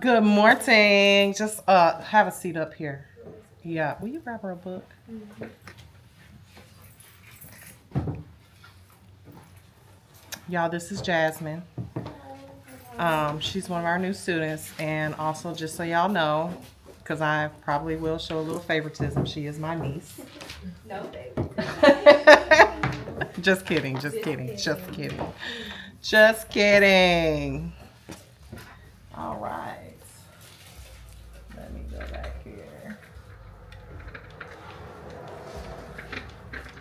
Good morning. Just have a seat up here. Yeah. Will you grab her a book? Y'all, this is Jasmine. She's one of our new students, and also just so y'all know, because I probably will show a little favoritism, she is my niece. No, baby. Just kidding. Just kidding. Just kidding. Just kidding. All right. Let me go back here.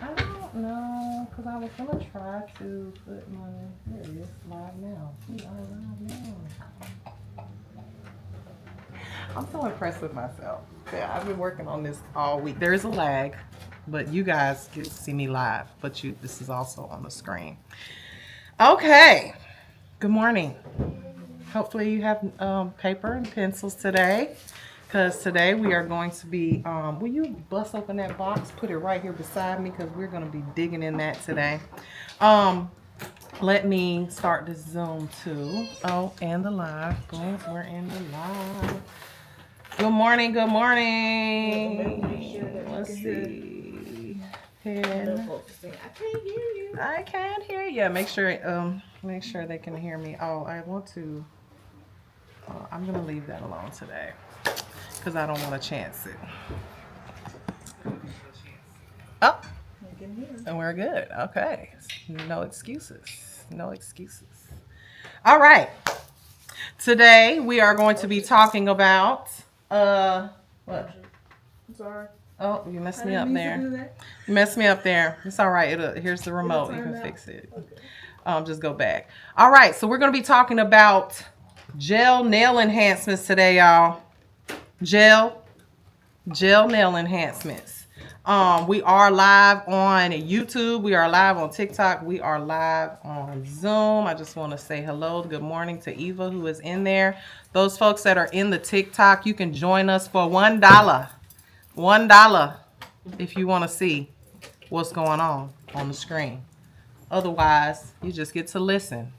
I don't know, because I was going to try to put my, here it is, live now. We are live now. I'm so impressed with myself. Yeah, I've been working on this all week. There is a lag, but you guys get to see me live, but this is also on the screen. Okay. Good morning. Hopefully you have paper and pencils today, because today we are going to be, will you bust open that box, put it right here beside me, because we're going to be digging in that today. Let me start this Zoom too. Oh, and the live. Boom, we're in the live. Good morning, good morning. Let's see. Pen. I can't hear you. I can't hear you. Make sure they can hear me. Oh, I want to. I'm gonna leave that alone today because I don't want to chance it. Oh, and we're good. Okay, no excuses. No excuses. All right. Today we are going to be talking about what? I'm sorry. Oh, you messed me up there. You messed me up there. It's all right. Here's the remote. You can fix it. Okay. Just go back. All right. So we're going to be talking about gel nail enhancements today, y'all. Gel nail enhancements. We are live on YouTube. We are live on TikTok. We are live on Zoom. I just want to say hello. Good morning to Eva, who is in there. Those folks that are in the TikTok, you can join us for $1. $1 if you want to see what's going on the screen. Otherwise, you just get to listen.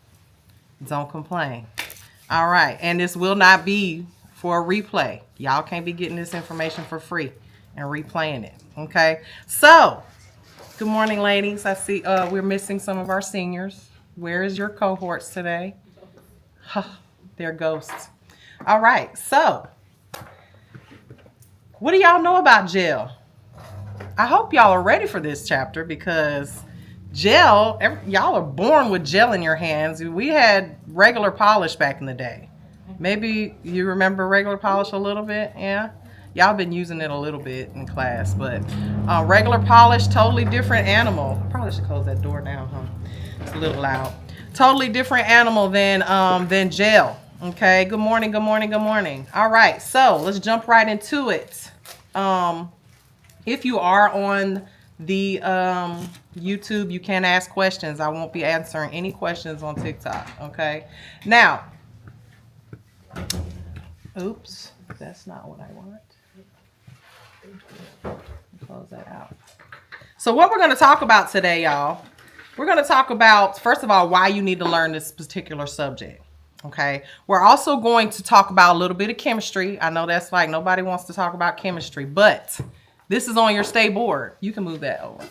Don't complain. All right. And this will not be for a replay. Y'all can't be getting this information for free and replaying it. Okay. So, good morning, ladies. I see we're missing some of our seniors. Where is your cohorts today? They're ghosts. All right. So, what do y'all know about gel? I hope y'all are ready for this chapter, because gel, y'all are born with gel in your hands. We had regular polish back in the day. Maybe you remember regular polish a little bit, yeah? Y'all been using it a little bit in class, but regular polish, totally different animal. Probably should close that door down, huh? It's a little loud. Totally different animal than gel. Okay, good morning, good morning, good morning. All right, so let's jump right into it. If you are on the YouTube, you can ask questions. I won't be answering any questions on TikTok, okay? Now, oops, that's not what I want. Close that out. So what we're going to talk about today, y'all, we're going to talk about, first of all, why you need to learn this particular subject. Okay. We're also going to talk about a little bit of chemistry. I know that's like nobody wants to talk about chemistry, but this is on your state board. You can move that over.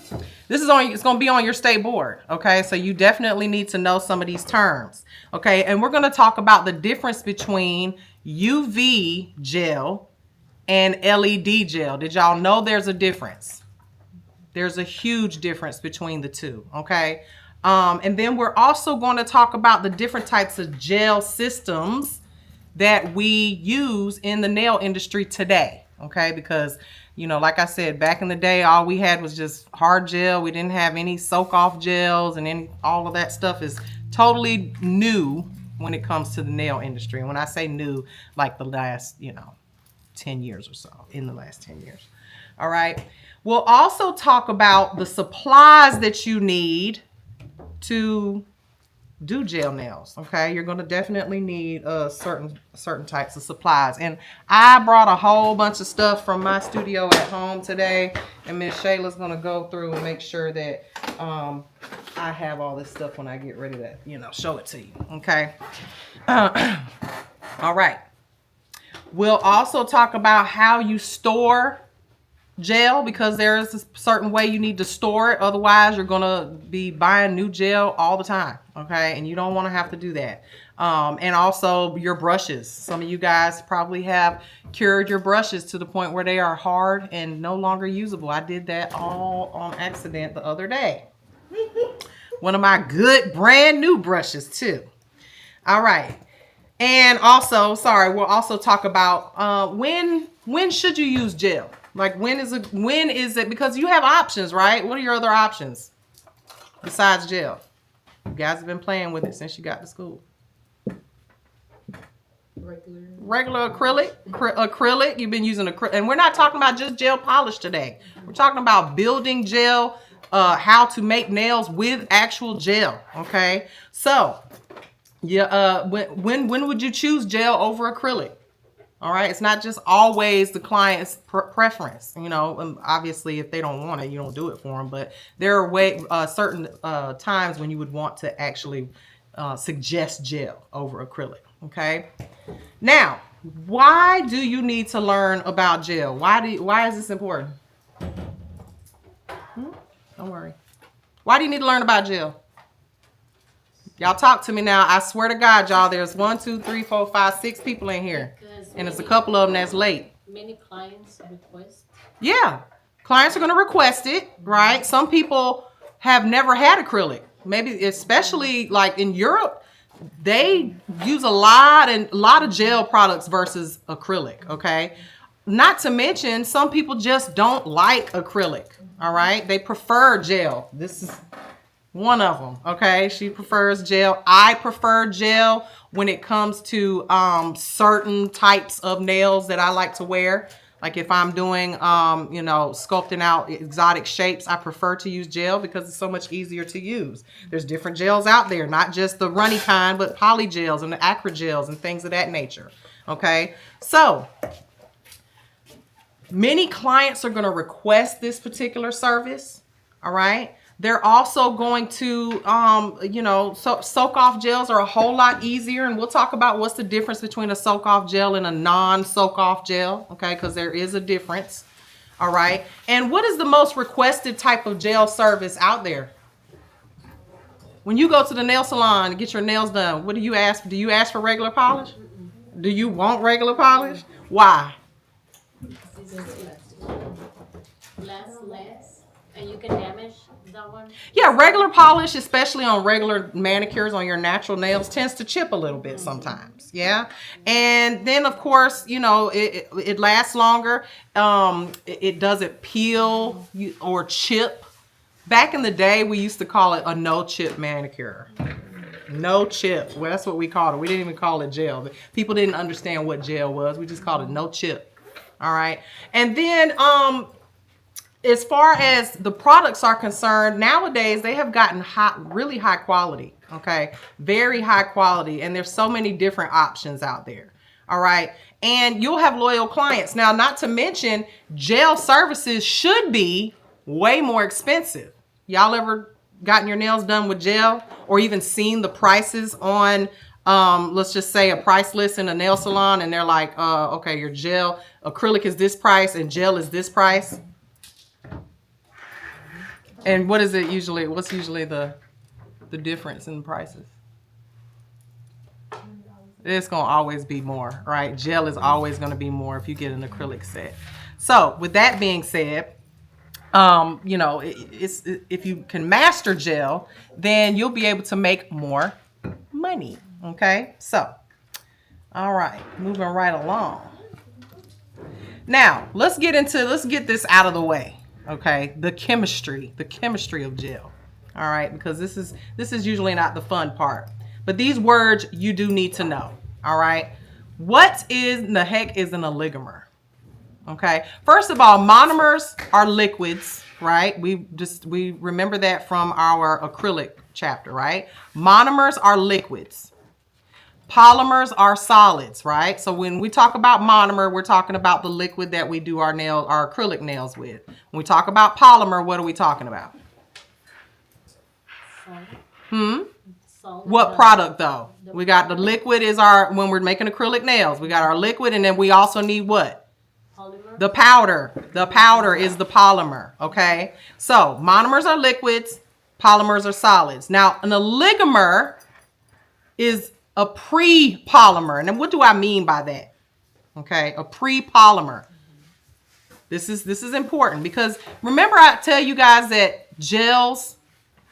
It's going to be on your state board. Okay. So you definitely need to know some of these terms. Okay. And we're going to talk about the difference between UV gel and LED gel. Did y'all know there's a difference? There's a huge difference between the two. Okay. And then we're also going to talk about the different types of gel systems that we use in the nail industry today. Okay. Because, you know, like I said, back in the day, all we had was just hard gel. We didn't have any soak off gels, and all of that stuff is totally new when it comes to the nail industry. And when I say new, like the last, 10 years or so, in the last 10 years. All right. We'll also talk about the supplies that you need to do gel nails. Okay, you're going to definitely need certain types of supplies, and I brought a whole bunch of stuff from my studio at home today, and Miss Shayla's going to go through and make sure that I have all this stuff when I get ready to show it to you. Okay. All right. We'll also talk about how you store gel, because there is a certain way you need to store it. Otherwise, you're going to be buying new gel all the time. Okay. And you don't want to have to do that. And also your brushes. Some of you guys probably have cured your brushes to the point where they are hard and no longer usable. I did that all on accident the other day. One of my good brand new brushes too. All right. And also, sorry, we'll also talk about when should you use gel? Like when is it, because you have options, right? What are your other options besides gel? You guys have been playing with it since you got to school. Regular acrylic. You've been using acrylic, and we're not talking about just gel polish today. We're talking about building gel, how to make nails with actual gel. Okay, so yeah, when would you choose gel over acrylic? All right, it's not just always the client's preference. You know, obviously, if they don't want it, you don't do it for them. But there are certain times when you would want to actually suggest gel over acrylic. Okay. Now, why do you need to learn about gel? Why is this important? Don't worry. Why do you need to learn about gel? Y'all talk to me now. I swear to God, y'all, there's 1, 2, 3, 4, 5, 6 people in here. And there's a couple of them that's late. Many clients request. Yeah. Clients are going to request it, right? Some people have never had acrylic. Maybe especially like in Europe, they use a lot of gel products versus acrylic, okay? Not to mention, some people just don't like acrylic, all right? They prefer gel. This is one of them, okay? She prefers gel. I prefer gel when it comes to certain types of nails that I like to wear. Like if I'm doing, sculpting out exotic shapes, I prefer to use gel because it's so much easier to use. There's different gels out there, not just the runny kind, but poly gels and the acrygels and things of that nature, okay? So many clients are going to request this particular service, all right? They're also going to, soak off gels are a whole lot easier. And we'll talk about what's the difference between a soak off gel and a non-soak off gel. Okay, because there is a difference. All right. And what is the most requested type of gel service out there? When you go to the nail salon and get your nails done, what do you ask? Do you ask for regular polish? Do you want regular polish? Why? Less. And you can damage that one? Yeah, regular polish, especially on regular manicures on your natural nails, tends to chip a little bit sometimes. Yeah. And then, of course, it lasts longer. It doesn't peel or chip. Back in the day, we used to call it a no-chip manicure. No chip. Well, that's what we called it. We didn't even call it gel. People didn't understand what gel was. We just called it no chip. All right. And then, as far as the products are concerned, nowadays they have gotten really high quality, okay? Very high quality, and there's so many different options out there, all right? And you'll have loyal clients. Now, not to mention, gel services should be way more expensive. Y'all ever gotten your nails done with gel or even seen the prices on, let's just say a price list in a nail salon, and they're like, okay, your gel, acrylic is this price and gel is this price? And what is it usually? What's usually the difference in the prices? It's going to always be more, right? Gel is always going to be more if you get an acrylic set. So with that being said, if you can master gel, then you'll be able to make more money. Okay. So, all right, moving right along. Now let's get this out of the way. Okay, the chemistry of gel. All right, because this is usually not the fun part, but these words you do need to know. All right, what in the heck is an oligomer? Okay, first of all, monomers are liquids, right? We remember that from our acrylic chapter, right? Monomers are liquids. Polymers are solids, right? So when we talk about monomer, we're talking about the liquid that we do our acrylic nails with. When we talk about polymer, what are we talking about? Solid. Solid. What product though? The We got the liquid is our, when we're making acrylic nails, we got our liquid, and then we also need what? Polymer? The powder. The powder is the polymer, okay? So monomers are liquids, polymers are solids. Now, an oligomer is a pre-polymer. And then what do I mean by that? Okay, a pre-polymer. This is important because remember I tell you guys that gels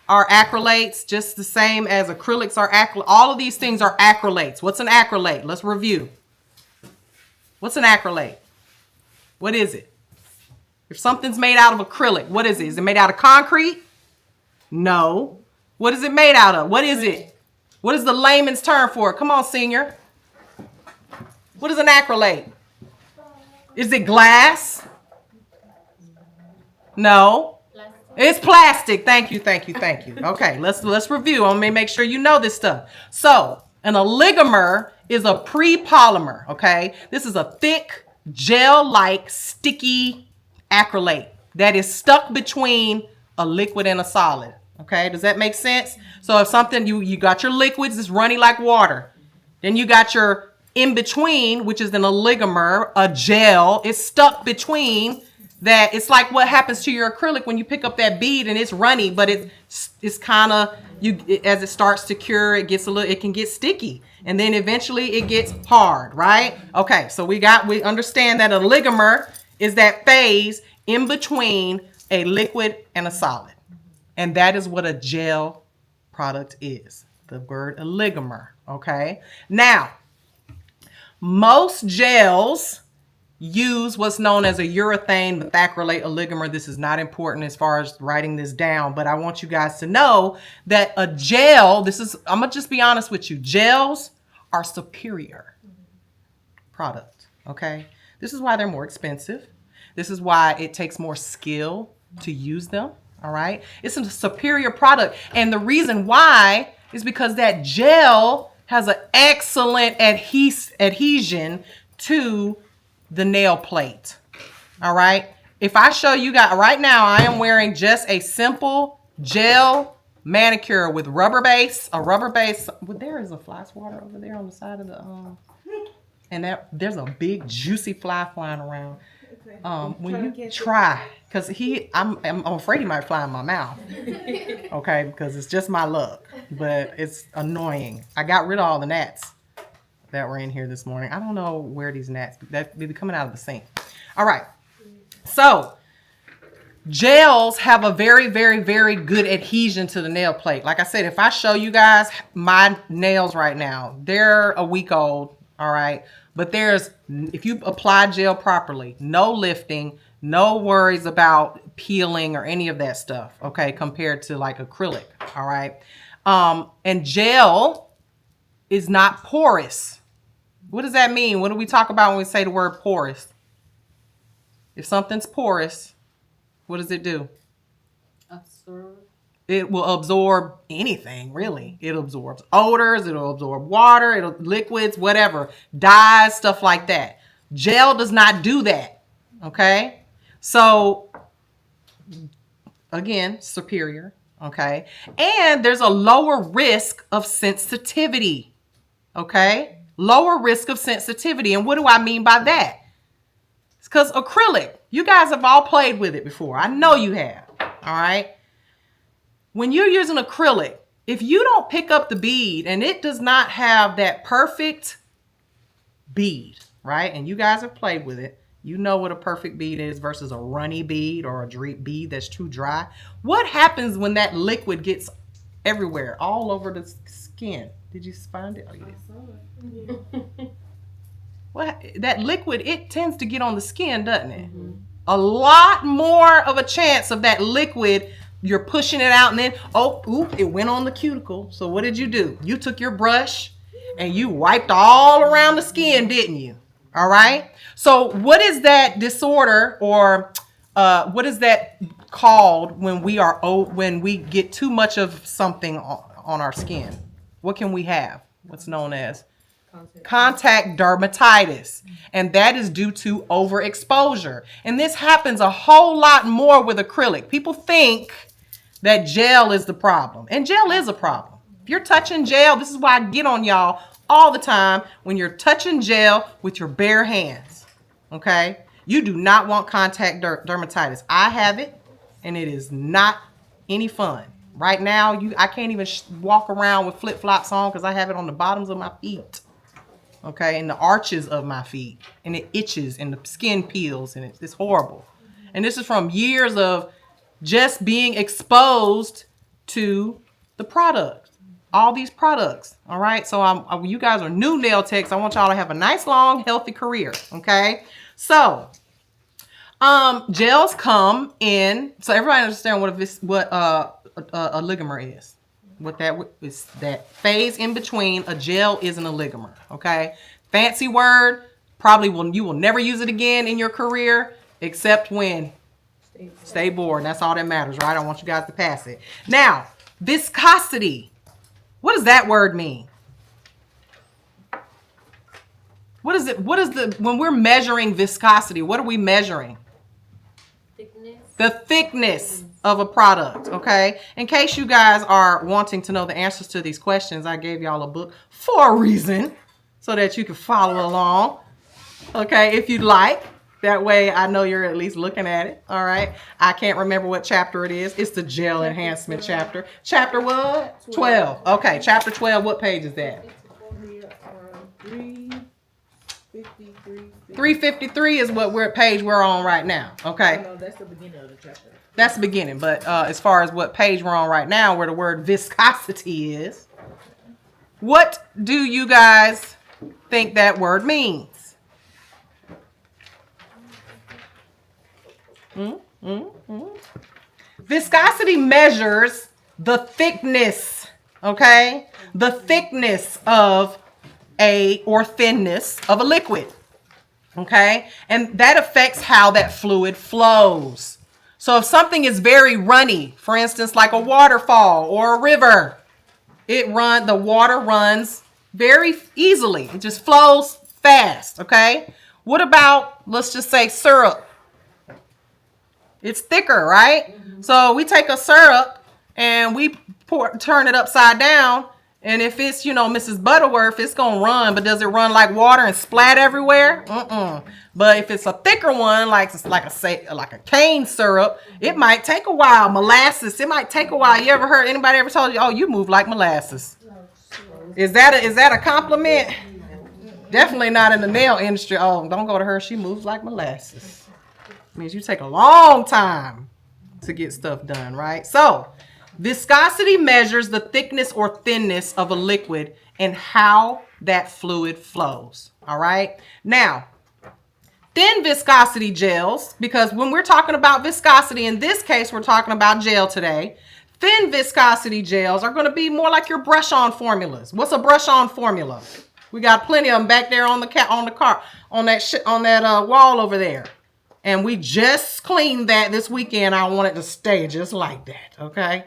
are acrylates just the same as acrylics are acrylates. All of these things are acrylates. What's an acrylate? Let's review. What's an acrylate? What is it? If something's made out of acrylic, what is it? Is it made out of concrete? No. What is it made out of? What is it? What is the layman's term for it? Come on, senior. What is an acrylate? Is it glass? No. It's plastic. Thank you, thank you, thank you. Okay, let's review. I'm gonna make sure you know this stuff. So, an oligomer is a pre-polymer, okay? This is a thick, gel-like, sticky acrylate that is stuck between a liquid and a solid. Okay, does that make sense? So if something, you got your liquids, it's runny like water. Then you got your in-between, which is an oligomer, a gel. It's stuck between that. It's like what happens to your acrylic when you pick up that bead and it's runny, but it's kind of, as it starts to cure, it can get sticky. And then eventually it gets hard, right? Okay, so we understand that a oligomer is that phase in between a liquid and a solid. And that is what a gel product is. The word oligomer, okay? Now, most gels use what's known as a urethane methacrylate oligomer. This is not important as far as writing this down, but I want you guys to know that a gel, I'm gonna just be honest with you, gels are superior product, okay? This is why they're more expensive. This is why it takes more skill to use them, all right? It's a superior product. And the reason why is because that gel has an excellent adhesion to the nail plate, all right? If I show you guys, right now I am wearing just a simple gel manicure with rubber base, there is a fly swatter over there on the side of the, and there's a big juicy fly flying around. When you try, because I'm afraid he might fly in my mouth. Okay, because it's just my luck, but it's annoying. I got rid of all the gnats that were in here this morning. I don't know where these gnats, they'd be coming out of the sink. All right, so gels have a very, very, very good adhesion to the nail plate. Like I said, if I show you guys my nails right now, they're a week old, all right? But if you apply gel properly, no lifting, no worries about peeling or any of that stuff, okay, compared to like acrylic, all right? And gel is not porous. What does that mean? What do we talk about when we say the word porous? If something's porous, what does it do? Absorb. It will absorb anything, really. It absorbs odors, it'll absorb water, liquids, whatever, dyes, stuff like that. Gel does not do that, okay? So, again, superior, okay? And there's a lower risk of sensitivity, okay? Lower risk of sensitivity. And what do I mean by that? It's because acrylic, you guys have all played with it before. I know you have, all right? When you're using acrylic, if you don't pick up the bead and it does not have that perfect bead, right? And you guys have played with it. You know what a perfect bead is versus a runny bead or a bead that's too dry. What happens when that liquid gets everywhere, all over the skin? Did you find it? Oh, you did. That liquid, it tends to get on the skin, doesn't it? Mm-hmm. A lot more of a chance of that liquid, you're pushing it out and then, it went on the cuticle. So what did you do? You took your brush and you wiped all around the skin, didn't you? All right. So what is that disorder, or what is that called when we get too much of something on our skin? What can we have? What's known as contact dermatitis. And that is due to overexposure. And this happens a whole lot more with acrylic. People think that gel is the problem. And gel is a problem. If you're touching gel, this is why I get on y'all all the time when you're touching gel with your bare hands. Okay? You do not want contact dermatitis. I have it, and it is not any fun. Right now, I can't even walk around with flip-flops on because I have it on the bottoms of my feet. Okay, and the arches of my feet, and it itches, and the skin peels, and it's horrible. And this is from years of just being exposed to the product, all these products. All right, so you guys are new nail techs. I want y'all to have a nice, long, healthy career. Okay, so gels come in. So everybody understand what a ligament is. What that is, that phase in between a gel is an oligomer. Okay, fancy word. Probably you will never use it again in your career except when stay bored. That's all that matters, right? I don't want you guys to pass it. Now, viscosity. What does that word mean? What is it? When we're measuring viscosity, what are we measuring? Thickness. The thickness of a product, okay? In case you guys are wanting to know the answers to these questions, I gave y'all a book for a reason so that you can follow along, okay, if you'd like. That way I know you're at least looking at it, all right? I can't remember what chapter it is. It's the Gel Enhancement chapter. Chapter what? 12. Okay, chapter 12. What page is that? 353 is what page we're on right now, okay? No, that's the beginning of the chapter. That's the beginning, but as far as what page we're on right now, where the word viscosity is, what do you guys think that word means? Viscosity measures the thickness, okay? The thickness of or thinness of a liquid, okay? And that affects how that fluid flows. So if something is very runny, for instance, like a waterfall or a river, the water runs very easily. It just flows fast, okay? What about, let's just say, syrup? It's thicker, right? So we take a syrup and we turn it upside down, and if it's, Mrs. Butterworth, it's gonna run, but does it run like water and splat everywhere? But if it's a thicker one, like a cane syrup, it might take a while. Molasses, it might take a while. You ever heard anybody ever told you, oh, you move like molasses? Is that a compliment? Definitely not in the nail industry. Oh, don't go to her. She moves like molasses. Means you take a long time to get stuff done, right? So, viscosity measures the thickness or thinness of a liquid and how that fluid flows, all right? Now, thin viscosity gels, because when we're talking about viscosity, in this case, we're talking about gel today. Thin viscosity gels are going to be more like your brush-on formulas. What's a brush-on formula? We got plenty of them back there on that wall over there. And we just cleaned that this weekend. I want it to stay just like that, okay?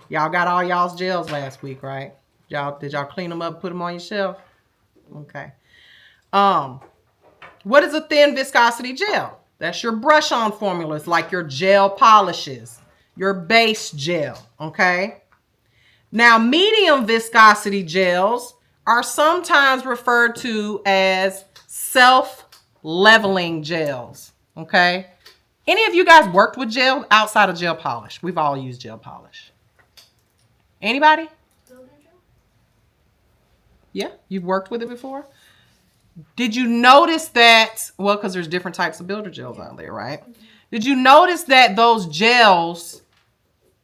Y'all got all y'all's gels last week, right? Did y'all clean them up, put them on your shelf? Okay. What is a thin viscosity gel? That's your brush-on formulas, like your gel polishes, your base gel, okay? Now, medium viscosity gels are sometimes referred to as self-leveling gels. Okay. Any of you guys worked with gel outside of gel polish? We've all used gel polish. Anybody? Yeah, you've worked with it before? Did you notice that, well, because there's different types of builder gels out there, right? Did you notice that those gels,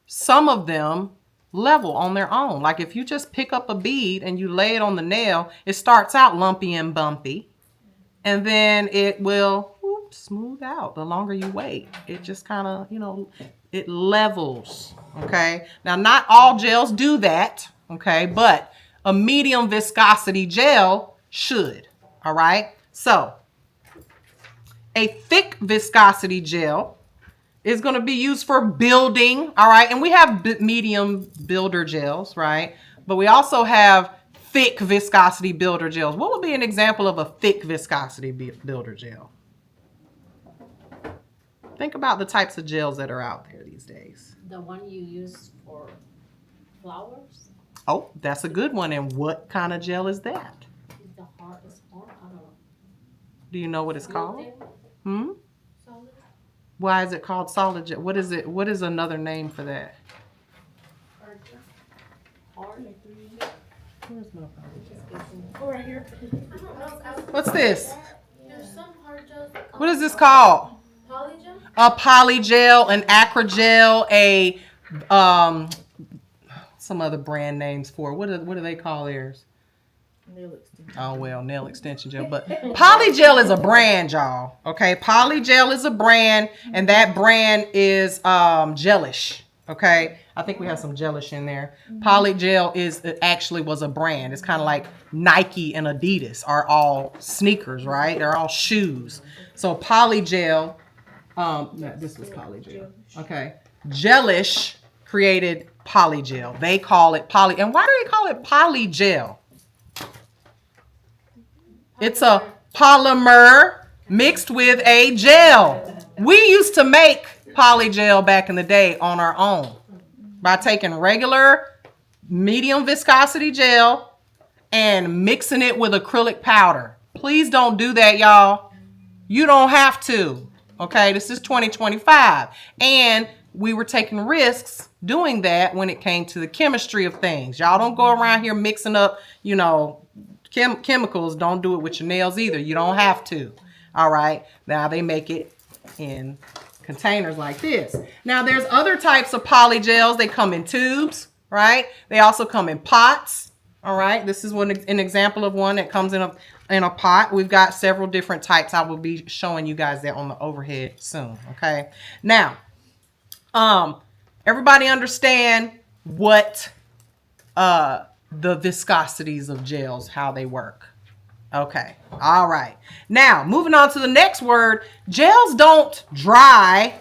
some of them level on their own? Like if you just pick up a bead and you lay it on the nail, it starts out lumpy and bumpy, and then it will smooth out the longer you wait. It just kind of, it levels, okay? Now, not all gels do that, okay? But a medium viscosity gel should, all right? So, a thick viscosity gel is going to be used for building, all right? And we have medium builder gels, right? But we also have thick viscosity builder gels. What would be an example of a thick viscosity builder gel? Think about the types of gels that are out there these days. The one you use for flowers? Oh, that's a good one. And what kind of gel is that? The heart is hard. I don't know. Do you know what it's called? Thin, Hmm? solid. Why is it called solid gel? What is it? What is another name for that? Hard. Where's my phone? Oh, right here. What's this? There's some hard gels. What is this called? Polygel? A polygel, an acrogel, a some other brand names for it. What do they call theirs? Nail extension. Oh well, nail extension gel. But polygel is a brand, y'all. Okay, polygel is a brand, and that brand is gelish. Okay, I think we have some gelish in there. Polygel actually was a brand. It's kind of like Nike and Adidas are all sneakers, right? They're all shoes. So polygel, no, this was polygel. Okay, gelish created polygel. They call it poly. And why do they call it polygel? It's a polymer mixed with a gel. We used to make polygel back in the day on our own by taking regular medium viscosity gel and mixing it with acrylic powder. Please don't do that, y'all. You don't have to. Okay, this is 2025. And we were taking risks doing that when it came to the chemistry of things. Y'all don't go around here mixing up, chemicals. Don't do it with your nails either. You don't have to. All right. Now they make it in containers like this. Now there's other types of polygels. They come in tubes, right? They also come in pots. All right. This is an example of one that comes in a pot. We've got several different types. I will be showing you guys that on the overhead soon. Okay. Now, everybody understand what the viscosities of gels, how they work. Okay. All right. Now, moving on to the next word. Gels don't dry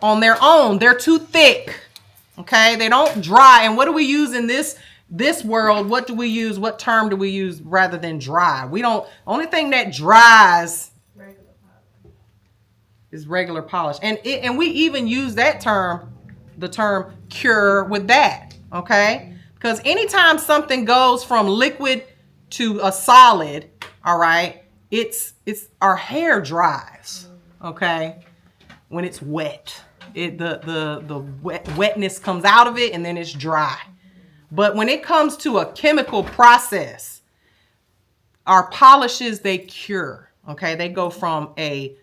on their own. They're too thick. Okay? They don't dry. And what do we use in this world? What do we use? What term do we use rather than dry? Only thing that dries is regular polish. And we even use that term, the term cure with that. Okay? Because anytime something goes from liquid to a solid, all right, it's our hair dries, okay, when it's wet. The wetness comes out of it and then it's dry. But when it comes to a chemical process, our polishes, they cure, okay? They go from a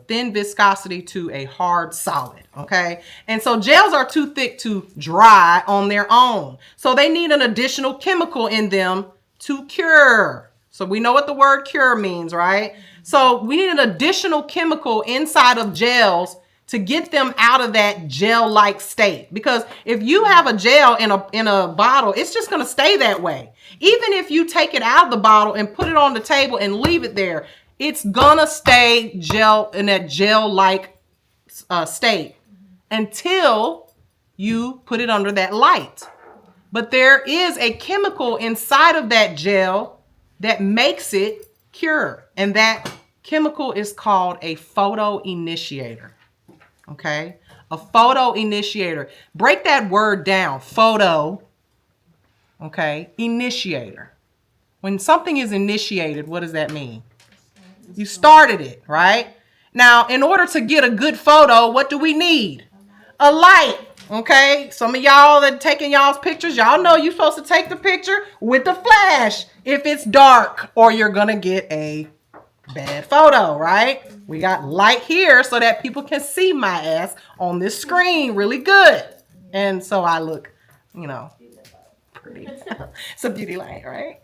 thin viscosity to a hard solid, okay? And so gels are too thick to dry on their own. So they need an additional chemical in them to cure. So we know what the word cure means, right? So we need an additional chemical inside of gels to get them out of that gel-like state. Because if you have a gel in a bottle, it's just going to stay that way. Even if you take it out of the bottle and put it on the table and leave it there, it's gonna stay gel in that gel-like state until you put it under that light. But there is a chemical inside of that gel that makes it cure. And that chemical is called a photoinitiator. Okay? A photoinitiator. Break that word down. Photo. Okay? Initiator. When something is initiated, what does that mean? You started it, right? Now, in order to get a good photo, what do we need? A light, okay? Some of y'all that taking y'all's pictures, y'all know you're supposed to take the picture with the flash if it's dark or you're going to get a bad photo, right? We got light here so that people can see my ass on this screen really good. And so I look, pretty. It's a beauty light, right?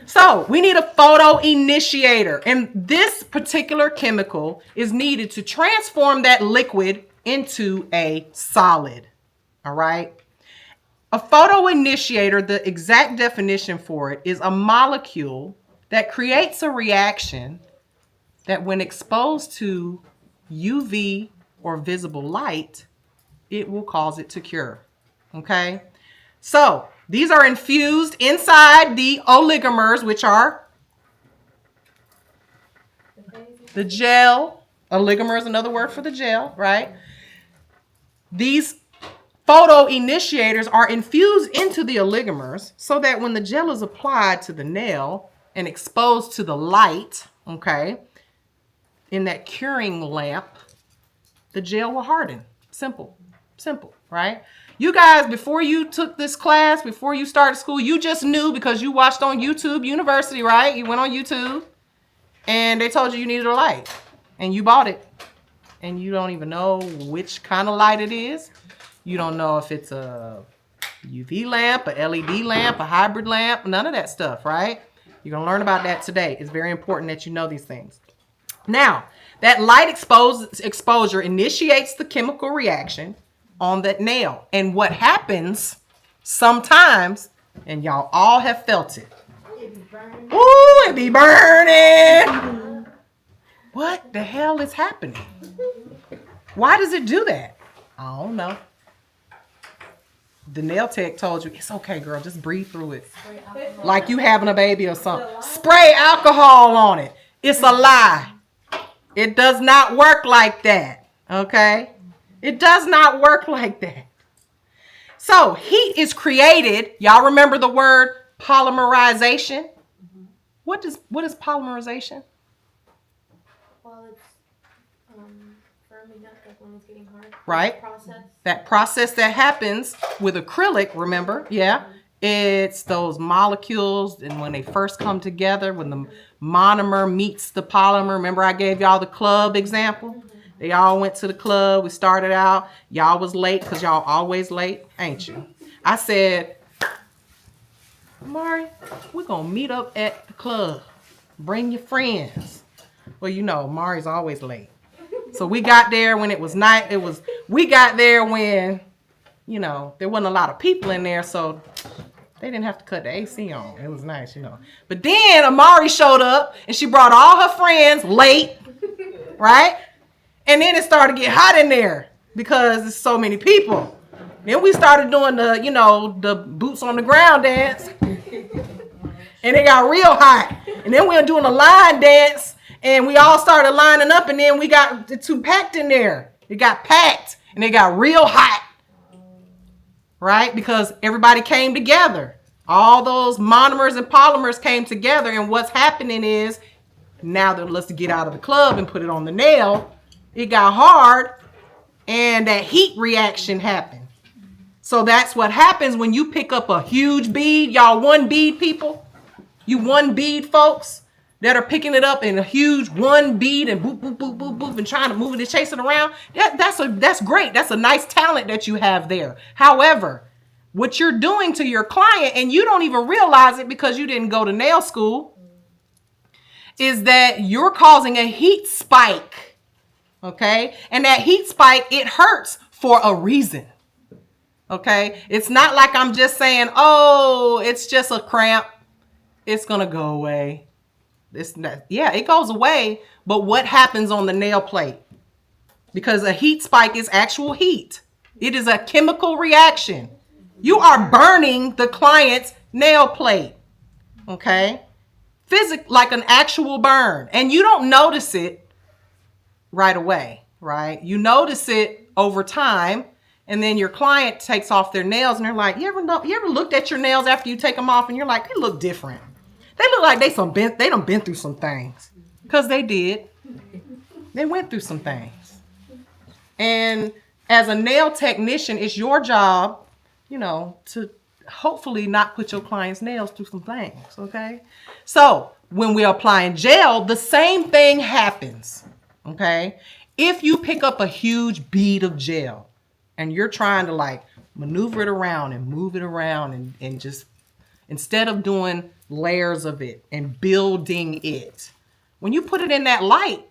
So we need a photoinitiator, and this particular chemical is needed to transform that liquid into a solid. All right. A photoinitiator, the exact definition for it, is a molecule that creates a reaction that when exposed to UV or visible light, it will cause it to cure. Okay. So these are infused inside the oligomers, which are the gel. Oligomer is another word for the gel, right? These photoinitiators are infused into the oligomers so that when the gel is applied to the nail and exposed to the light, okay, in that curing lamp, the gel will harden. Simple, right? You guys, before you took this class, before you started school, you just knew because you watched on YouTube University, right? You went on YouTube and they told you needed a light and you bought it and you don't even know which kind of light it is. You don't know if it's a UV lamp, a LED lamp, a hybrid lamp, none of that stuff, right? You're going to learn about that today. It's very important that you know these things. Now, that light exposure initiates the chemical reaction on that nail. And what happens sometimes, and y'all all have felt it. Ooh, it be burning. What the hell is happening? Why does it do that? I don't know. The nail tech told you, it's okay, girl, just breathe through it. Like you having a baby or something. Spray alcohol on it. It's a lie. It does not work like that, okay? It does not work like that. So heat is created. Y'all remember the word polymerization? What is polymerization? Well, it's firming up, like when it's getting hard. Right. Process. That process that happens with acrylic, remember? Yeah. It's those molecules, and when they first come together, when the monomer meets the polymer. Remember I gave y'all the club example? They all went to the club. We started out. Y'all was late because y'all always late, ain't you? I said, Mari, we're going to meet up at the club. Bring your friends. Well, you know, Mari's always late. So we got there when it was night. We got there when, you know, there wasn't a lot of people in there, so they didn't have to cut the AC on. It was nice, you know. But then Amari showed up and she brought all her friends late, right? And then it started to get hot in there because there's so many people. Then we started doing the, you know, the boots on the ground dance. And it got real hot. And then we were doing a line dance and we all started lining up and then we got too packed in there. It got packed and it got real hot. Right? Because everybody came together. All those monomers and polymers came together. And what's happening is now that let's get out of the club and put it on the nail, it got hard and that heat reaction happened. So that's what happens when you pick up a huge bead. Y'all one bead people, you one bead folks that are picking it up in a huge one bead and boop, boop, boop, boop, boop and trying to move it and chase it around. That's great. That's a nice talent that you have there. However, what you're doing to your client, and you don't even realize it because you didn't go to nail school, is that you're causing a heat spike. Okay? And that heat spike, it hurts for a reason. Okay? It's not like I'm just saying, oh, it's just a cramp. It's going to go away. It's not, yeah, it goes away. But what happens on the nail plate? Because a heat spike is actual heat. It is a chemical reaction. You are burning the client's nail plate. Okay? Like an actual burn. And you don't notice it right away, right? You notice it over time, and then your client takes off their nails, and they're like, you ever looked at your nails after you take them off, and you're like, they look different. They look like they done been through some things, because they did. They went through some things. And as a nail technician, it's your job, you know, to hopefully not put your client's nails through some things, okay? So when we're applying gel, the same thing happens. Okay, if you pick up a huge bead of gel and you're trying to like maneuver it around and move it around and just instead of doing layers of it and building it, when you put it in that light,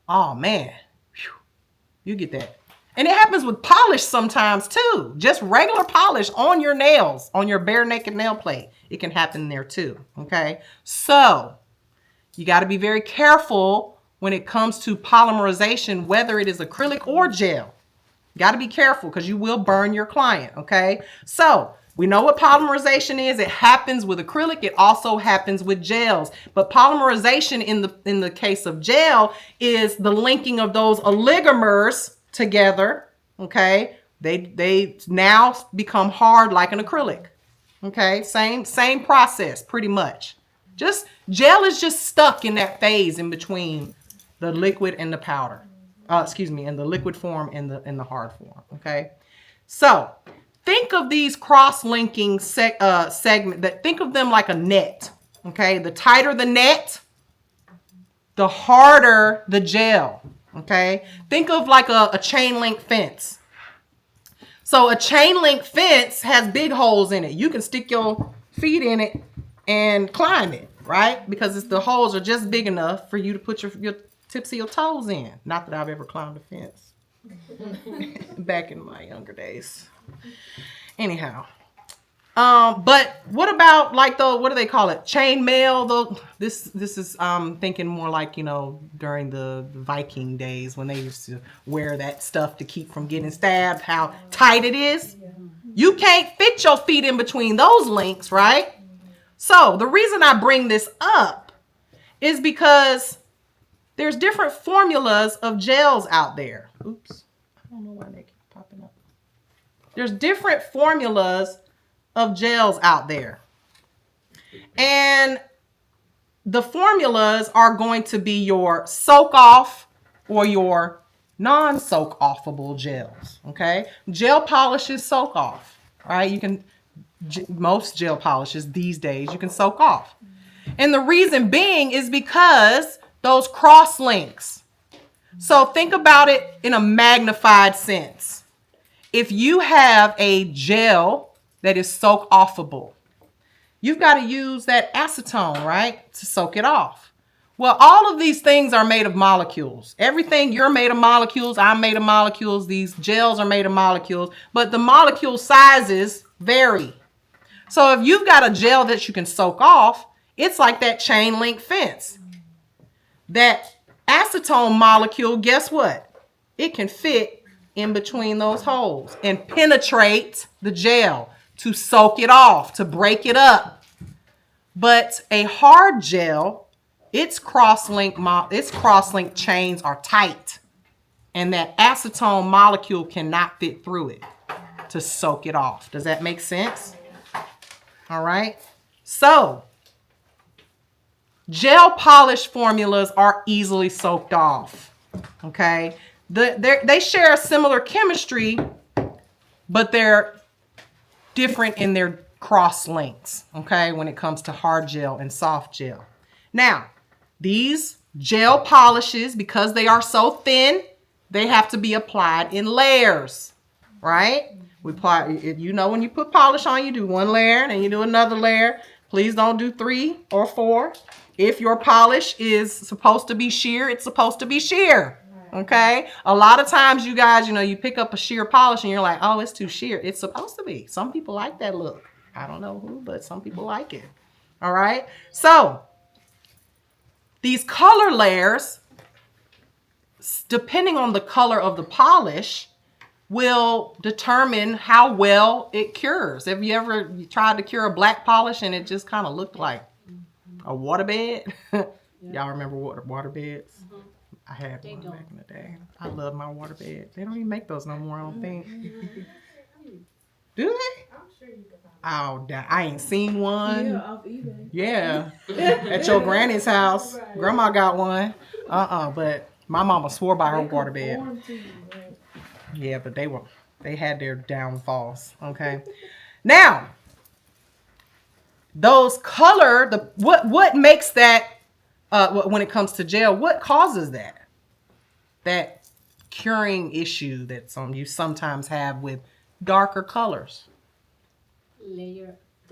oh man, whew, you get that. And it happens with polish sometimes too. Just regular polish on your nails, on your bare naked nail plate. It can happen there too. Okay, so you got to be very careful when it comes to polymerization, whether it is acrylic or gel. You got to be careful because you will burn your client, okay? So we know what polymerization is. It happens with acrylic. It also happens with gels. But polymerization in the case of gel is the linking of those oligomers together, okay, They now become hard like an acrylic. Okay, same process pretty much. Just gel is just stuck in that phase in between the liquid and the powder. In the liquid form and the hard form. Okay, so think of these cross-linking segment. Think of them like a net. Okay, the tighter the net, the harder the gel. Okay, think of like a chain link fence. So a chain link fence has big holes in it. You can stick your feet in it and climb it, right? Because the holes are just big enough for you to put your tips of your toes in. Not that I've ever climbed a fence back in my younger days. Anyhow, but what about like what do they call it? Chain mail. Though this is thinking more like, you know, during the Viking days when they used to wear that stuff to keep from getting stabbed. How tight it is. You can't fit your feet in between those links, right? So the reason I bring this up is because there's different formulas of gels out there. Oops, I don't know why they keep popping up. There's different formulas of gels out there. And the formulas are going to be your soak off or your non-soak offable gels. Okay, gel polishes soak off. Right, you can most gel polishes these days you can soak off, and the reason being is because those cross links. So think about it in a magnified sense. If you have a gel that is soak offable, you've got to use that acetone, right, to soak it off. Well, all of these things are made of molecules. Everything, you're made of molecules, I'm made of molecules, these gels are made of molecules, but the molecule sizes vary. So if you've got a gel that you can soak off, it's like that chain link fence. That acetone molecule, guess what? It can fit in between those holes and penetrate the gel to soak it off, to break it up. But a hard gel, its cross-link chains are tight, and that acetone molecule cannot fit through it to soak it off. Does that make sense? All right. So gel polish formulas are easily soaked off. Okay. They share a similar chemistry, but they're different in their cross links. Okay. When it comes to hard gel and soft gel. Now, these gel polishes, because they are so thin, they have to be applied in layers, right? We apply, you know, when you put polish on, you do one layer and then you do another layer. Please don't do 3 or 4. If your polish is supposed to be sheer, it's supposed to be sheer. Okay. A lot of times you guys, you know, you pick up a sheer polish and you're like, oh, it's too sheer. It's supposed to be. Some people like that look. I don't know who, but some people like it. All right. So these color layers, depending on the color of the polish, will determine how well it cures. Have you ever tried to cure a black polish and it just kind of looked like a waterbed? Y'all remember waterbeds? I had one back in the day. I love my waterbed. They don't even make those no more, I don't think. Do they? I'm sure you could Oh, I ain't seen one. Yeah, off eBay. Yeah. At your granny's house. Right. Grandma got one. But my mama swore by her waterbed. Conform to you, right? Yeah, but they had their downfalls. Okay. Now, those color, what makes that when it comes to gel, what causes that curing issue that you sometimes have with darker colors? The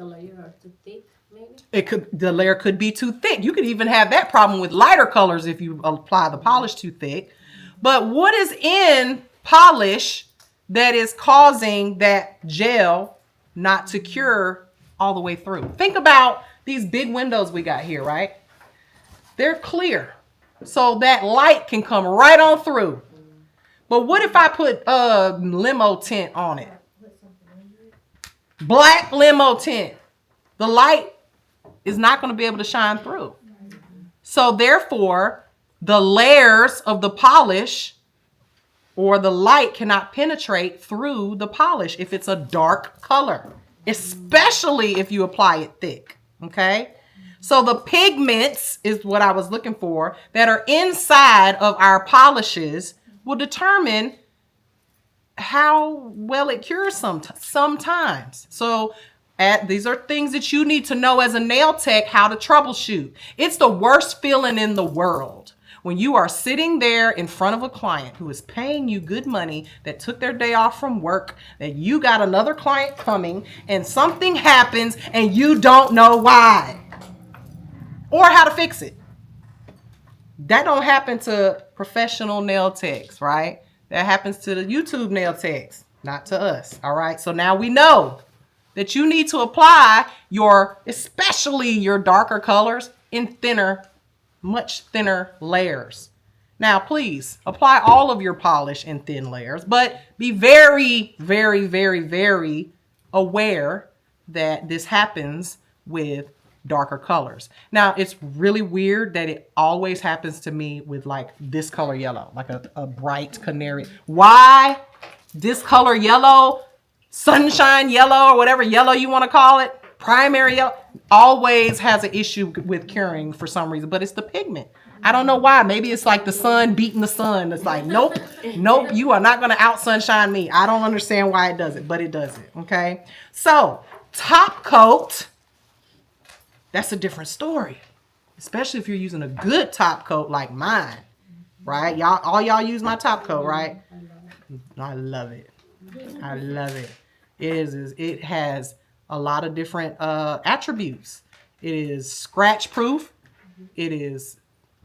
layer are too thick, maybe? The layer could be too thick. You could even have that problem with lighter colors if you apply the polish too thick. But what is in polish that is causing that gel not to cure all the way through? Think about these big windows we got here, right? They're clear, so that light can come right on through. But what if I put limo tint on it? Black limo tint. The light is not going to be able to shine through. So therefore, the layers of the polish or the light cannot penetrate through the polish if it's a dark color, especially if you apply it thick, okay? So the pigments is what I was looking for that are inside of our polishes will determine how well it cures sometimes. So these are things that you need to know as a nail tech how to troubleshoot. It's the worst feeling in the world when you are sitting there in front of a client who is paying you good money, that took their day off from work, that you got another client coming and something happens and you don't know why or how to fix it. That don't happen to professional nail techs, right? That happens to the YouTube nail techs, not to us, all right? So now we know that you need to apply especially your darker colors in thinner, much thinner layers. Now, please apply all of your polish in thin layers, but be very, very, very, very aware that this happens with darker colors. Now, it's really weird that it always happens to me with like this color yellow, like a bright canary. Why this color yellow, sunshine yellow, or whatever yellow you want to call it, primary yellow, always has an issue with curing for some reason, but it's the pigment. I don't know why. Maybe it's like the sun beating the sun. It's like, nope, nope, you are not going to out sunshine me. I don't understand why it does it, but it does it, okay? So, top coat, that's a different story, especially if you're using a good top coat like mine, right? Y'all use my top coat, right? I love it. I love it. It has a lot of different attributes. It is scratch proof. It is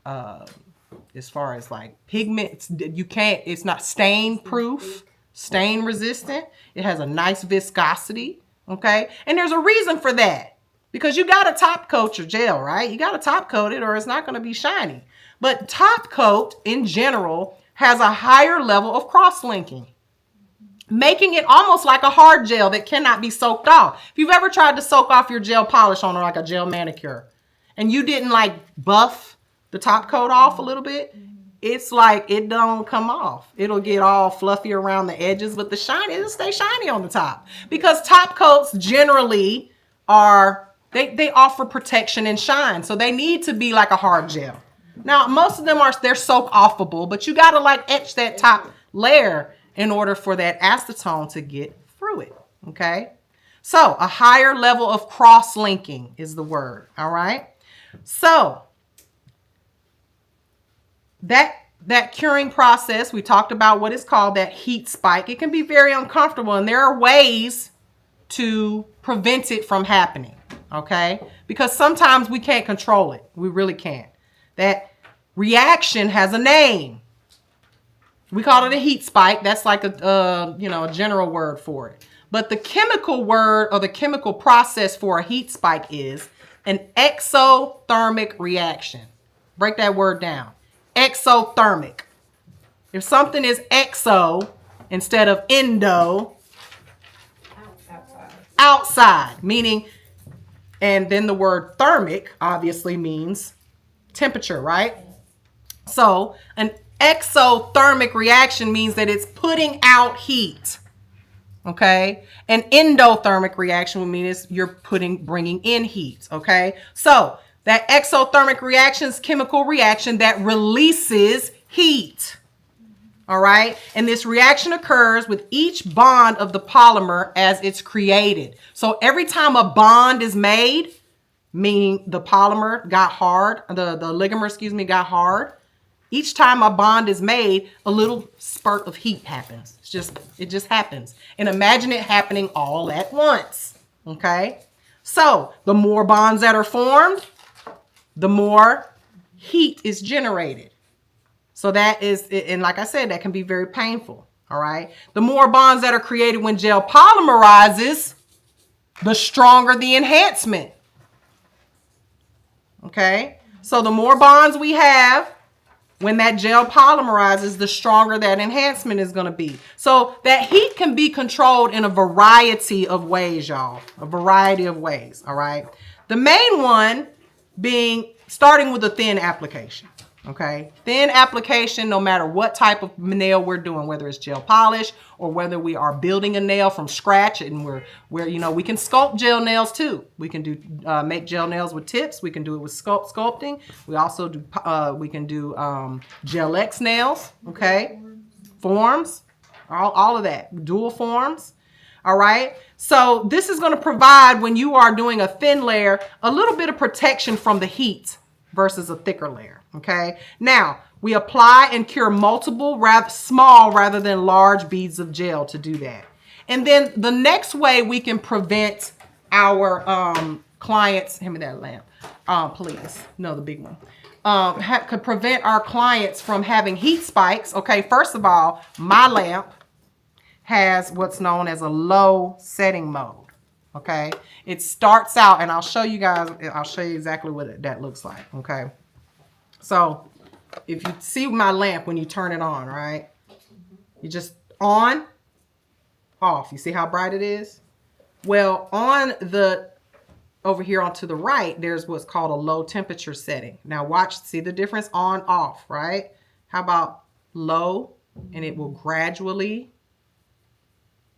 as far as like pigments, it's not stain proof, stain resistant. It has a nice viscosity, okay? And there's a reason for that. Because you got to top coat your gel, right? You got to top coat it or it's not going to be shiny. But top coat in general has a higher level of cross-linking, making it almost like a hard gel that cannot be soaked off. If you've ever tried to soak off your gel polish on like a gel manicure and you didn't like buff the top coat off a little bit, it's like it don't come off. It'll get all fluffy around the edges, but it'll stay shiny on the top. Because top coats generally they offer protection and shine. So they need to be like a hard gel. Now, most of them they're soak offable, but you got to like etch that top layer in order for that acetone to get through it, okay? So a higher level of cross-linking is the word, all right? So that curing process, we talked about what is called that heat spike. It can be very uncomfortable, and there are ways to prevent it from happening, okay? Because sometimes we can't control it. We really can't. That reaction has a name. We call it a heat spike. That's like a general word for it. But the chemical word or the chemical process for a heat spike is an exothermic reaction. Break that word down. Exothermic. If something is exo instead of endo, outside, meaning, and then the word thermic obviously means temperature, right? So an exothermic reaction means that it's putting out heat, okay? An endothermic reaction would mean you're bringing in heat, okay? So that exothermic reaction is chemical reaction that releases heat. All right. And this reaction occurs with each bond of the polymer as it's created. So every time a bond is made, meaning the polymer got hard, the ligament, got hard. Each time a bond is made, a little spurt of heat happens. It just happens. And imagine it happening all at once. Okay. So the more bonds that are formed, the more heat is generated. So that is, and like I said, that can be very painful, all right? The more bonds that are created when gel polymerizes, the stronger the enhancement, okay? So the more bonds we have when that gel polymerizes, the stronger that enhancement is going to be. So that heat can be controlled in a variety of ways, y'all, a variety of ways, all right? The main one being starting with a thin application. Okay, thin application no matter what type of nail we're doing, whether it's gel polish or whether we are building a nail from scratch, and we're you know, we can sculpt gel nails too. We can do make gel nails with tips. We can do it with sculpting. We also do we can do Gel X nails. Okay, forms, all of that, dual forms. All right, so this is going to provide, when you are doing a thin layer, a little bit of protection from the heat versus a thicker layer. Okay, now we apply and cure multiple small rather than large beads of gel to do that. And then the next way we can prevent our clients, hand me that lamp, please, no, the big one, could prevent our clients from having heat spikes. Okay, first of all, my lamp has what's known as a low setting mode. Okay, it starts out, and I'll show you guys, I'll show you exactly what that looks like. Okay, so if you see my lamp, when you turn it on, right, you just on, off. You see how bright it is? Well, on the over here onto the right, there's what's called a low temperature setting. Now watch, see the difference? On, off, right? How about low? And it will gradually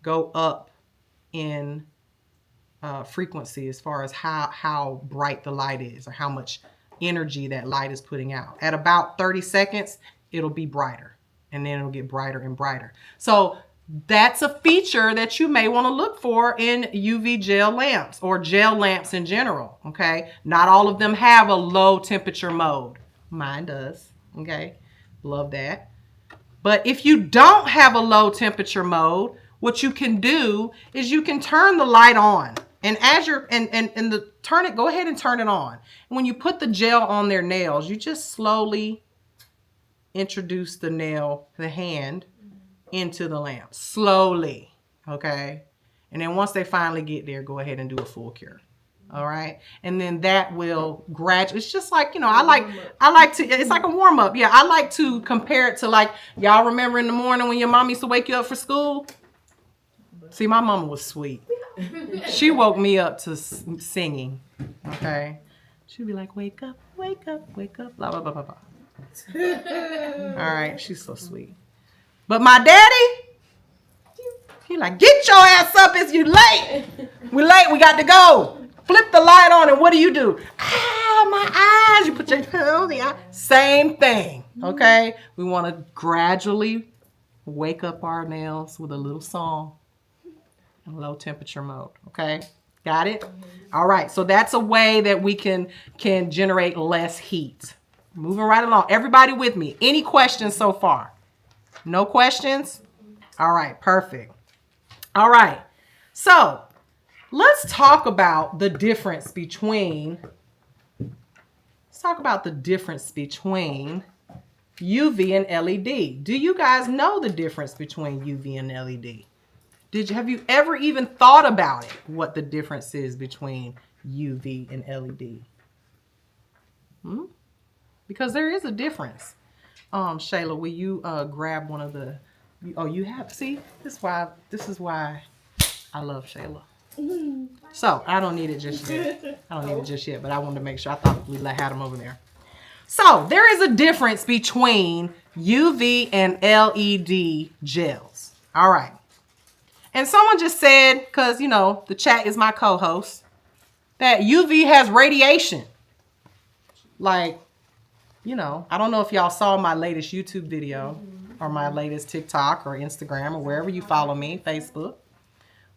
go up in frequency as far as how bright the light is, or how much energy that light is putting out. At about 30 seconds, it'll be brighter, and then it'll get brighter and brighter. So that's a feature that you may want to look for in UV gel lamps or gel lamps in general. Okay, not all of them have a low temperature mode. Mine does. Okay, love that. But if you don't have a low temperature mode, what you can do is you can turn the light on, and as you're go ahead and turn it on. And when you put the gel on their nails, you just slowly introduce the hand into the lamp, slowly. Okay, and then once they finally get there, go ahead and do a full cure. All right, and then that will gradually. It's just like, you know, I like to. It's like a warm up. Yeah, I like to compare it to, like, y'all remember in the morning when your mom used to wake you up for school. See, my mama was sweet. She woke me up to singing. Okay, she'd be like, "Wake up, wake up, wake up," blah blah blah blah blah. All right, she's so sweet. But my daddy, he like, "Get your ass up, it's you late. We late, we got to go." Flip the light on, and what do? Ah, my eyes. You put your hand on the eye. Same thing, okay? We want to gradually wake up our nails with a little song in low temperature mode, okay? Got it? All right, so that's a way that we can generate less heat. Moving right along. Everybody with me? Any questions so far? No questions? All right, perfect. All right, so let's talk about the difference between UV and LED. Do you guys know the difference between UV and LED? Have you ever even thought about it, what the difference is between UV and LED? Because there is a difference. Shayla, will you grab one of the, oh, you have, see, this is why I love Shayla. So I don't need it just yet. But I wanted to make sure. I thought we had them over there. So there is a difference between UV and LED gels. All right. And someone just said, because, you know, the chat is my co-host, that UV has radiation. Like, you know, I don't know if y'all saw my latest YouTube video or my latest TikTok or Instagram or wherever you follow me, Facebook.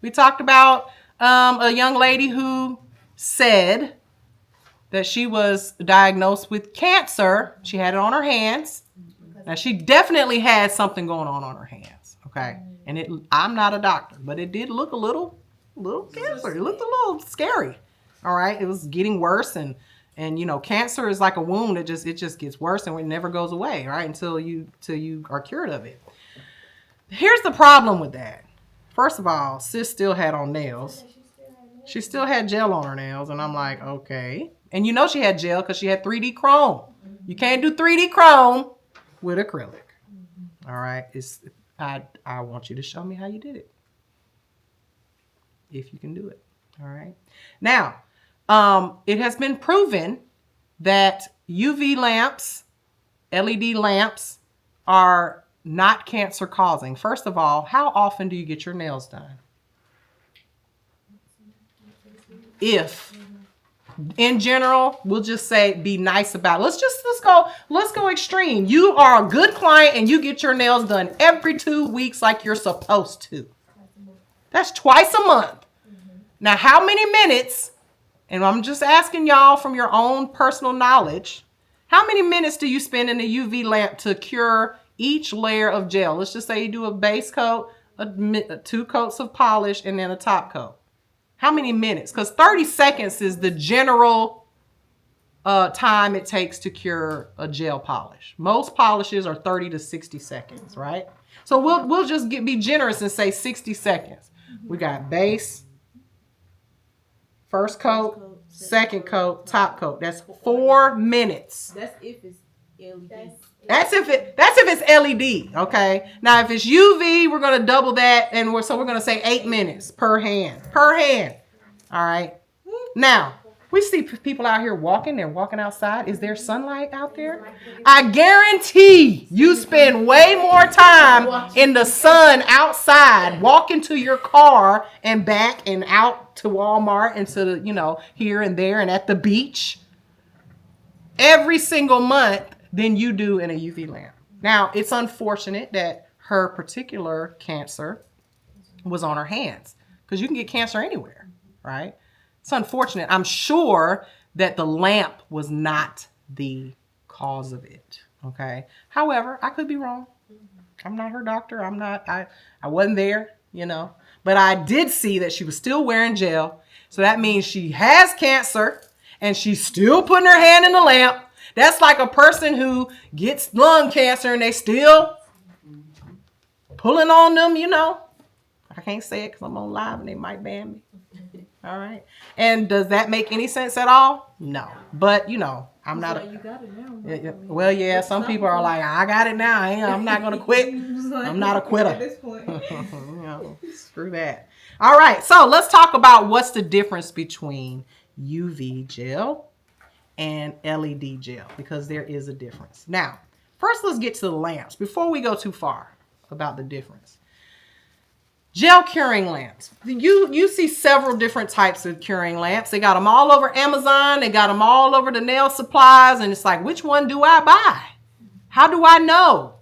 We talked about a young lady who said that she was diagnosed with cancer. She had it on her hands. Now, she definitely had something going on her hands, okay? And I'm not a doctor, but it did look a little cancer. It looked a little scary, all right? It was getting worse, and you know, cancer is like a wound. It just gets worse, and it never goes away, right? Until you are cured of it. Here's the problem with that. First of all, sis still had on nails. She still had gel on her nails, and I'm like, okay. And you know she had gel because she had 3D chrome. You can't do 3D chrome with acrylic. All right? I want you to show me how you did it. If you can do it. All right? Now, it has been proven that UV lamps LED lamps are not cancer causing. First of all, how often do you get your nails done? If in general, we'll just say be nice about it. Let's go extreme. You are a good client and you get your nails done every 2 weeks like you're supposed to. That's twice a month. Now, how many minutes, and I'm just asking y'all from your own personal knowledge, how many minutes do you spend in a UV lamp to cure each layer of gel? Let's just say you do a base coat, 2 coats of polish, and then a top coat. How many minutes? Because 30 seconds is the general time it takes to cure a gel polish. Most polishes are 30 to 60 seconds, right? So we'll just be generous and say 60 seconds. We got base, first coat, second coat, top coat. That's 4 minutes. That's if it's LED. That's if it's LED, okay? Now, if it's UV, we're going to double that, and we're going to say 8 minutes per hand. Per hand. All right? Now, we see people out here walking. They're walking outside. Is there sunlight out there? I guarantee you spend way more time in the sun outside, walking to your car and back and out to Walmart and to the, here and there and at the beach every single month than you do in a UV lamp. Now, it's unfortunate that her particular cancer was on her hands because you can get cancer anywhere, right? It's unfortunate. I'm sure that the lamp was not the cause of it, okay? However, I could be wrong. I'm not her doctor. I wasn't there, But I did see that she was still wearing gel. So that means she has cancer and she's still putting her hand in the lamp. That's like a person who gets lung cancer and they still pulling on them, I can't say it because I'm on live and they might ban me. All right. And does that make any sense at all? No. But, I'm not. You got it now. Well, yeah, some people are like, I got it now. I'm not going to quit. I'm not a quitter. At this point. Screw that. All right. So let's talk about what's the difference between UV gel and LED gel, because there is a difference. Now, first let's get to the lamps before we go too far about the difference. Gel curing lamps. You see several different types of curing lamps. They got them all over Amazon. They got them all over the nail supplies. And it's like, which one do I buy? How do I know?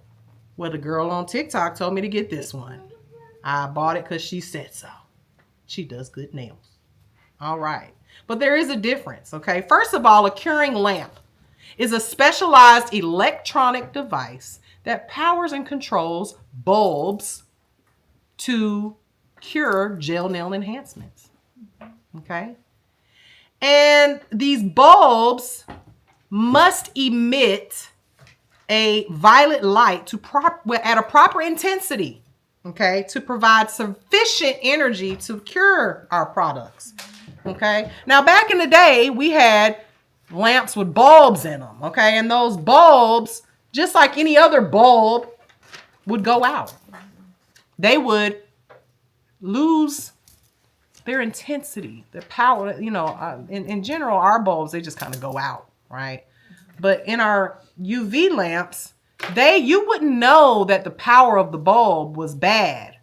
Well, the girl on TikTok told me to get this one. I bought it because she said so. She does good nails. All right. But there is a difference, okay? First of all, a curing lamp is a specialized electronic device that powers and controls bulbs to cure gel nail enhancements, okay? And these bulbs must emit a violet light at a proper intensity, okay, to provide sufficient energy to cure our products. Okay. Now, back in the day, we had lamps with bulbs in them. Okay. And those bulbs, just like any other bulb, would go out. They would lose their intensity, their power. In general, our bulbs, they just kind of go out. Right. But in our UV lamps, you wouldn't know that the power of the bulb was bad.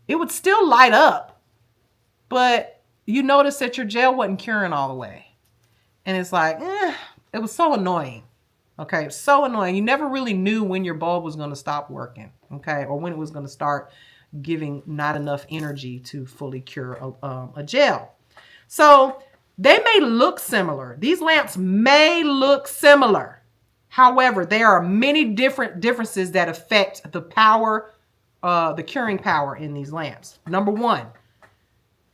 It would still light up, but you notice that your gel wasn't curing all the way. And it's like, it was so annoying. Okay, so annoying. You never really knew when your bulb was going to stop working, okay, or when it was going to start giving not enough energy to fully cure a gel. So they may look similar. These lamps may look similar. However, there are many differences that affect the power, the curing power in these lamps. Number one,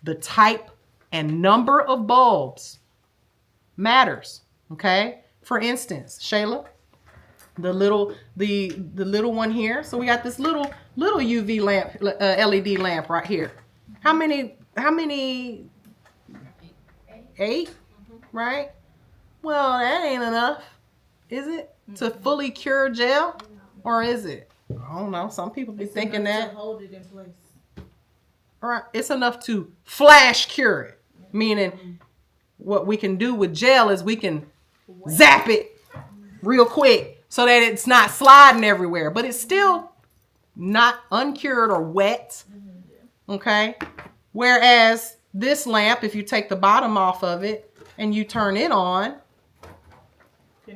the type and number of bulbs matters, okay? For instance, Shayla, the little one here. So we got this little UV lamp, LED lamp right here. How many? 8, right? Well, that ain't enough, is it? To fully cure gel, or is it? I don't know. Some people be thinking that. To hold it in place. All right, it's enough to flash cure it. Meaning, what we can do with gel is we can zap it real quick so that it's not sliding everywhere, but it's still not uncured or wet. Okay. Whereas this lamp, if you take the bottom off of it and you turn it on,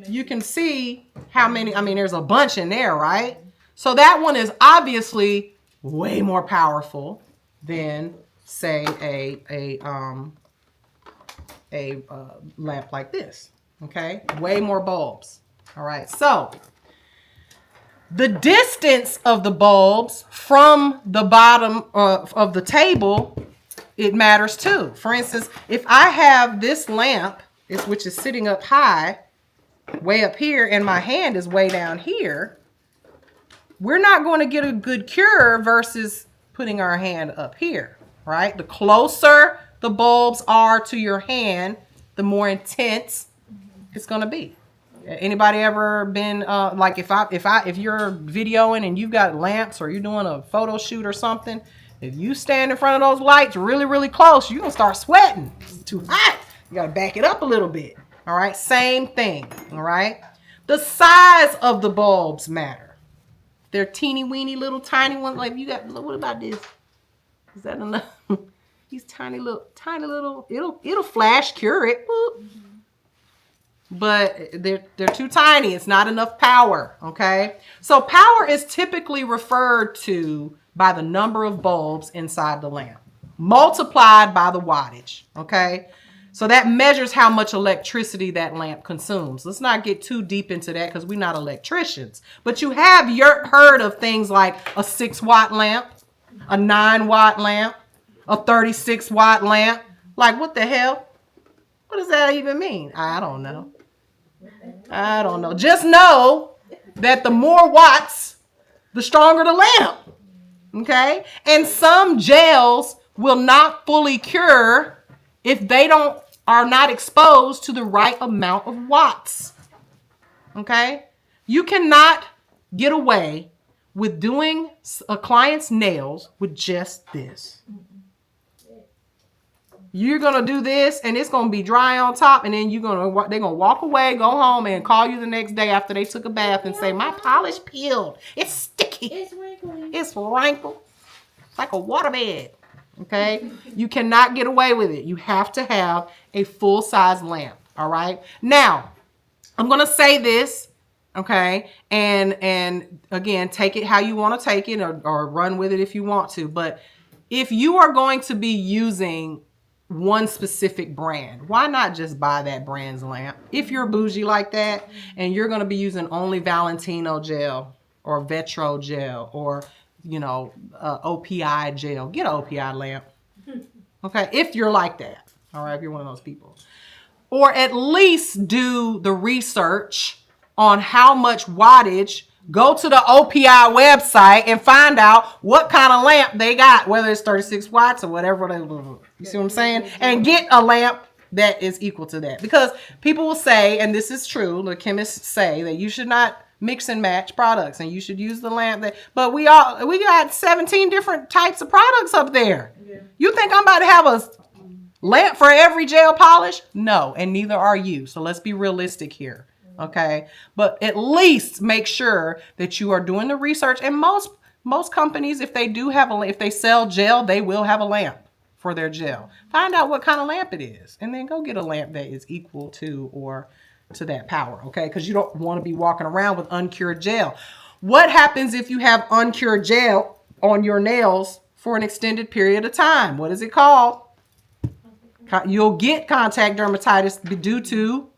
you can see how many, I mean, there's a bunch in there, right? So that one is obviously way more powerful than, say, a lamp like this. Okay, way more bulbs. All right, so the distance of the bulbs from the bottom of the table, it matters too. For instance, if I have this lamp, which is sitting up high, way up here, and my hand is way down here, we're not going to get a good cure versus putting our hand up here, right? The closer the bulbs are to your hand, the more intense it's going to be. Anybody ever been like if you're videoing and you've got lamps or you're doing a photo shoot or something, if you stand in front of those lights really, really close, you're going to start sweating. It's too hot. You got to back it up a little bit. All right. Same thing. All right. The size of the bulbs matter. They're teeny weeny little tiny ones. Like you got, what about this? Is that enough? These tiny little, it'll flash cure it. Boop. But they're too tiny. It's not enough power. Okay. So power is typically referred to by the number of bulbs inside the lamp, multiplied by the wattage. Okay. So that measures how much electricity that lamp consumes. Let's not get too deep into that because we're not electricians. But you have heard of things like a 6-watt lamp, a 9-watt lamp, a 36-watt lamp. Like, what the hell? What does that even mean? I don't know. I don't know. Just know that the more watts, the stronger the lamp. Okay? And some gels will not fully cure if they are not exposed to the right amount of watts. Okay? You cannot get away with doing a client's nails with just this. You're going to do this and it's going to be dry on top, and then they're going to walk away, go home, and call you the next day after they took a bath and say, my polish peeled. It's sticky. It's wrinkly. It's wrinkled. It's like a waterbed. Okay? You cannot get away with it. You have to have a full-size lamp. All right? Now, I'm going to say this, okay? And again, take it how you want to take it, or run with it if you want to. But if you are going to be using one specific brand, why not just buy that brand's lamp? If you're bougie like that and you're going to be using only Valentino gel or Vetro gel or, OPI gel, get an OPI lamp. Okay, if you're like that. All right, if you're one of those people. Or at least do the research on how much wattage. Go to the OPI website and find out what kind of lamp they got, whether it's 36 watts or whatever. You see what I'm saying? And get a lamp that is equal to that. Because people will say, and this is true, the chemists say that you should not mix and match products and you should use the lamp but we got 17 different types of products up there. Yeah. You think I'm about to have a lamp for every gel polish? No, and neither are you. So let's be realistic here. Okay, but at least make sure that you are doing the research. And most companies, if they sell gel, they will have a lamp for their gel. Find out what kind of lamp it is, and then go get a lamp that is equal to or to that power. Okay, because you don't want to be walking around with uncured gel. What happens if you have uncured gel on your nails for an extended period of time? What is it called? You'll get contact dermatitis due to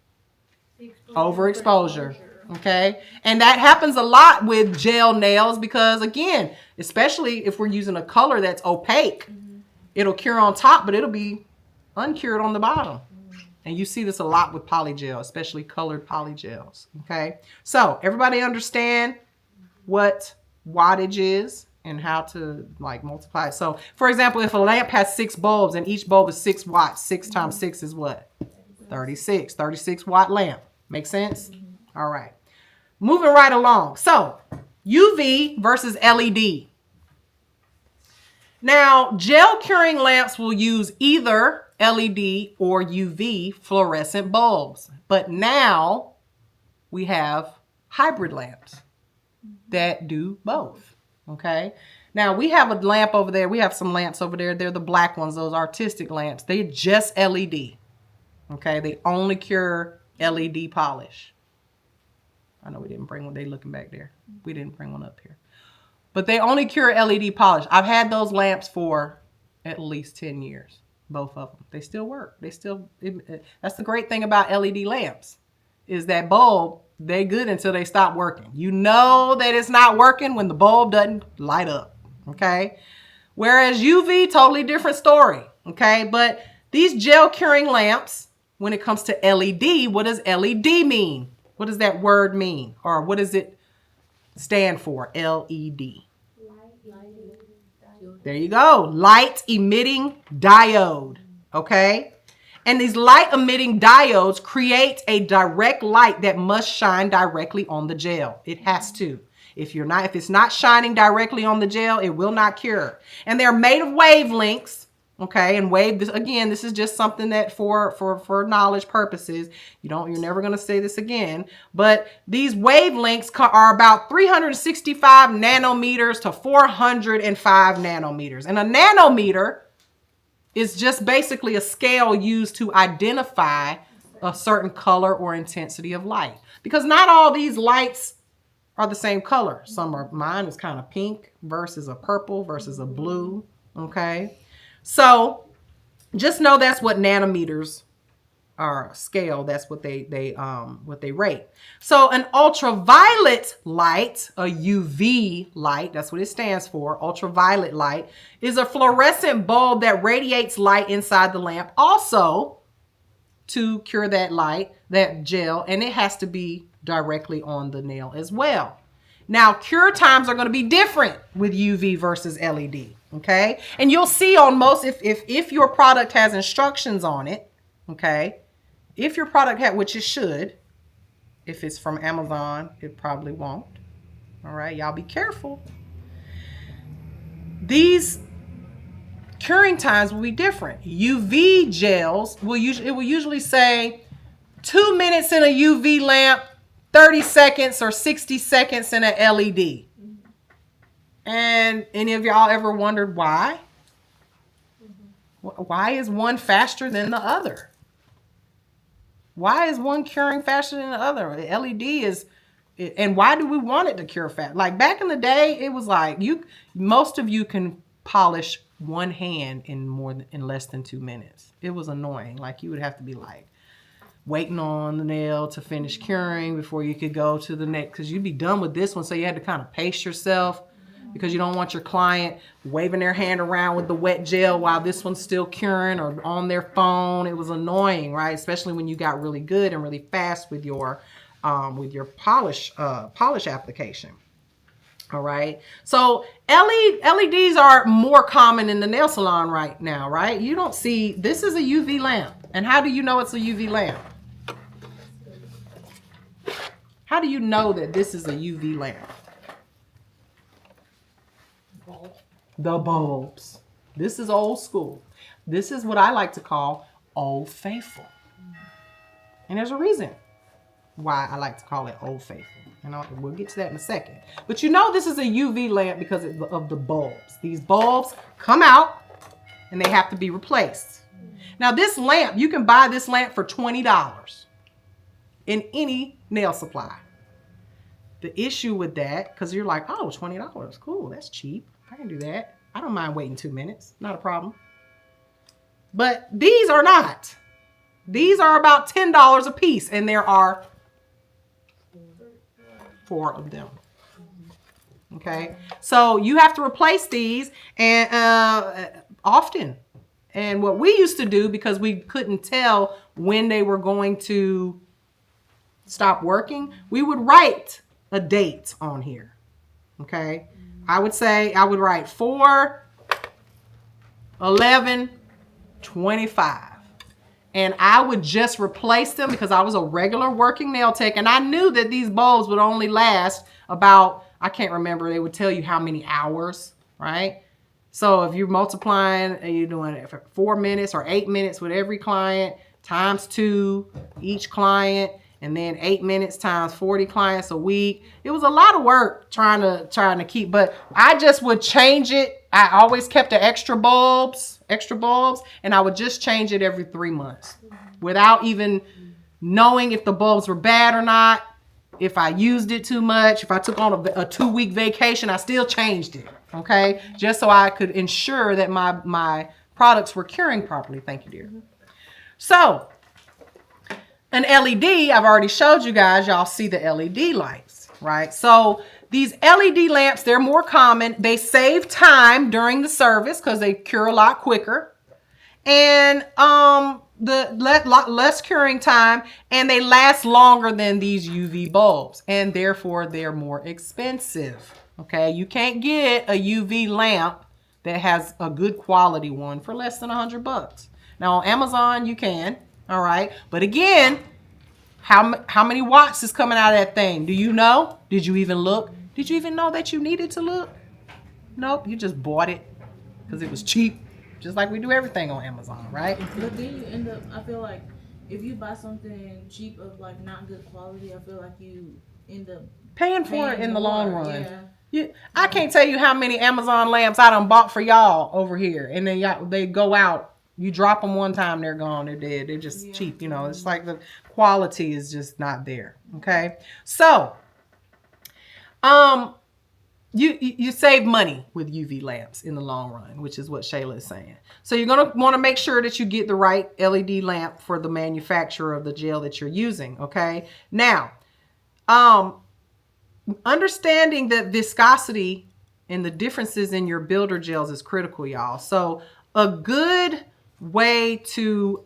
overexposure. Okay. And that happens a lot with gel nails because, again, especially if we're using a color that's opaque, it'll cure on top, but it'll be uncured on the bottom. And you see this a lot with polygel, especially colored polygels. Okay. So everybody understand what wattage is and how to multiply it. So for example, if a lamp has 6 bulbs and each bulb is 6 watts, 6 times 6 is what? 36 watt lamp. Make sense? All right. Moving right along. So UV versus LED. Now, gel curing lamps will use either LED or UV fluorescent bulbs. But now we have hybrid lamps that do both. Okay. Now we have a lamp over there. We have some lamps over there. They're the black ones, those artistic lamps. They're just LED. Okay. They only cure LED polish. I know we didn't bring one. They looking back there. We didn't bring one up here. But they only cure LED polish. I've had those lamps for at least 10 years. Both of them. They still work. They still, that's the great thing about LED lamps, is that bulb, they good until they stop working. You know that it's not working when the bulb doesn't light up. Okay. Whereas UV, totally different story. Okay. But these gel curing lamps, when it comes to LED, what does LED mean? What does that word mean? Or what does it stand for? LED. There you go. Light emitting diode. Okay. And these light emitting diodes create a direct light that must shine directly on the gel. It has to. If it's not shining directly on the gel, it will not cure. And they're made of wavelengths. Okay. And this is just something that for knowledge purposes, you're never going to say this again, but these wavelengths are about 365 nanometers to 405 nanometers. And a nanometer is just basically a scale used to identify a certain color or intensity of light, because not all these lights are the same color. Mine is kind of pink versus a purple versus a blue. Okay. So just know that's what nanometers are, scale. That's what they rate. So an ultraviolet light, a UV light, that's what it stands for. Ultraviolet light is a fluorescent bulb that radiates light inside the lamp, also to cure that light, that gel, and it has to be directly on the nail as well. Now, cure times are going to be different with UV versus LED. Okay. And you'll see on most, if your product has instructions on it, okay, if your product which it should, if it's from Amazon, it probably won't. All right. Y'all be careful. These curing times will be different. UV gels will usually say 2 minutes in a UV lamp, 30 seconds or 60 seconds in an LED. And any of y'all ever wondered why? Why is one faster than the other? Why is one curing faster than the other? The LED is, and why do we want it to cure fast? Like back in the day, it was like most of you can polish one hand in less than 2 minutes. It was annoying. Like you would have to be like waiting on the nail to finish curing before you could go to the next, because you'd be done with this one. So you had to kind of pace yourself, because you don't want your client waving their hand around with the wet gel while this one's still curing or on their phone. It was annoying, right? Especially when you got really good and really fast with your polish application. All right. So LEDs are more common in the nail salon right now, right? You don't see, this is a UV lamp. And how do you know it's a UV lamp? How do you know that this is a UV lamp? The bulbs. This is old school. This is what I like to call Old Faithful. And there's a reason why I like to call it Old Faithful. And we'll get to that in a second. But you know this is a UV lamp because of the bulbs. These bulbs come out and they have to be replaced. Now this lamp, you can buy this lamp for $20 in any nail supply. The issue with that, because you're like, oh, $20, cool, that's cheap. I can do that. I don't mind waiting 2 minutes. Not a problem. But these are not. These are about $10 a piece, and there are 4 of them. Okay? So you have to replace these and often. And what we used to do, because we couldn't tell when they were going to stop working, we would write a date on here. Okay? I would write 4/11/25. And I would just replace them because I was a regular working nail tech. And I knew that these bulbs would only last about, I can't remember, they would tell you how many hours, right? So if you're multiplying and you're doing it for 4 minutes or 8 minutes with every client, times 2 each client, and then 8 minutes times 40 clients a week. It was a lot of work trying to keep, but I just would change it. I always kept the extra bulbs, and I would just change it every 3 months without even knowing if the bulbs were bad or not. If I used it too much, if I took on a 2-week vacation, I still changed it, okay? Just so I could ensure that my products were curing properly. Thank you, dear. So, an LED, I've already showed you guys, y'all see the LED lights, right? So, these LED lamps, they're more common. They save time during the service because they cure a lot quicker. And the less curing time, and they last longer than these UV bulbs, and therefore they're more expensive. Okay, you can't get a UV lamp that has a good quality one for less than $100. Now on Amazon you can, all right, but again, how many watts is coming out of that thing? Do you know? Did you even look? Did you even know that you needed to look? Nope, you just bought it because it was cheap. Just like we do everything on Amazon, right? But then you end up, I feel like if you buy something cheap of like not good quality, I feel like you end up Paying for it in the long run. Yeah. I can't tell you how many Amazon lamps I done bought for y'all over here. And then they go out. You drop them one time, they're gone. They're dead. They're just cheap. You know, it's like the quality is just not there. Okay. So, you save money with UV lamps in the long run, which is what Shayla is saying. So you're going to want to make sure that you get the right LED lamp for the manufacturer of the gel that you're using. Okay. Now, understanding that viscosity and the differences in your builder gels is critical, y'all. So a good way to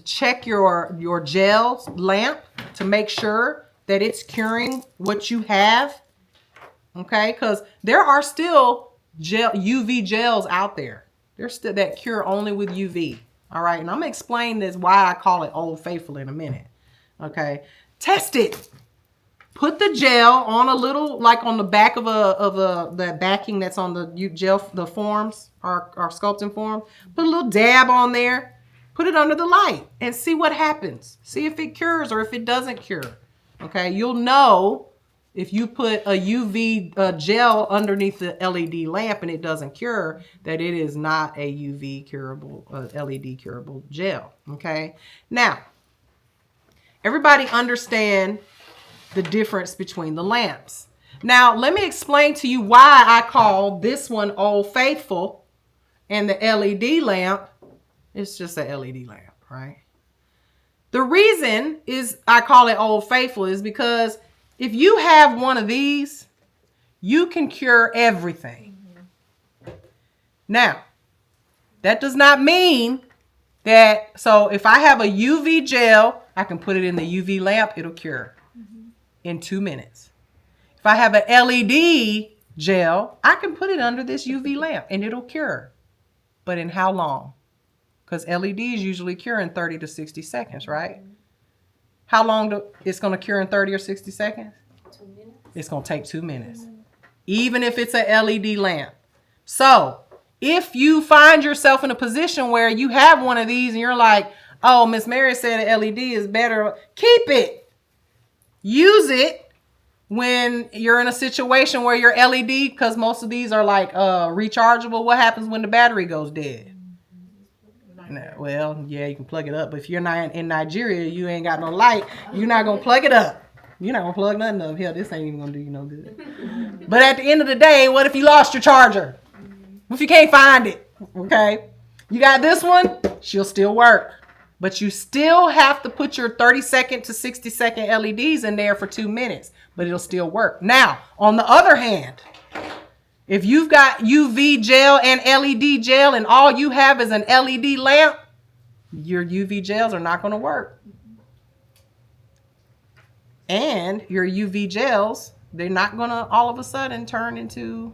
check your gel lamp to make sure that it's curing what you have. Okay, because there are still UV gels out there. There's still that cure only with UV. All right, and I'm gonna explain this why I call it Old Faithful in a minute. Okay, test it. Put the gel on a little, like on the back of the backing that's on the gel, the forms, our sculpting form. Put a little dab on there. Put it under the light and see what happens. See if it cures or if it doesn't cure. Okay, you'll know. If you put a UV gel underneath the LED lamp and it doesn't cure, that it is not a UV curable, LED curable gel, okay? Now, everybody understand the difference between the lamps. Now, let me explain to you why I call this one Old Faithful and the LED lamp, it's just a LED lamp, right? The reason is I call it Old Faithful is because if you have one of these, you can cure everything. Now, that does not mean that, so if I have a UV gel, I can put it in the UV lamp, it'll cure in 2 minutes. If I have an LED gel, I can put it under this UV lamp and it'll cure. But in how long? Because LEDs usually cure in 30 to 60 seconds, right? How long it's going to cure in 30 or 60 seconds? 2 minutes. It's going to take 2 minutes. Even if it's a LED lamp. So if you find yourself in a position where you have one of these and you're like, oh, Miss Mary said an LED is better, keep it. Use it when you're in a situation where your LED, because most of these are like rechargeable. What happens when the battery goes dead? Well, yeah, you can plug it up, but if you're not in Nigeria, you ain't got no light, you're not going to plug it up. You're not going to plug nothing up. Hell, this ain't even going to do you no good. But at the end of the day, what if you lost your charger? What if you can't find it? Okay. You got this one, she'll still work. But you still have to put your 30-second to 60-second LEDs in there for 2 minutes, but it'll still work. Now, on the other hand, if you've got UV gel and LED gel and all you have is an LED lamp, your UV gels are not going to work. And your UV gels, they're not going to all of a sudden turn into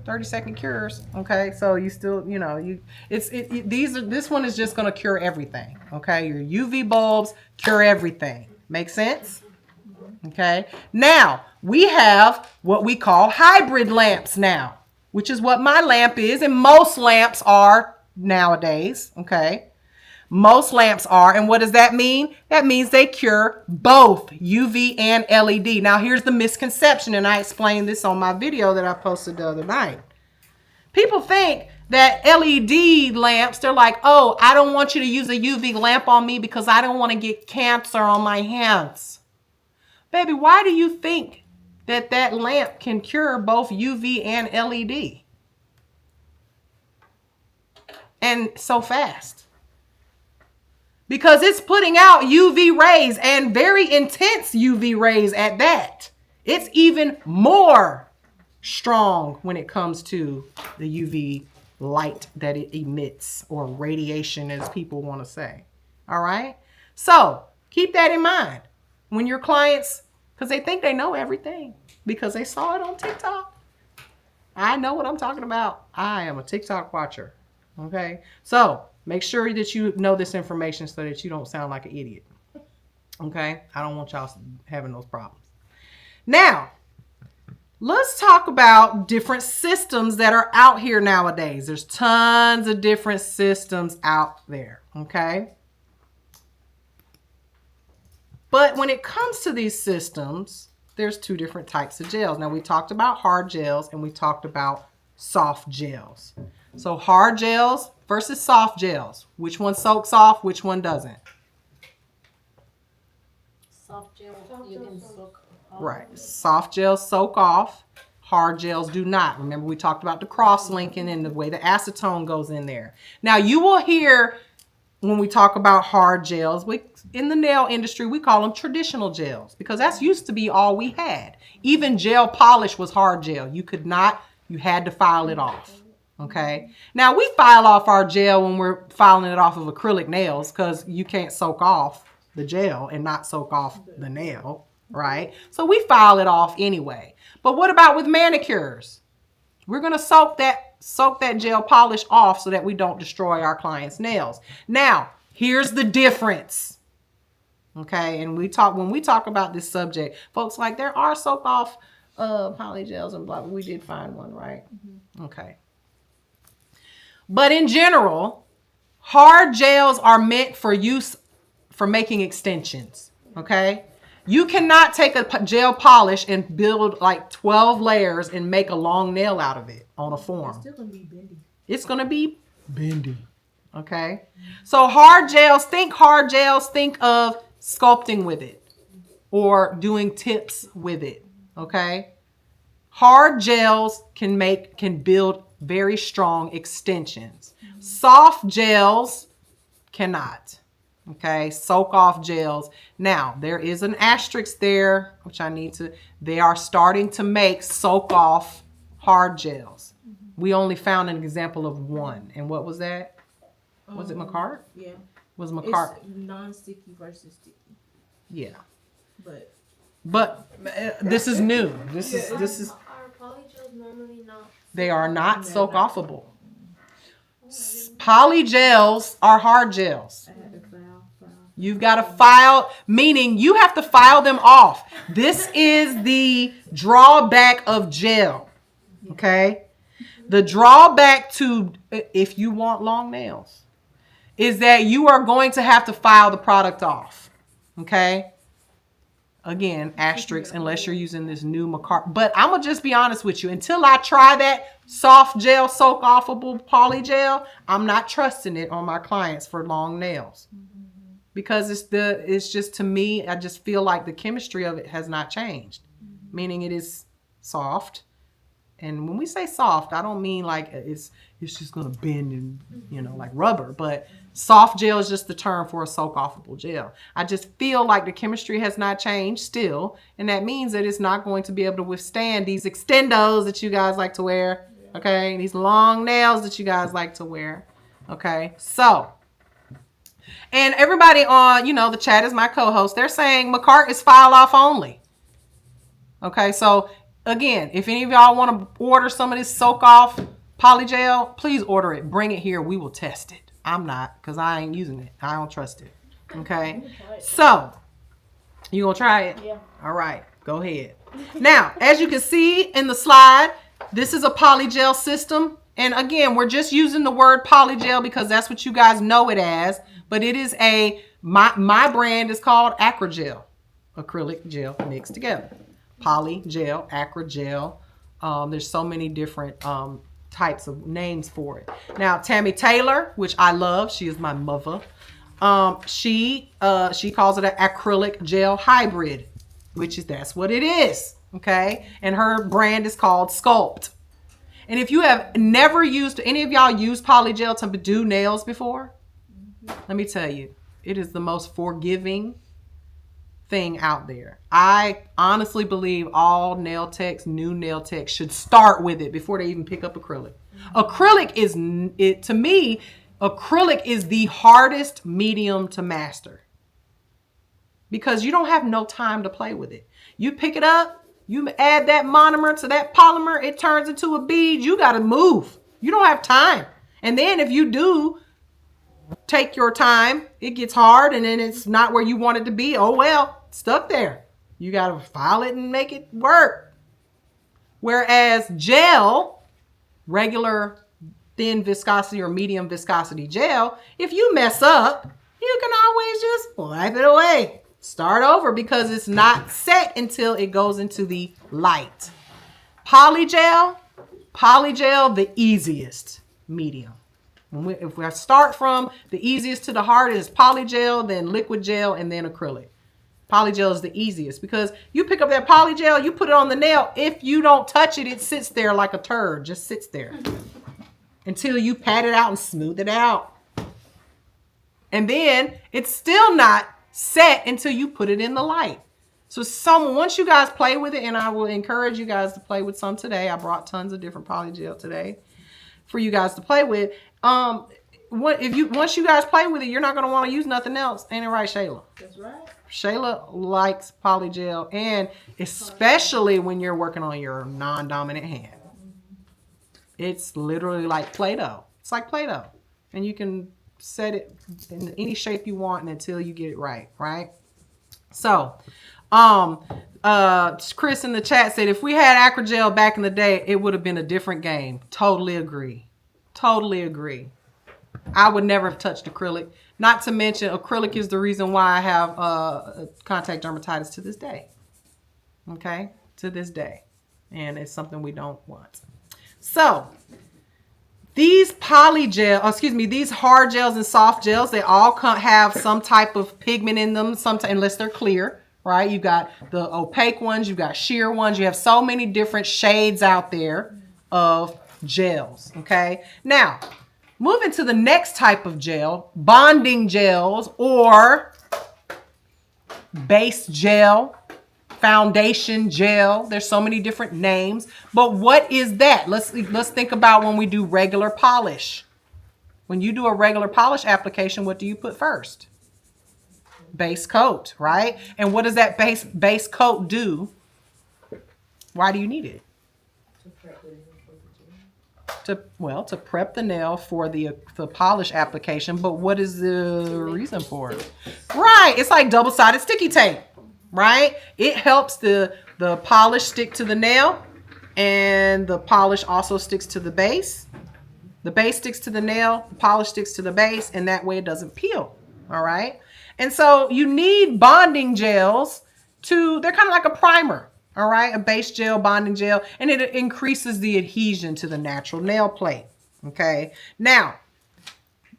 30-second cures. Okay, so you still, you know, this one is just going to cure everything. Okay, your UV bulbs cure everything. Make sense? Okay, now we have what we call hybrid lamps now, which is what my lamp is, and most lamps are nowadays. Okay, Most lamps are. And what does that mean? That means they cure both UV and LED. Now, here's the misconception, and I explained this on my video that I posted the other night. People think that LED lamps, they're like, oh, I don't want you to use a UV lamp on me because I don't want to get cancer on my hands. Baby, why do you think that that lamp can cure both UV and LED? And so fast. Because it's putting out UV rays, and very intense UV rays at that. It's even more strong when it comes to the UV light that it emits, or radiation as people want to say. All right? So keep that in mind when your clients, because they think they know everything because they saw it on TikTok. I know what I'm talking about. I am a TikTok watcher. Okay? So make sure that you know this information so that you don't sound like an idiot. Okay? I don't want y'all having those problems. Now, let's talk about different systems that are out here nowadays. There's tons of different systems out there. Okay? But when it comes to these systems, there's two different types of gels. Now, we talked about hard gels and we talked about soft gels. So hard gels versus soft gels. Which one soaks off? Which one doesn't? Soft gel, you can soak off. Right. Soft gels soak off. Hard gels do not. Remember, we talked about the cross-linking and the way the acetone goes in there. Now, you will hear when we talk about hard gels, in the nail industry, we call them traditional gels because that's used to be all we had. Even gel polish was hard gel. You could not, you had to file it off. Okay. Now, we file off our gel when we're filing it off of acrylic nails because you can't soak off the gel and not soak off the nail, right? So we file it off anyway. But what about with manicures? We're going to soak that gel polish off so that we don't destroy our client's nails. Now, here's the difference. Okay, and when we talk about this subject, folks, like, there are soak off polygels and blah, we did find one, right? Mm-hmm. Okay. But in general, hard gels are meant for use for making extensions, okay? You cannot take a gel polish and build like 12 layers and make a long nail out of it on a form. It's still going to be bendy. It's going to be bendy, okay? So hard gels, think of sculpting with it or doing tips with it, okay? Hard gels can build very strong extensions. Soft gels cannot. Okay, soak off gels. Now, there is an asterisk there, which they are starting to make soak off hard gels. We only found an example of one. And what was that? Was it McCart? Yeah. Was McCart? It's non-sticky versus sticky. Yeah. But this is new. This is Are polygels normally not? They are not soak offable. Polygels are hard gels. I had to file. You've got to file, meaning you have to file them off. This is the drawback of gel. Okay? The drawback to, if you want long nails, is that you are going to have to file the product off. Okay? Again, asterisk, unless you're using this new McCart. But I'm going to just be honest with you. Until I try that soft gel, soak offable polygel, I'm not trusting it on my clients for long nails. Because it's just, to me, I just feel like the chemistry of it has not changed. Meaning it is soft. And when we say soft, I don't mean like it's just going to bend and, like rubber. But soft gel is just the term for a soak offable gel. I just feel like the chemistry has not changed still. And that means that it's not going to be able to withstand these extendos that you guys like to wear. Okay. These long nails that you guys like to wear. Okay. So, and everybody on, the chat is my co-host. They're saying McCart is file off only. Okay. So again, if any of y'all want to order some of this soak off polygel, please order it. Bring it here. We will test it. I'm not, because I ain't using it. I don't trust it. Okay. So you gonna try it? Yeah. All right. Go ahead. Now, as you can see in the slide, this is a polygel system. And again, we're just using the word polygel because that's what you guys know it as. But it is my brand is called Acrogel, acrylic gel mixed together. Poly gel, Acrogel. There's so many different types of names for it. Now, Tammy Taylor, which I love, she is my mother. She calls it an acrylic gel hybrid, that's what it is. Okay. And her brand is called Sculpt. And if you have never used, any of y'all used polygel to do nails before? Let me tell you, it is the most forgiving thing out there. I honestly believe all nail techs, new nail techs, should start with it before they even pick up acrylic. Acrylic is, to me, acrylic is the hardest medium to master because you don't have no time to play with it. You pick it up, you add that monomer to that polymer, it turns into a bead. You got to move. You don't have time. And then if you do take your time, it gets hard and then it's not where you want it to be. Oh, well, stuck there. You got to file it and make it work. Whereas gel, regular thin viscosity or medium viscosity gel, if you mess up, you can always just wipe it away. Start over because it's not set until it goes into the light. Polygel, the easiest medium. If we start from the easiest to the hardest, polygel, then liquid gel, and then acrylic. Polygel is the easiest because you pick up that polygel, you put it on the nail. If you don't touch it, it sits there like a turd, just sits there until you pat it out and smooth it out. And then it's still not set until you put it in the light. So once you guys play with it, and I will encourage you guys to play with some today. I brought tons of different polygel today for you guys to play with. Once you guys play with it, you're not going to want to use nothing else. Ain't it right, Shayla? That's right. Shayla likes polygel, and especially when you're working on your non-dominant hand. It's literally like Play-Doh. It's like Play-Doh. And you can set it in any shape you want until you get it right, right? So, Chris in the chat said, if we had Acrogel back in the day, it would have been a different game. Totally agree. Totally agree. I would never have touched acrylic. Not to mention, acrylic is the reason why I have contact dermatitis to this day. Okay? To this day. And it's something we don't want. So, these these hard gels and soft gels, they all have some type of pigment in them, unless they're clear, right? You got the opaque ones, you got sheer ones. You have so many different shades out there of gels, okay? Now, moving to the next type of gel, bonding gels or base gel, foundation gel. There's so many different names, but what is that? Let's think about when we do regular polish. When you do a regular polish application, what do you put first? Base coat, right? And what does that base coat do? Why do you need it? To prep the nail for the polish application, but what is the reason for it? Right, it's like double-sided sticky tape, right? It helps the polish stick to the nail, and the polish also sticks to the base. The base sticks to the nail, the polish sticks to the base, and that way it doesn't peel, all right? And so you need bonding gels they're kind of like a primer. All right, a base gel, bonding gel, and it increases the adhesion to the natural nail plate. Okay, now,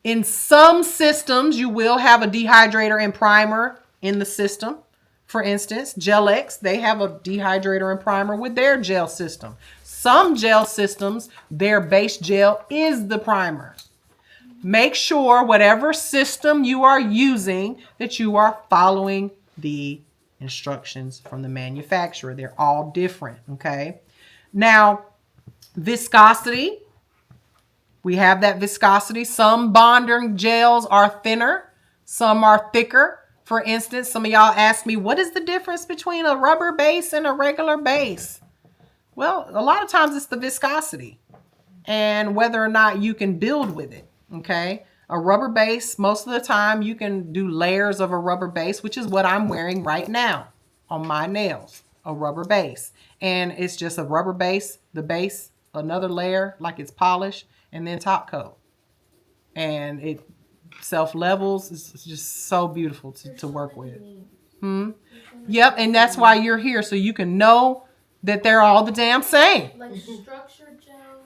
in some systems, you will have a dehydrator and primer in the system. For instance, Gel-X, they have a dehydrator and primer with their gel system. Some gel systems, their base gel is the primer. Make sure whatever system you are using that you are following the instructions from the manufacturer. They're all different, okay? Now, viscosity. We have that viscosity. Some bonding gels are thinner. Some are thicker. For instance, some of y'all ask me, what is the difference between a rubber base and a regular base? Well, a lot of times it's the viscosity and whether or not you can build with it, okay? A rubber base, most of the time you can do layers of a rubber base, which is what I'm wearing right now on my nails, a rubber base. And it's just a rubber base, the base, another layer like it's polished, and then top coat. And self levels. It's just so beautiful to work with. Yep, and that's why you're here, so you can know that they're all the damn same. Like structured gel.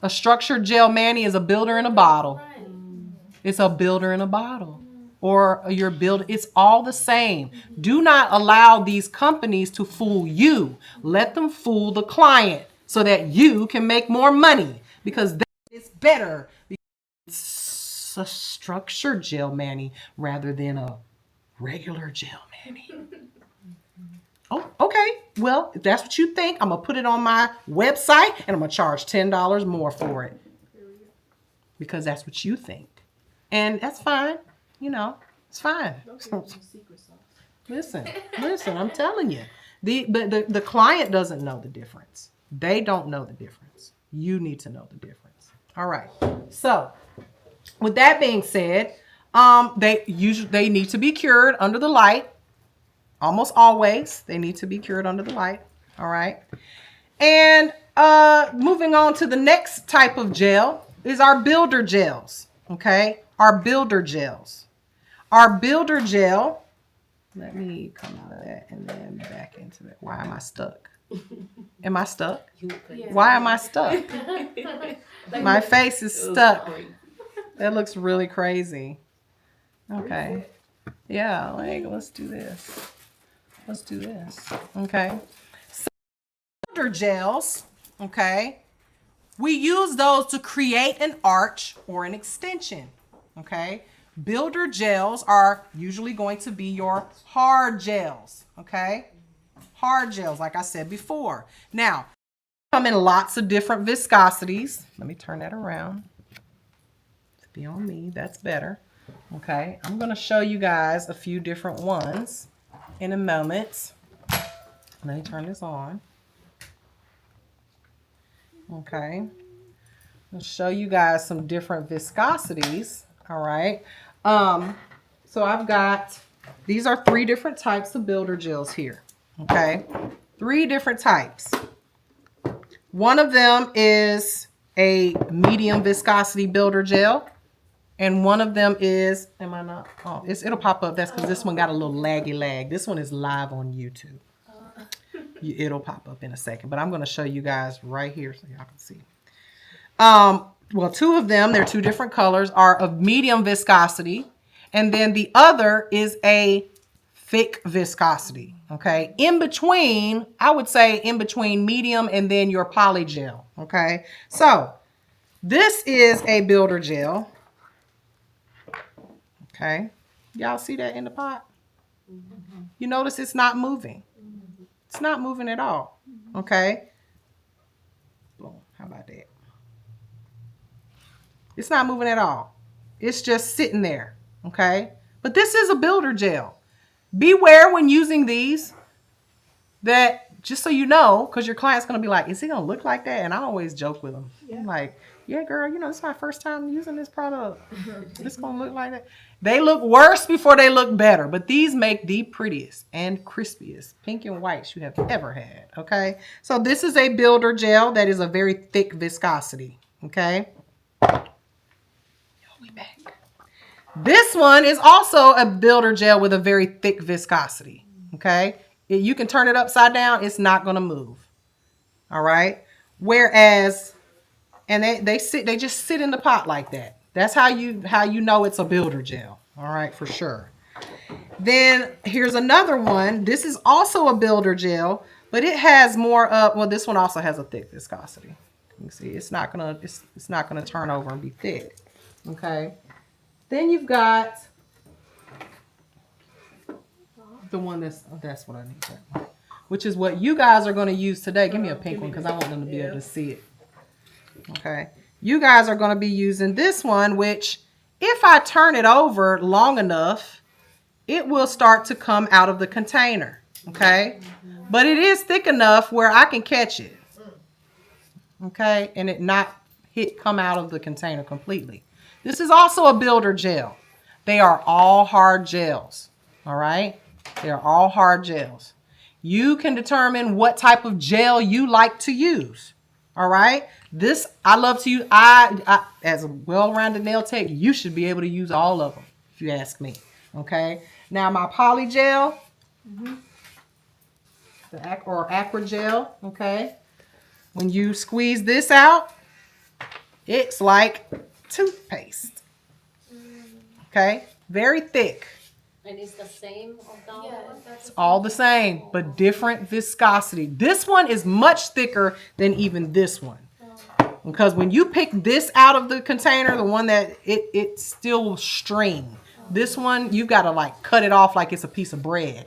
A structured gel mani is a builder in a bottle. Right. It's a builder in a bottle. Or your build, it's all the same. Do not allow these companies to fool you. Let them fool the client so that you can make more money, because it's better. It's a structured gel mani rather than a regular gel mani. Oh, okay. Well, if that's what you think, I'm going to put it on my website and I'm going to charge $10 more for it. Because that's what you think. And that's fine. You know, it's fine. Listen, I'm telling you. The client doesn't know the difference. They don't know the difference. You need to know the difference. All right. So, with that being said, they need to be cured under the light. Almost always, they need to be cured under the light. All right. And moving on to the next type of gel is our builder gels. Okay. Our builder gels. Our builder gel. Let me come out of that and then back into it. Why am I stuck? Am I stuck? Why am I stuck? My face is stuck. That looks really crazy. Okay. Yeah, like, let's do this. Let's do this. Okay. So, builder gels, okay, we use those to create an arch or an extension. Okay. Builder gels are usually going to be your hard gels. Okay. Hard gels, like I said before. Now, come in lots of different viscosities. Let me turn that around. To be on me, that's better. Okay. I'm going to show you guys a few different ones in a moment. Let me turn this on. Okay. I'll show you guys some different viscosities. All right. So I've got, these are 3 different types of builder gels here. Okay. 3 different types. One of them is a medium viscosity builder gel. And one of them is, am I not? Oh, it'll pop up. That's because this one got a little laggy lag. This one is live on YouTube. It'll pop up in a second. But I'm going to show you guys right here so y'all can see. Well, 2 of them, they're 2 different colors, are of medium viscosity. And then the other is a thick viscosity. Okay. In between, I would say in between medium and then your poly gel. Okay. So this is a builder gel. Okay. Y'all see that in the pot? You notice it's not moving. It's not moving at all. Okay. Boom. How about that? It's not moving at all. It's just sitting there. Okay. But this is a builder gel. Beware when using these that, just so you know, because your client's going to be like, is it going to look like that? And I always joke with them. Yeah. I'm like, yeah, girl, you know, this is my first time using this product. It's going to look like that. They look worse before they look better, but these make the prettiest and crispiest pink and whites you have ever had. Okay. So this is a builder gel that is a very thick viscosity. Okay. We back. This one is also a builder gel with a very thick viscosity. Okay. You can turn it upside down. It's not going to move. All right. Whereas, and they just sit in the pot like that. That's how you know it's a builder gel. All right, for sure. Then here's another one. This is also a builder gel, but it has more of, well, this one also has a thick viscosity. You can see it's not gonna turn over and be thick. Okay. Then you've got the one that's what I need, that one, which is what you guys are going to use today. Give me a pink one because I want them to be able to see it. Okay. You guys are going to be using this one, which if I turn it over long enough, it will start to come out of the container. Okay. But it is thick enough where I can catch it. Okay. And it not come out of the container completely. This is also a builder gel. They are all hard gels. All right. They are all hard gels. You can determine what type of gel you like to use. All right. This, I love to use. I as a well-rounded nail tech, you should be able to use all of them, if you ask me. Okay. Now my poly gel, or Acrylic gel. Okay. When you squeeze this out, it's like toothpaste. Okay. Very thick. And it's the same of the other Yeah, one? that's All the same, but different viscosity. This one is much thicker than even this one. Because when you pick this out of the container, the one that it's still string. This one, you got to like cut it off like it's a piece of bread.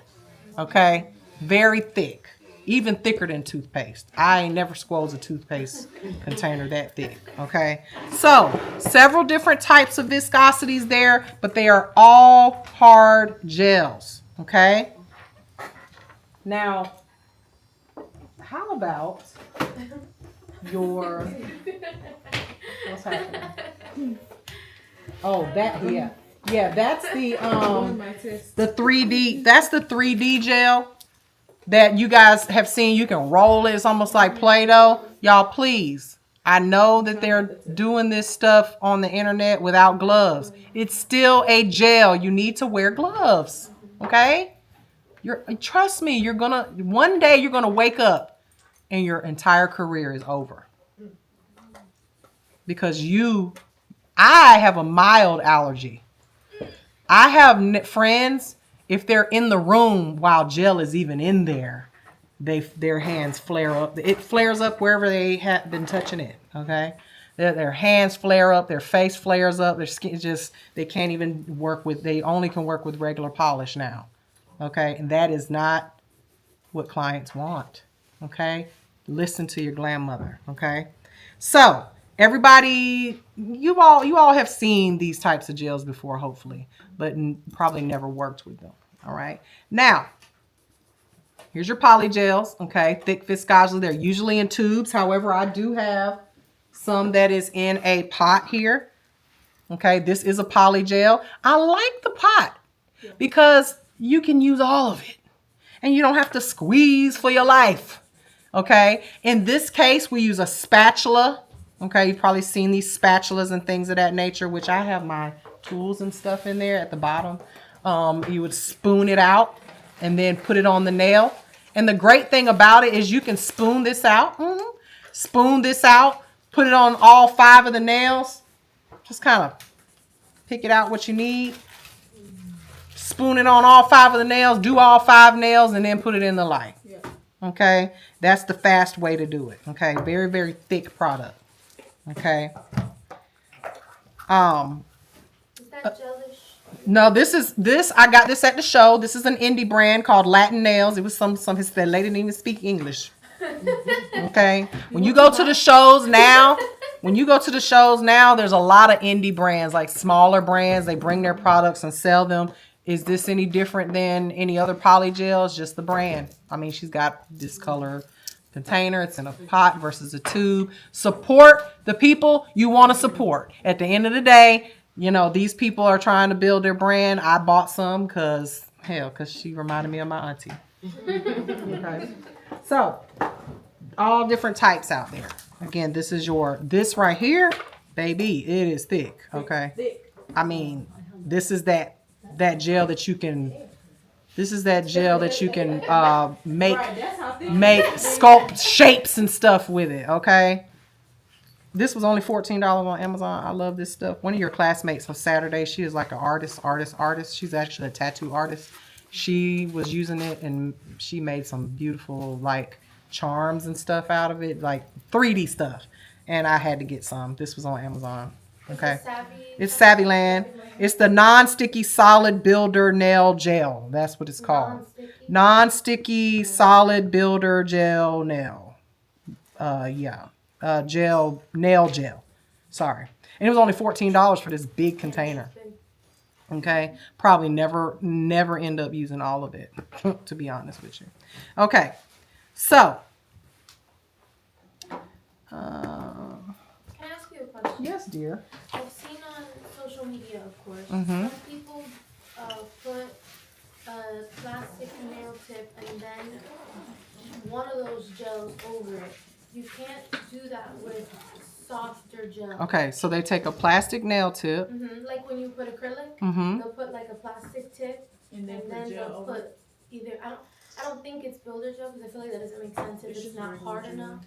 Okay? Very thick. Even thicker than toothpaste. I ain't never squoze a toothpaste container that thick. Okay? So, several different types of viscosities there, but they are all hard gels. Okay? Now, how about your... What's happening? Oh, yeah. Yeah, that's the My test. the 3D. That's the 3D gel that you guys have seen. You can roll it. It's almost like Play-Doh. Y'all, please. I know that they're doing this stuff on the internet without gloves. It's still a gel. You need to wear gloves. Okay? Trust me, one day you're gonna wake up and your entire career is over. Because I have a mild allergy. I have friends, if they're in the room while gel is even in there, their hands flare up. It flares up wherever they have been touching it, okay? Their hands flare up, their face flares up, their skin they can't even they only can work with regular polish now, okay? And that is not what clients want, okay? Listen to your grandmother, okay? So, everybody, you all have seen these types of gels before, hopefully, but probably never worked with them. All right. Now, here's your poly gels. Okay, thick viscosity. They're usually in tubes. However, I do have some that is in a pot here. Okay, this is a poly gel. I like the pot because you can use all of it, and you don't have to squeeze for your life. Okay. In this case, we use a spatula. Okay, you've probably seen these spatulas and things of that nature, which I have my tools and stuff in there at the bottom. You would spoon it out and then put it on the nail. And the great thing about it is you can spoon this out. Spoon this out, put it on all 5 of the nails. Just kind of pick it out what you need. Spoon it on all 5 of the nails, do all 5 nails, and then put it in the light. Yeah. Okay, that's the fast way to do it. Okay, very, very thick product. Okay. Is that gelish? No, I got this at the show. This is an indie brand called Latin Nails. It was that lady didn't even speak English. Okay. When you go to the shows now, there's a lot of indie brands, like smaller brands. They bring their products and sell them. Is this any different than any other poly gels? Just the brand. I mean, she's got this color container. It's in a pot versus a tube. Support the people you want to support. At the end of the day, these people are trying to build their brand. I bought some because she reminded me of my auntie. Okay. So, all different types out there. Again, this right here, baby, it is thick. Okay. Thick. I mean, this is that gel that you can. This is that gel that you can make sculpt shapes and stuff with it. Okay. This was only $14 on Amazon. I love this stuff. One of your classmates on Saturday, she is like an artist. She's actually a tattoo artist. She was using it and she made some beautiful like charms and stuff out of it, like 3D stuff. And I had to get some. This was on Amazon. Okay. It's Savvyland. It's the non-sticky solid builder nail gel. That's what it's called. Non-sticky solid builder gel nail. Nail gel. Sorry. And it was only $14 for this big container. Okay. Probably never end up using all of it, to be honest with you. Okay. So. Can I ask you a question? Yes, dear. I've seen on social media, of course, Mhm. some people put a plastic nail tip and then one of those gels over it you can't do that with softer gel. Okay, so they take a plastic nail tip. Like when you put acrylic, Mm-hmm. they'll put like a plastic tip, And then and put then gel they'll over. put either I don't think it's builder gel because I feel like that doesn't make sense if It's it's just not regular hard gel. enough.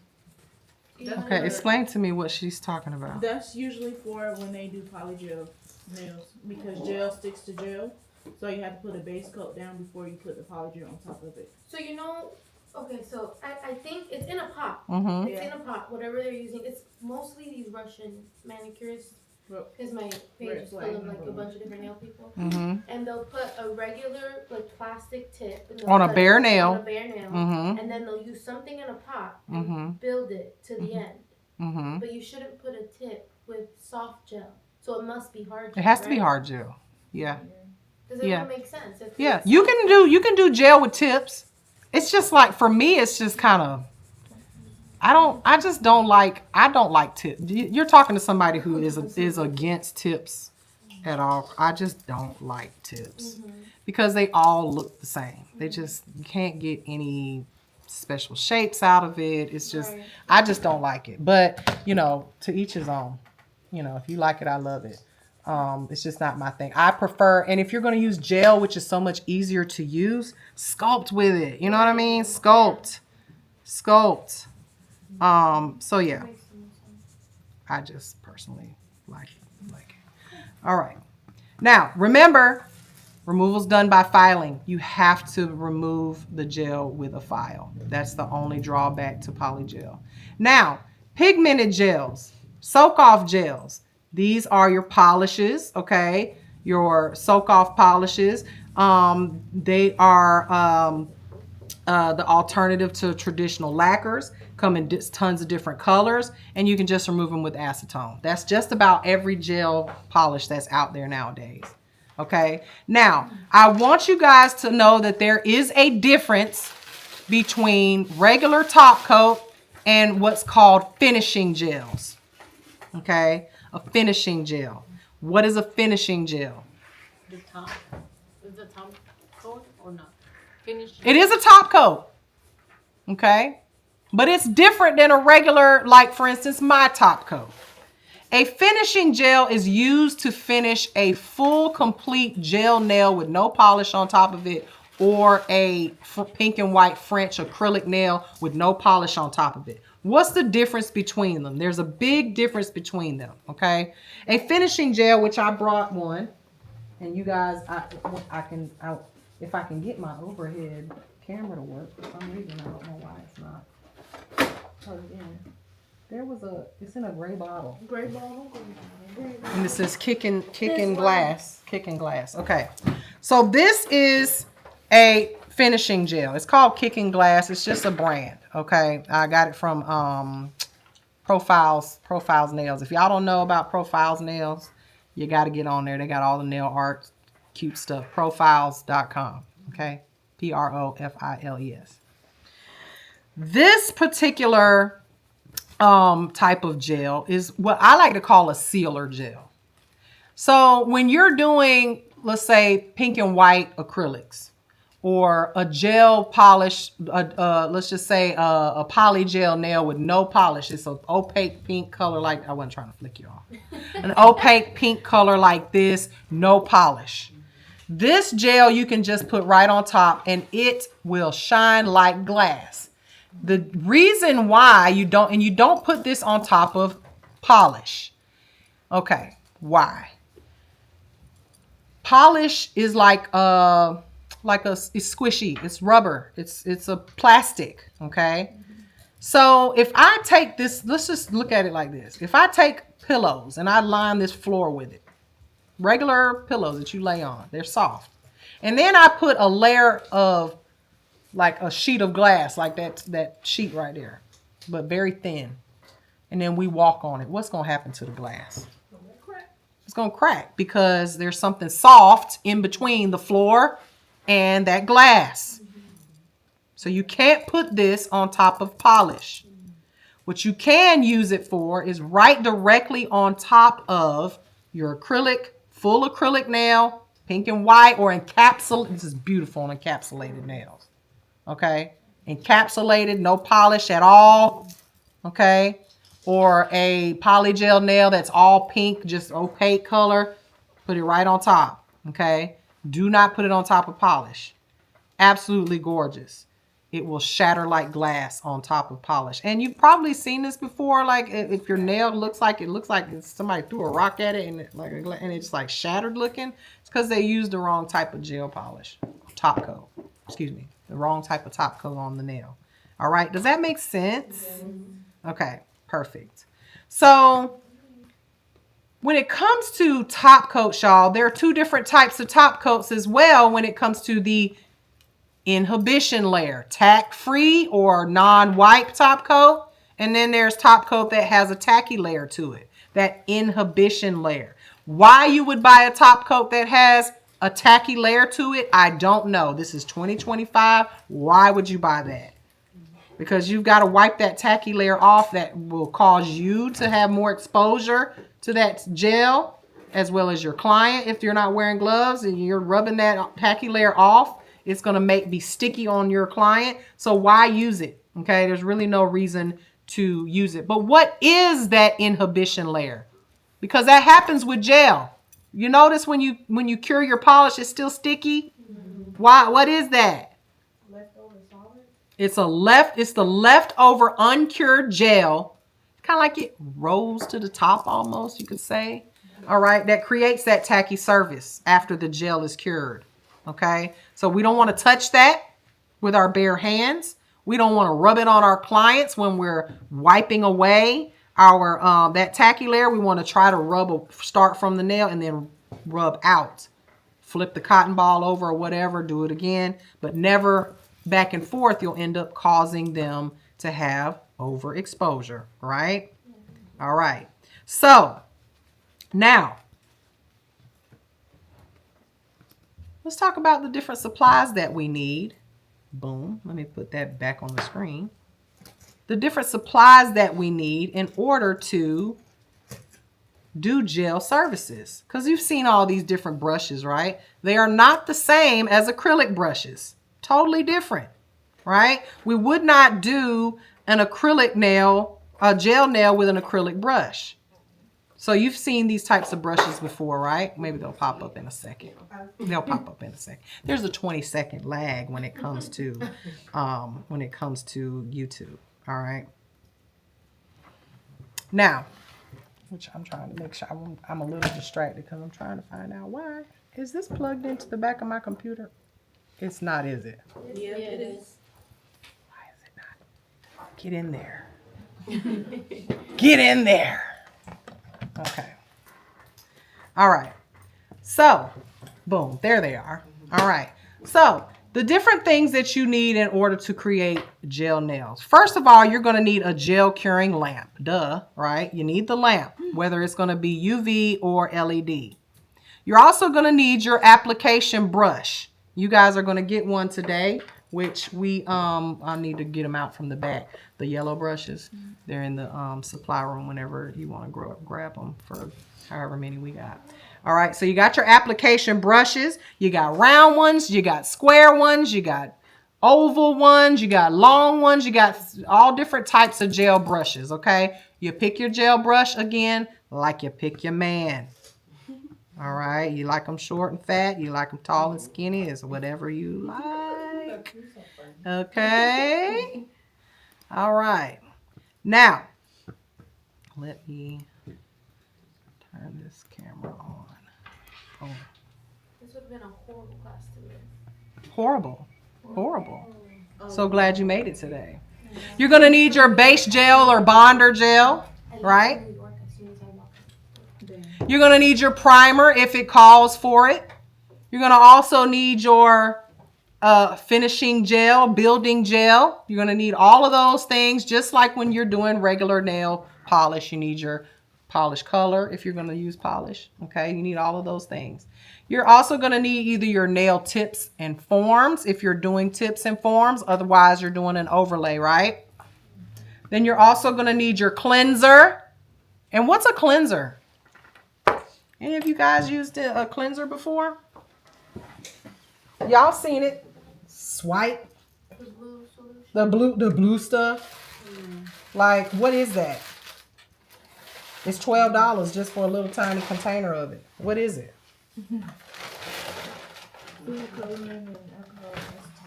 That's Okay, what- explain to me what she's talking about. That's usually for when they do polygel nails because gel sticks to gel. So you have to put a base coat down before you put the polygel on top of it. So okay, so I think it's in a pot. Mm-hmm. It's in a pot, whatever they're using. It's mostly these Russian manicurists. Because my page Red is full flag of like number a one. bunch of different nail people. Mm-hmm. And they'll put a regular like plastic tip and they'll On a cut bare it nail. On a bare nail. Mm-hmm. And then they'll use something in a pot and Mm-hmm. build it to the end. Mm-hmm. But you shouldn't put a tip with soft gel. So it must be hard gel. It has to be right? hard gel. Yeah. Does it Yeah. make sense? If Yeah. it's You soft can do gel with tips. It's just like for me, it's just kind of I don't like tips. You're talking to somebody who is against tips at all. I just don't like tips because they all look the same. They just you can't get any special shapes out of it. It's just Right. I just don't like it. But to each his own. If you like it, I love it. It's just not my thing. I prefer, and if you're going to use gel, which is so much easier to use, sculpt with it. You know what I mean? Sculpt. So yeah, makes so much sense. I just personally like it. All right. Now, remember, removal's done by filing. You have to remove the gel with a file. That's the only drawback to polygel. Now, pigmented gels, soak-off gels. These are your polishes, okay? Your soak-off polishes. They are the alternative to traditional lacquers. Come in tons of different colors, and you can just remove them with acetone. That's just about every gel polish that's out there nowadays. Okay? Now, I want you guys to know that there is a difference between regular top coat and what's called finishing gels. Okay? A finishing gel. What is a finishing gel? The top. Is the top coat or not? Finish. It is a top coat. Okay? But it's different than a regular, like for instance, my top coat. A finishing gel is used to finish a full, complete gel nail with no polish on top of it, or a pink and white French acrylic nail with no polish on top of it. What's the difference between them? There's a big difference between them, okay? A finishing gel, which I brought one, and you guys, if I can get my overhead camera to work, for some reason, I don't know why it's not plugged in. It's in a gray bottle. Gray bottle. And it says kicking glass. Kicking glass. Okay. So this is a finishing gel. It's called Kicking Glass. It's just a brand. Okay. I got it from Profiles Nails. If y'all don't know about Profiles Nails, you got to get on there. They got all the nail art, cute stuff. Profiles.com. Okay. Profiles. This particular type of gel is what I like to call a sealer gel. So when you're doing, let's say, pink and white acrylics, or a gel polish, let's just say a poly gel nail with no polish. It's an opaque pink color like, I wasn't trying to flick you off. An opaque pink color like this, no polish. This gel you can just put right on top and it will shine like glass. The reason why you don't put this on top of polish. Okay, why? Polish is like it's squishy. It's rubber. It's a plastic. Okay. So if I take this, let's just look at it like this. If I take pillows and I line this floor with it, regular pillows that you lay on, they're soft, and then I put a layer of like a sheet of glass, like that sheet right there, but very thin, and then we walk on it. What's gonna happen to the glass? It's gonna crack because there's something soft in between the floor and that glass. So you can't put this on top of polish. What you can use it for is right directly on top of your acrylic, full acrylic nail, pink and white, or encapsulated. This is beautiful on encapsulated nails. Okay? Encapsulated, no polish at all. okay? Or a polygel nail that's all pink, just opaque color, put it right on top, okay? Do not put it on top of polish. Absolutely gorgeous. It will shatter like glass on top of polish. And you've probably seen this before, like if your nail looks like somebody threw a rock at it and it's like shattered looking. It's because they used the wrong type of gel polish, top coat. Excuse me, the wrong type of top coat on the nail. All right, does that make sense? Okay, perfect. So when it comes to top coats, y'all, there are two different types of top coats as well when it comes to the inhibition layer, tack-free or non-wipe top coat. And then there's top coat that has a tacky layer to it, that inhibition layer. Why you would buy a top coat that has a tacky layer to it, I don't know. This is 2025. Why would you buy that? Because you've got to wipe that tacky layer off. That will cause you to have more exposure to that gel, as well as your client. If you're not wearing gloves and you're rubbing that tacky layer off, it's going to be sticky on your client. So why use it? Okay, there's really no reason to use it. But what is that inhibition layer? Because that happens with gel. You notice when you cure your polish, it's still sticky. Why? What is that? Leftover solid? It's the leftover uncured gel. Kind of like it rolls to the top almost, you could say. All right, that creates that tacky surface after the gel is cured. Okay, so we don't want to touch that with our bare hands. We don't want to rub it on our clients when we're wiping away our that tacky layer. We want to try to start from the nail and then rub out. Flip the cotton ball over or whatever, do it again, but never back and forth. You'll end up causing them to have overexposure, right? All right, so now let's talk about the different supplies that we need. Boom. Let me put that back on the screen. The different supplies that we need in order to do gel services. Because you've seen all these different brushes, right? They are not the same as acrylic brushes. Totally different, right? We would not do an acrylic nail, a gel nail with an acrylic brush. So you've seen these types of brushes before, right? Maybe they'll pop up in a second. They'll pop up in a second. There's a 20-second lag when it comes to YouTube. All right. Now, which I'm trying to make sure I'm a little distracted because I'm trying to find out why. Is this plugged into the back of my computer? It's not, is it? Yeah, it is. Why is it not? Get in there. Get in there. Okay. All right. So, boom, there they are. All right. So, the different things that you need in order to create gel nails. First of all, you're going to need a gel curing lamp. Duh, right? You need the lamp, whether it's going to be UV or LED. You're also going to need your application brush. You guys are going to get one today, which I need to get them out from the back. The yellow brushes, they're in the supply room whenever you want to grab them for however many we got. All right, so you got your application brushes. You got round ones, you got square ones, you got oval ones, you got long ones, you got all different types of gel brushes, okay? You pick your gel brush again like you pick your man. All right, you like them short and fat, you like them tall and skinny, it's whatever you like. Okay. All right. Now, let me turn this camera on. Oh. This would have been a horrible class today. Horrible. Horrible. So glad you made it today. You're going to need your base gel or bonder gel, right? You're going to need your primer if it calls for it. You're going to also need your finishing gel, building gel. You're going to need all of those things, just like when you're doing regular nail polish. You need your polish color if you're going to use polish. Okay, you need all of those things. You're also going to need either your nail tips and forms if you're doing tips and forms. Otherwise, you're doing an overlay, right? Then you're also going to need your cleanser. And what's a cleanser? Any of you guys used a cleanser before? Y'all seen it? Swipe. The blue stuff. Like, what is that? It's $12 just for a little tiny container of it. What is it? Food coloring and alcohol.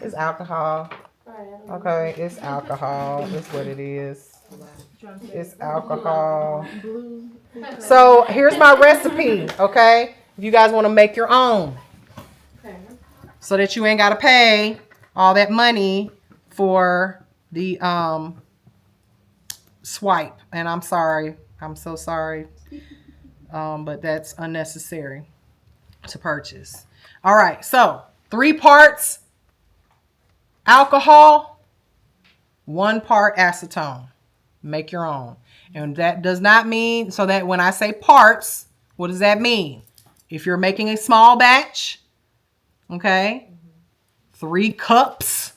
It's alcohol. Okay, it's alcohol. That's what it is. It's alcohol. Blue. So here's my recipe, okay? If you guys want to make your own. So that you ain't got to pay all that money for the swipe. And I'm sorry. I'm so sorry. But that's unnecessary to purchase. All right. So 3 parts alcohol, 1 part acetone. Make your own. And that does not mean, so that when I say parts, what does that mean? If you're making a small batch, okay, 3 cups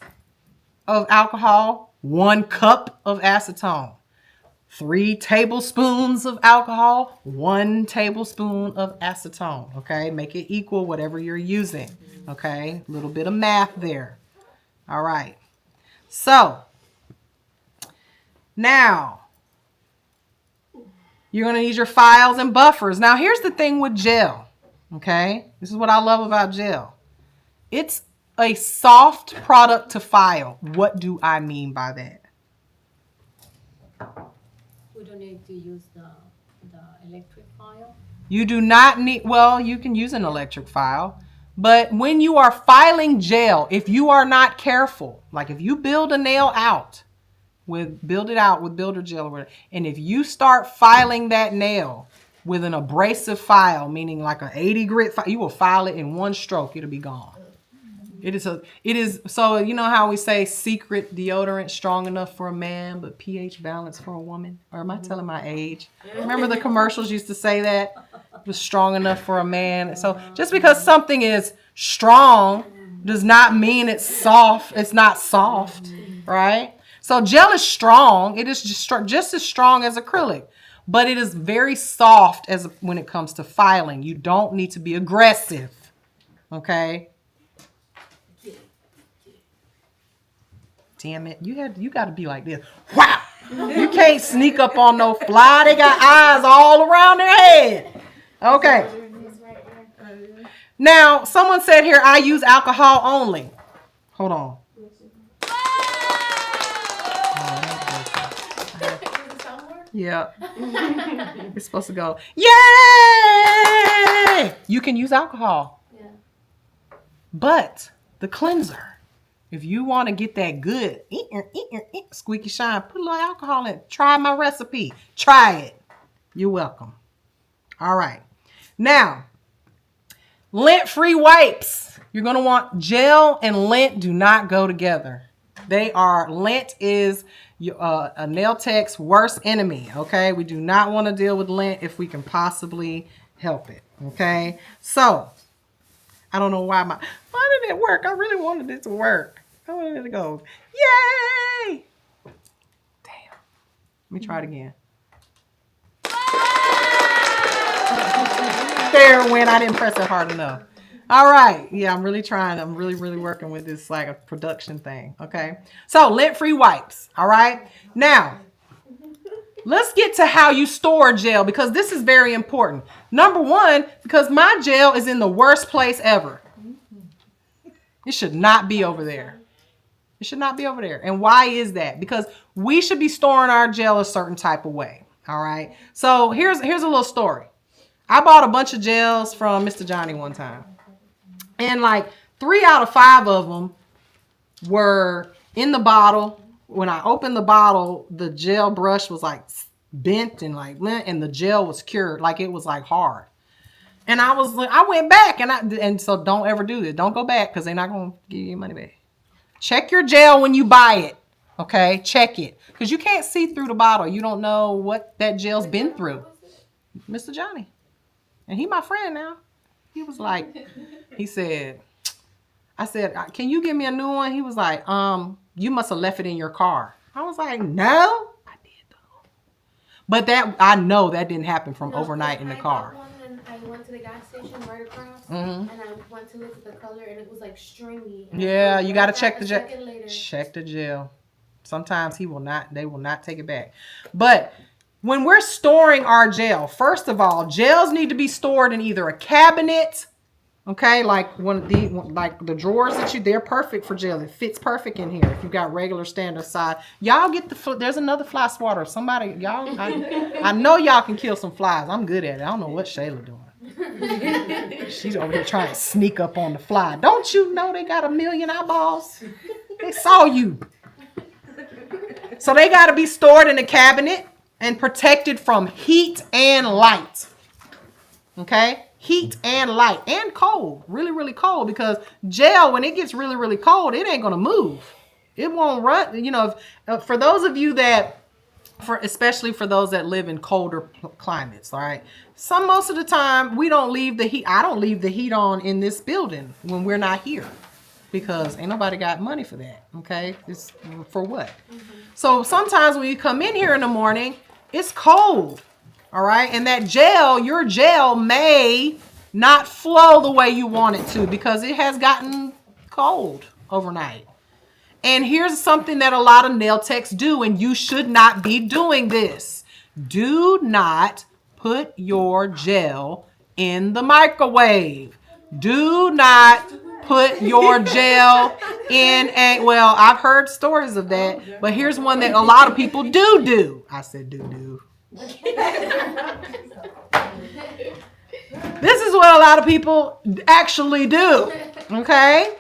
of alcohol, 1 cup of acetone. 3 tablespoons of alcohol, 1 tablespoon of acetone. Okay, make it equal whatever you're using. Okay, a little bit of math there. All right. So now you're going to need your files and buffers. Now here's the thing with gel. Okay, this is what I love about gel. It's a soft product to file. What do I mean by that? We don't need to use the electric file. You do not need, well, you can use an electric file, but when you are filing gel, if you are not careful, like if you build a nail out with builder gel, or whatever, and if you start filing that nail with an abrasive file, meaning like an 80 grit file, you will file it in 1 stroke, it'll be gone. It is, so you know how we say secret deodorant strong enough for a man, but pH balance for a woman? Or am I telling my age? Remember the commercials used to say that? It was strong enough for a man. So just because something is strong does not mean it's soft. It's not soft, right? So gel is strong. It is just as strong as acrylic, but it is very soft when it comes to filing. You don't need to be aggressive, okay? Damn it. You got to be like this. Wow. You can't sneak up on no fly. They got eyes all around their head. Okay. Now, someone said here, I use alcohol only. Hold on. Yeah. It's supposed to go, yay! You can use alcohol. Yeah. But the cleanser, if you want to get that good squeaky shine, put a little alcohol in it. Try my recipe. Try it. You're welcome. All right. Now, lint-free wipes. You're going to want gel and lint do not go together. Lint is a nail tech's worst enemy, okay? We do not want to deal with lint if we can possibly help it, okay? So, I don't know why didn't it work? I really wanted it to work. I wanted it to go, yay! Damn. Let me try it again. There it went. I didn't press it hard enough. All right. Yeah, I'm really trying. I'm really, really working with this like a production thing. Okay. So lint-free wipes. All right. Now, let's get to how you store gel because this is very important. Number 1, because my gel is in the worst place ever. It should not be over there. It should not be over there. And why is that? Because we should be storing our gel a certain type of way. All right. So here's a little story. I bought a bunch of gels from Mr. Johnny one time. And like 3 out of 5 of them were in the bottle. When I opened the bottle, the gel brush was like bent and like lint, and the gel was cured. Like it was like hard. And I went back and so don't ever do this. Don't go back because they're not going to give you your money back. Check your gel when you buy it. Okay, check it. Because you can't see through the bottle. You don't know what that gel's been through. Mr. Johnny. And he my friend now. He was like, I said, can you give me a new one? He was like, you must have left it in your car. I was like, no. I did though. But I know that didn't happen from overnight in the car. I went to the gas station right across, and I went to look at the color, and it was like stringy. Yeah, you got to check the gel. Check the gel. Sometimes they will not take it back. But when we're storing our gel, first of all, gels need to be stored in either a cabinet, okay, like like the drawers they're perfect for gel. It fits perfect in here. If you got regular standard size, y'all get there's another fly swatter. Somebody, y'all, I know y'all can kill some flies. I'm good at it. I don't know what Shayla doing. She's over here trying to sneak up on the fly. Don't you know they got 1 million eyeballs? They saw you. So they got to be stored in a cabinet and protected from heat and light. Okay? Heat and light and cold. Really, really cold, because gel, when it gets really, really cold, it ain't going to move. It won't run. You know, for those of you that, especially for those that live in colder climates, all right? Most of the time, we don't leave the heat. I don't leave the heat on in this building when we're not here, because ain't nobody got money for that, okay? It's for what? So sometimes when you come in here in the morning, it's cold, all right? And that gel, your gel may not flow the way you want it to, because it has gotten cold overnight. And here's something that a lot of nail techs do, and you should not be doing this. Do not put your gel in the microwave. Do not put your gel in well, I've heard stories of that, but here's one that a lot of people do. I said do. This is what a lot of people actually do, okay?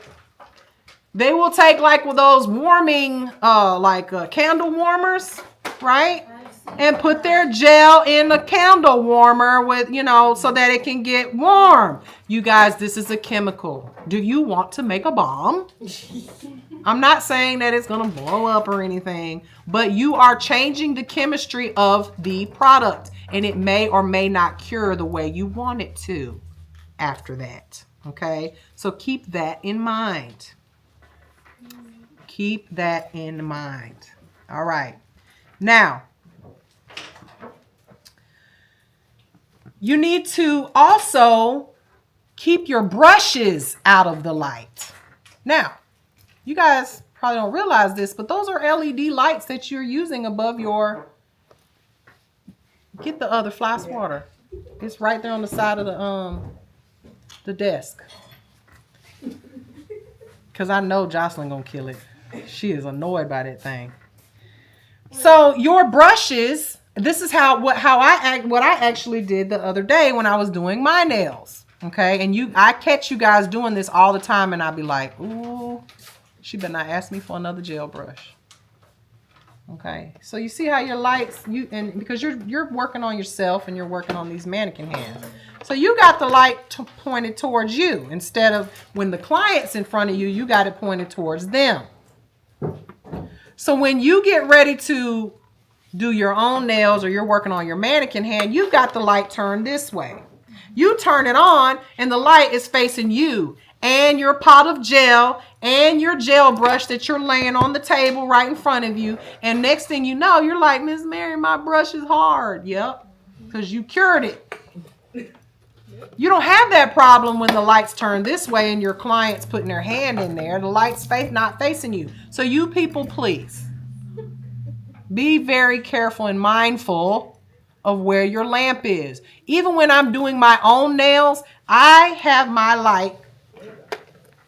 They will take like with those warming, candle warmers, right? And put their gel in a candle warmer with, so that it can get warm. You guys, this is a chemical. Do you want to make a bomb? I'm not saying that it's going to blow up or anything, but you are changing the chemistry of the product, and it may or may not cure the way you want it to after that. Okay? So keep that in mind. Keep that in mind. All right. Now, you need to also keep your brushes out of the light. Now, you guys probably don't realize this, but those are LED lights that you're using above your... Get the other fly swatter. It's right there on the side of the desk. Because I know Jocelyn gonna kill it. She is annoyed by that thing. So your brushes, this is what I actually did the other day when I was doing my nails. Okay, and I catch you guys doing this all the time, and I'll be like, ooh, she better not ask me for another gel brush. Okay, so you see how your lights, because you're working on yourself and you're working on these mannequin hands. So you got the light pointed towards you, instead of when the client's in front of you, you got it pointed towards them. So when you get ready to do your own nails or you're working on your mannequin hand, you've got the light turned this way. You turn it on and the light is facing you and your pot of gel and your gel brush that you're laying on the table right in front of you. And next thing you know, you're like, Miss Mary, my brush is hard. Yep, because you cured it. You don't have that problem when the light's turned this way and your client's putting their hand in there. The light's not facing you. So you people, please be very careful and mindful of where your lamp is. Even when I'm doing my own nails, I have my light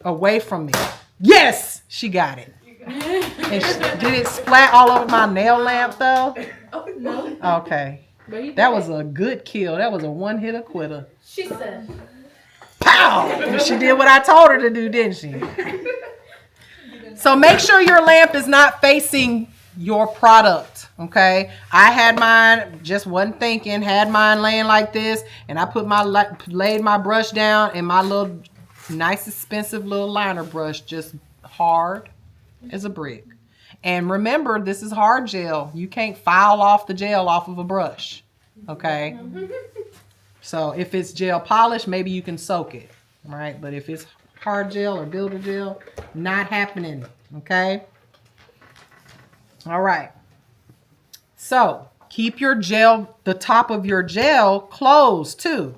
away from me. Yes, she got it. And did it splat all over my nail lamp though? Oh, no. Okay. That was a good kill. That was a one-hitter quitter. She said. Pow! And she did what I told her to do, didn't she? So make sure your lamp is not facing your product, okay? I had mine, just wasn't thinking, had mine laying like this, and I laid my brush down, and my little nice expensive little liner brush just hard as a brick. And remember, this is hard gel. You can't file off the gel off of a brush, okay? So if it's gel polish, maybe you can soak it, right? But if it's hard gel or builder gel, not happening, okay? All right. So keep your gel, the top of your gel closed too.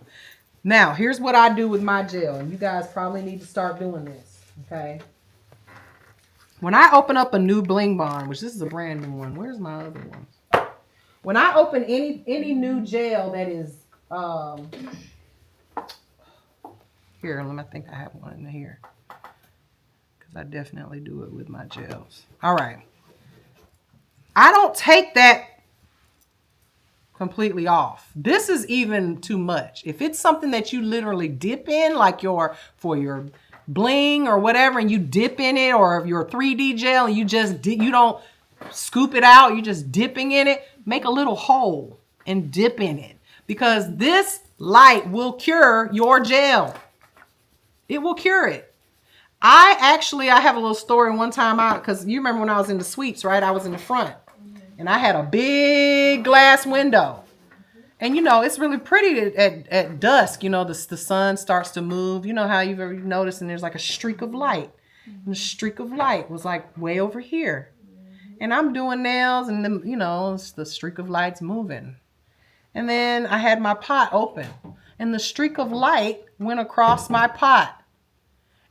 Now, here's what I do with my gel, and you guys probably need to start doing this, okay? When I open up a new Bling Bond, which this is a brand new one. Where's my other one? When I open any new gel that is here, let me think I have one in here. Because I definitely do it with my gels. All right. I don't take that completely off. This is even too much. If it's something that you literally dip in, like for your bling or whatever, and you dip in it, or your 3D gel, and you don't scoop it out, you're just dipping in it, make a little hole and dip in it, because this light will cure your gel. It will cure it. I have a little story one time because you remember when I was in the suites, right? I was in the front and I had a big glass window. And you know, it's really pretty at dusk. You know, the sun starts to move. You know how you've ever noticed, and there's like a streak of light. And the streak of light was like way over here. And I'm doing nails, and then, you know, the streak of light's moving. And then I had my pot open, and the streak of light went across my pot.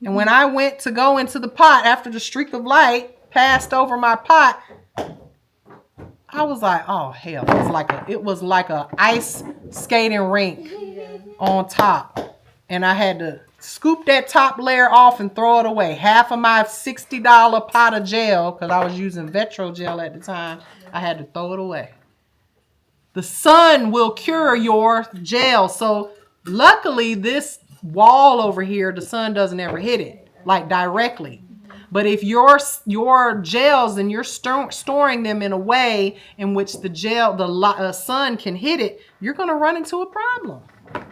And when I went to go into the pot after the streak of light passed over my pot, I was like, oh hell, it was like a ice skating rink on top. And I had to scoop that top layer off and throw it away. Half of my $60 pot of gel, because I was using Vetro gel at the time, I had to throw it away. The sun will cure your gel. So luckily this wall over here, the sun doesn't ever hit it, like directly. But if your gels and you're storing them in a way in which the sun can hit it, you're going to run into a problem.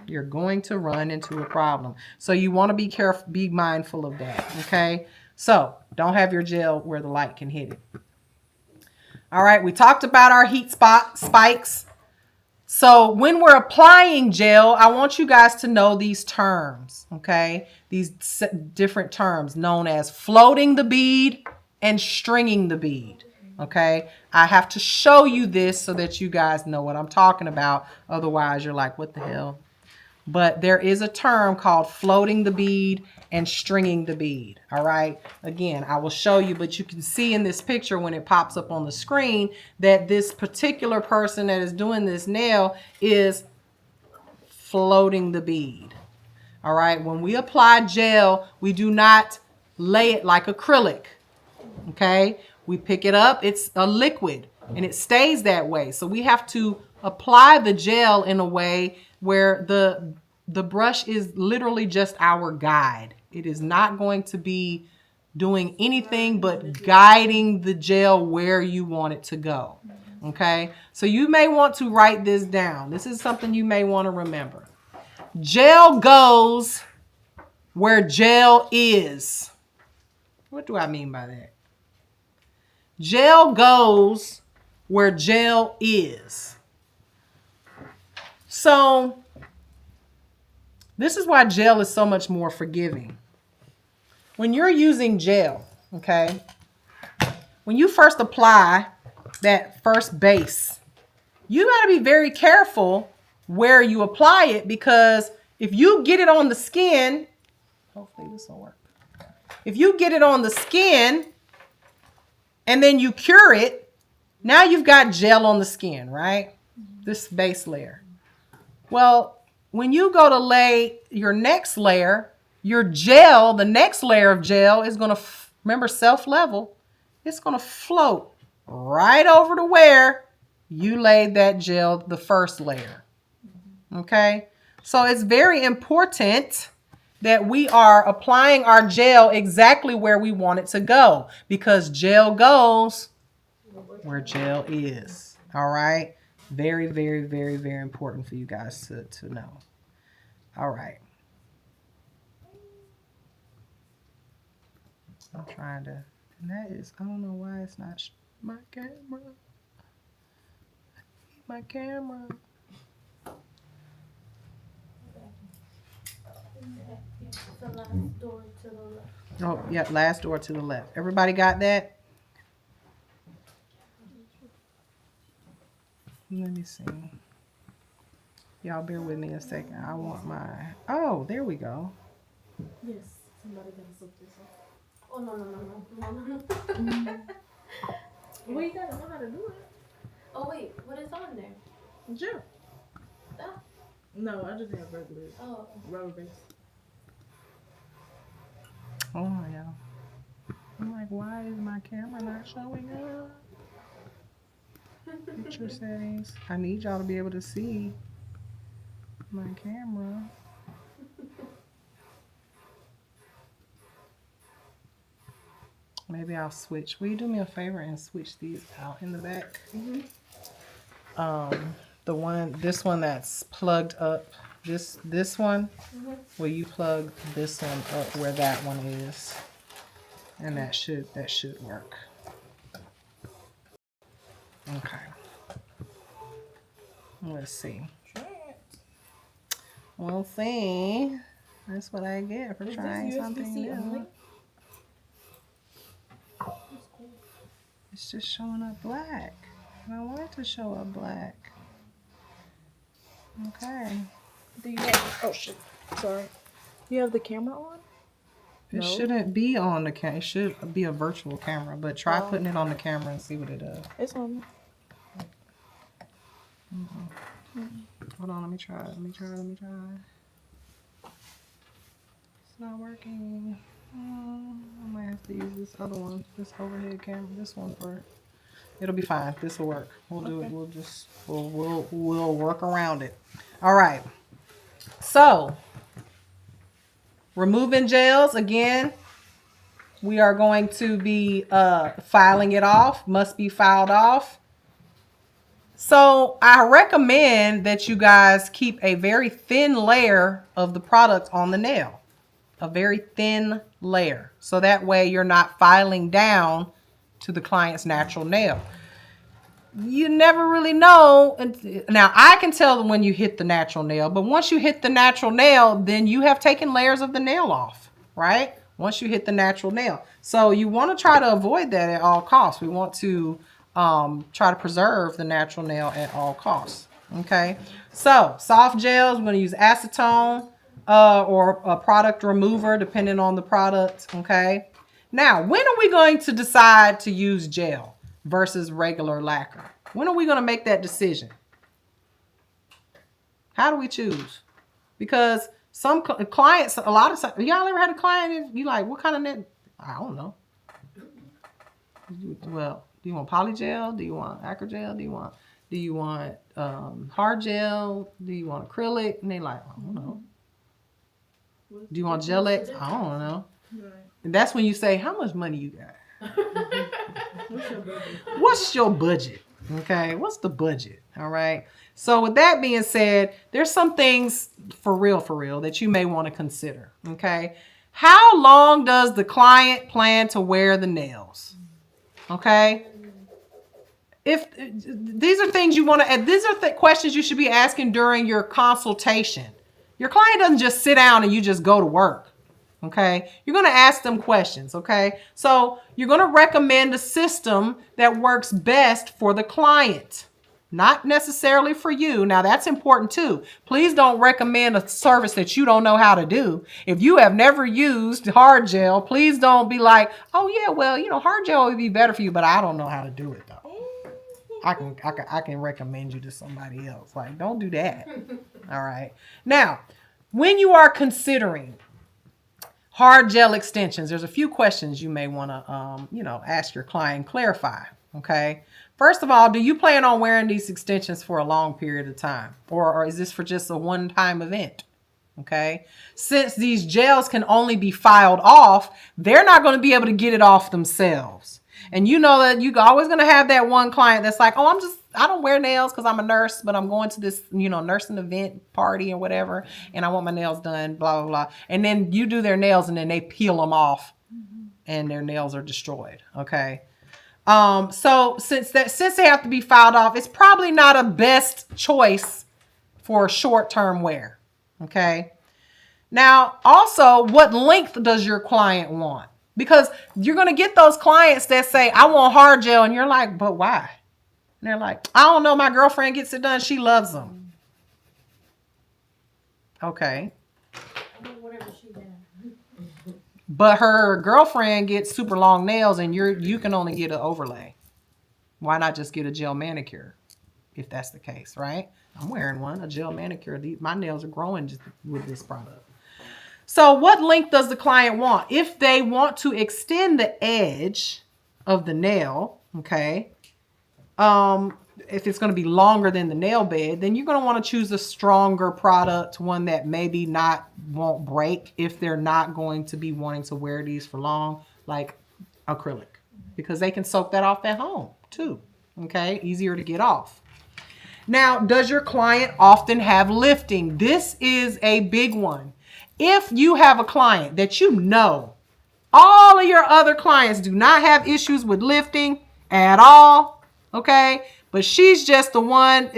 You're going to run into a problem. So you want to be careful, be mindful of that. Okay. So don't have your gel where the light can hit it. All right. We talked about our heat spikes. So when we're applying gel, I want you guys to know these terms, okay? These different terms known as floating the bead and stringing the bead, okay? I have to show you this so that you guys know what I'm talking about. Otherwise, you're like, what the hell? But there is a term called floating the bead and stringing the bead, all right? Again, I will show you, but you can see in this picture when it pops up on the screen that this particular person that is doing this nail is floating the bead, all right? When we apply gel, we do not lay it like acrylic, okay? We pick it up, it's a liquid, and it stays that way. So we have to apply the gel in a way where the brush is literally just our guide. It is not going to be doing anything but guiding the gel where you want it to go. Okay? So you may want to write this down. This is something you may want to remember. Gel goes where gel is. What do I mean by that? Gel goes where gel is. So this is why gel is so much more forgiving. When you're using gel, okay, when you first apply that first base, you got to be very careful where you apply it, because if you get it on the skin, hopefully this will work. If you get it on the skin and then you cure it, now you've got gel on the skin, right? This base layer. Well, when you go to lay your next layer, your gel, the next layer of gel is going to, remember self-level, it's going to float right over to where you laid that gel, the first layer. Okay? So it's very important that we are applying our gel exactly where we want it to go, because gel goes where gel is. All right? Very, very, very, very important for you guys to know. All right. I'm trying to, and that is, I don't know why it's not my camera. My camera. The last door to the left. Oh, yeah, last door to the left. Everybody got that? Let me see. Y'all bear with me a second. I want my, oh, there we go. Yes, somebody got to soak this up. Oh, no. Well, you gotta know how to do it. Oh, wait. What is on there? Gel. Ah. No, I just have regular Oh. rubber base. Oh yeah. I'm like, why is my camera not showing up? Picture settings. I need y'all to be able to see my camera. Maybe I'll switch. Will you do me a favor and switch these out in the back? This one that's plugged up. This one. Will you plug this one up where that one is? And that should work. Okay. Let's see. We'll see. That's what I get for trying something new. It's just showing up black. I want it to show up black. Okay. Do you have? Oh shit! Sorry. You have the camera on? It shouldn't be on the camera. It should be a virtual camera, but try putting it on the camera and see what it does. It's on. Hold on, let me try. It's not working. I might have to use this other one, this overhead camera, this one for. It'll be fine. This will work. We'll do it. We'll work around it. All right. So, removing gels again. We are going to be filing it off. Must be filed off. So I recommend that you guys keep a very thin layer of the product on the nail. A very thin layer. So that way you're not filing down to the client's natural nail. You never really know. Now I can tell when you hit the natural nail, but once you hit the natural nail, then you have taken layers of the nail off, right? Once you hit the natural nail. So you want to try to avoid that at all costs. We want to try to preserve the natural nail at all costs. Okay, so soft gels, we're going to use acetone or a product remover depending on the product. Okay, now when are we going to decide to use gel versus regular lacquer? When are we going to make that decision? How do we choose? Because some clients, a lot of times, y'all ever had a client and you like, what kind of net? I don't know. Well, do you want polygel? Do you want acrogel? Do you want hard gel? Do you want acrylic? And they like, I don't know. Do you want gel X? I don't know. Right. And that's when you say, how much money you got? What's your budget? What's your budget? Okay, what's the budget? All right. So with that being said, there's some things for real that you may want to consider. Okay. How long does the client plan to wear the nails? Okay. If these are things you want to, these are questions you should be asking during your consultation. Your client doesn't just sit down and you just go to work. Okay. You're going to ask them questions. Okay. So you're going to recommend a system that works best for the client, not necessarily for you. Now that's important too. Please don't recommend a service that you don't know how to do. If you have never used hard gel, please don't be like, oh yeah, well, you know, hard gel would be better for you, but I don't know how to do it though. I can recommend you to somebody else. Like, don't do that. All right. Now, when you are considering hard gel extensions, there's a few questions you may want to, ask your client, clarify. Okay. First of all, do you plan on wearing these extensions for a long period of time? Or is this for just a one-time event? Okay. Since these gels can only be filed off, they're not going to be able to get it off themselves. And you know that you're always going to have that one client that's like, oh, I don't wear nails because I'm a nurse, but I'm going to this, nursing event party or whatever. And I want my nails done, blah, blah, blah. And then you do their nails and then they peel them off and their nails are destroyed. Okay. So since they have to be filed off, it's probably not a best choice for short-term wear. Okay. Now, also, what length does your client want? Because you're going to get those clients that say, I want hard gel. And you're like, but why? And they're like, I don't know. My girlfriend gets it done. She loves them. Okay. Whatever she did. but her girlfriend gets super long nails and you can only get an overlay. Why not just get a gel manicure if that's the case, right? I'm wearing one, a gel manicure. My nails are growing just with this product. So what length does the client want? If they want to extend the edge of the nail, okay, if it's going to be longer than the nail bed, then you're going to want to choose a stronger product, one that maybe won't break if they're not going to be wanting to wear these for long, like acrylic, because they can soak that off at home too, okay, easier to get off. Now, does your client often have lifting? This is a big one. If you have a client that you know all of your other clients do not have issues with lifting at all, okay, but she's just the one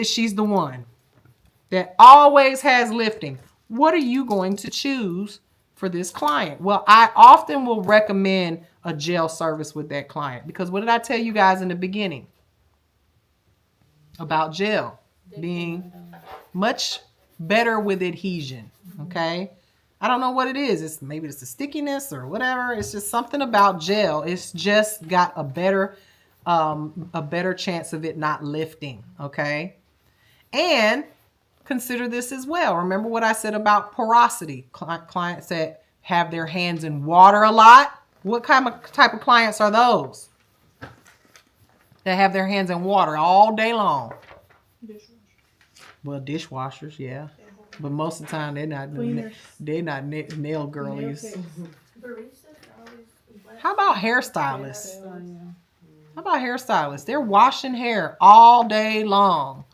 that always has lifting, what are you going to choose for this client? Well, I often will recommend a gel service with that client, because what did I tell you guys in the beginning about gel being much better with adhesion, okay? I don't know what it is. Maybe it's the stickiness or whatever. It's just something about gel. It's just got a better chance of it not lifting, okay? And consider this as well. Remember what I said about porosity. Clients that have their hands in water a lot. What type of clients are those? That have their hands in water all day long. Dishwasher. Well, dishwashers, yeah. But most of the time, they're not nail girlies. How about hairstylists? How about hairstylists? They're washing hair all day long.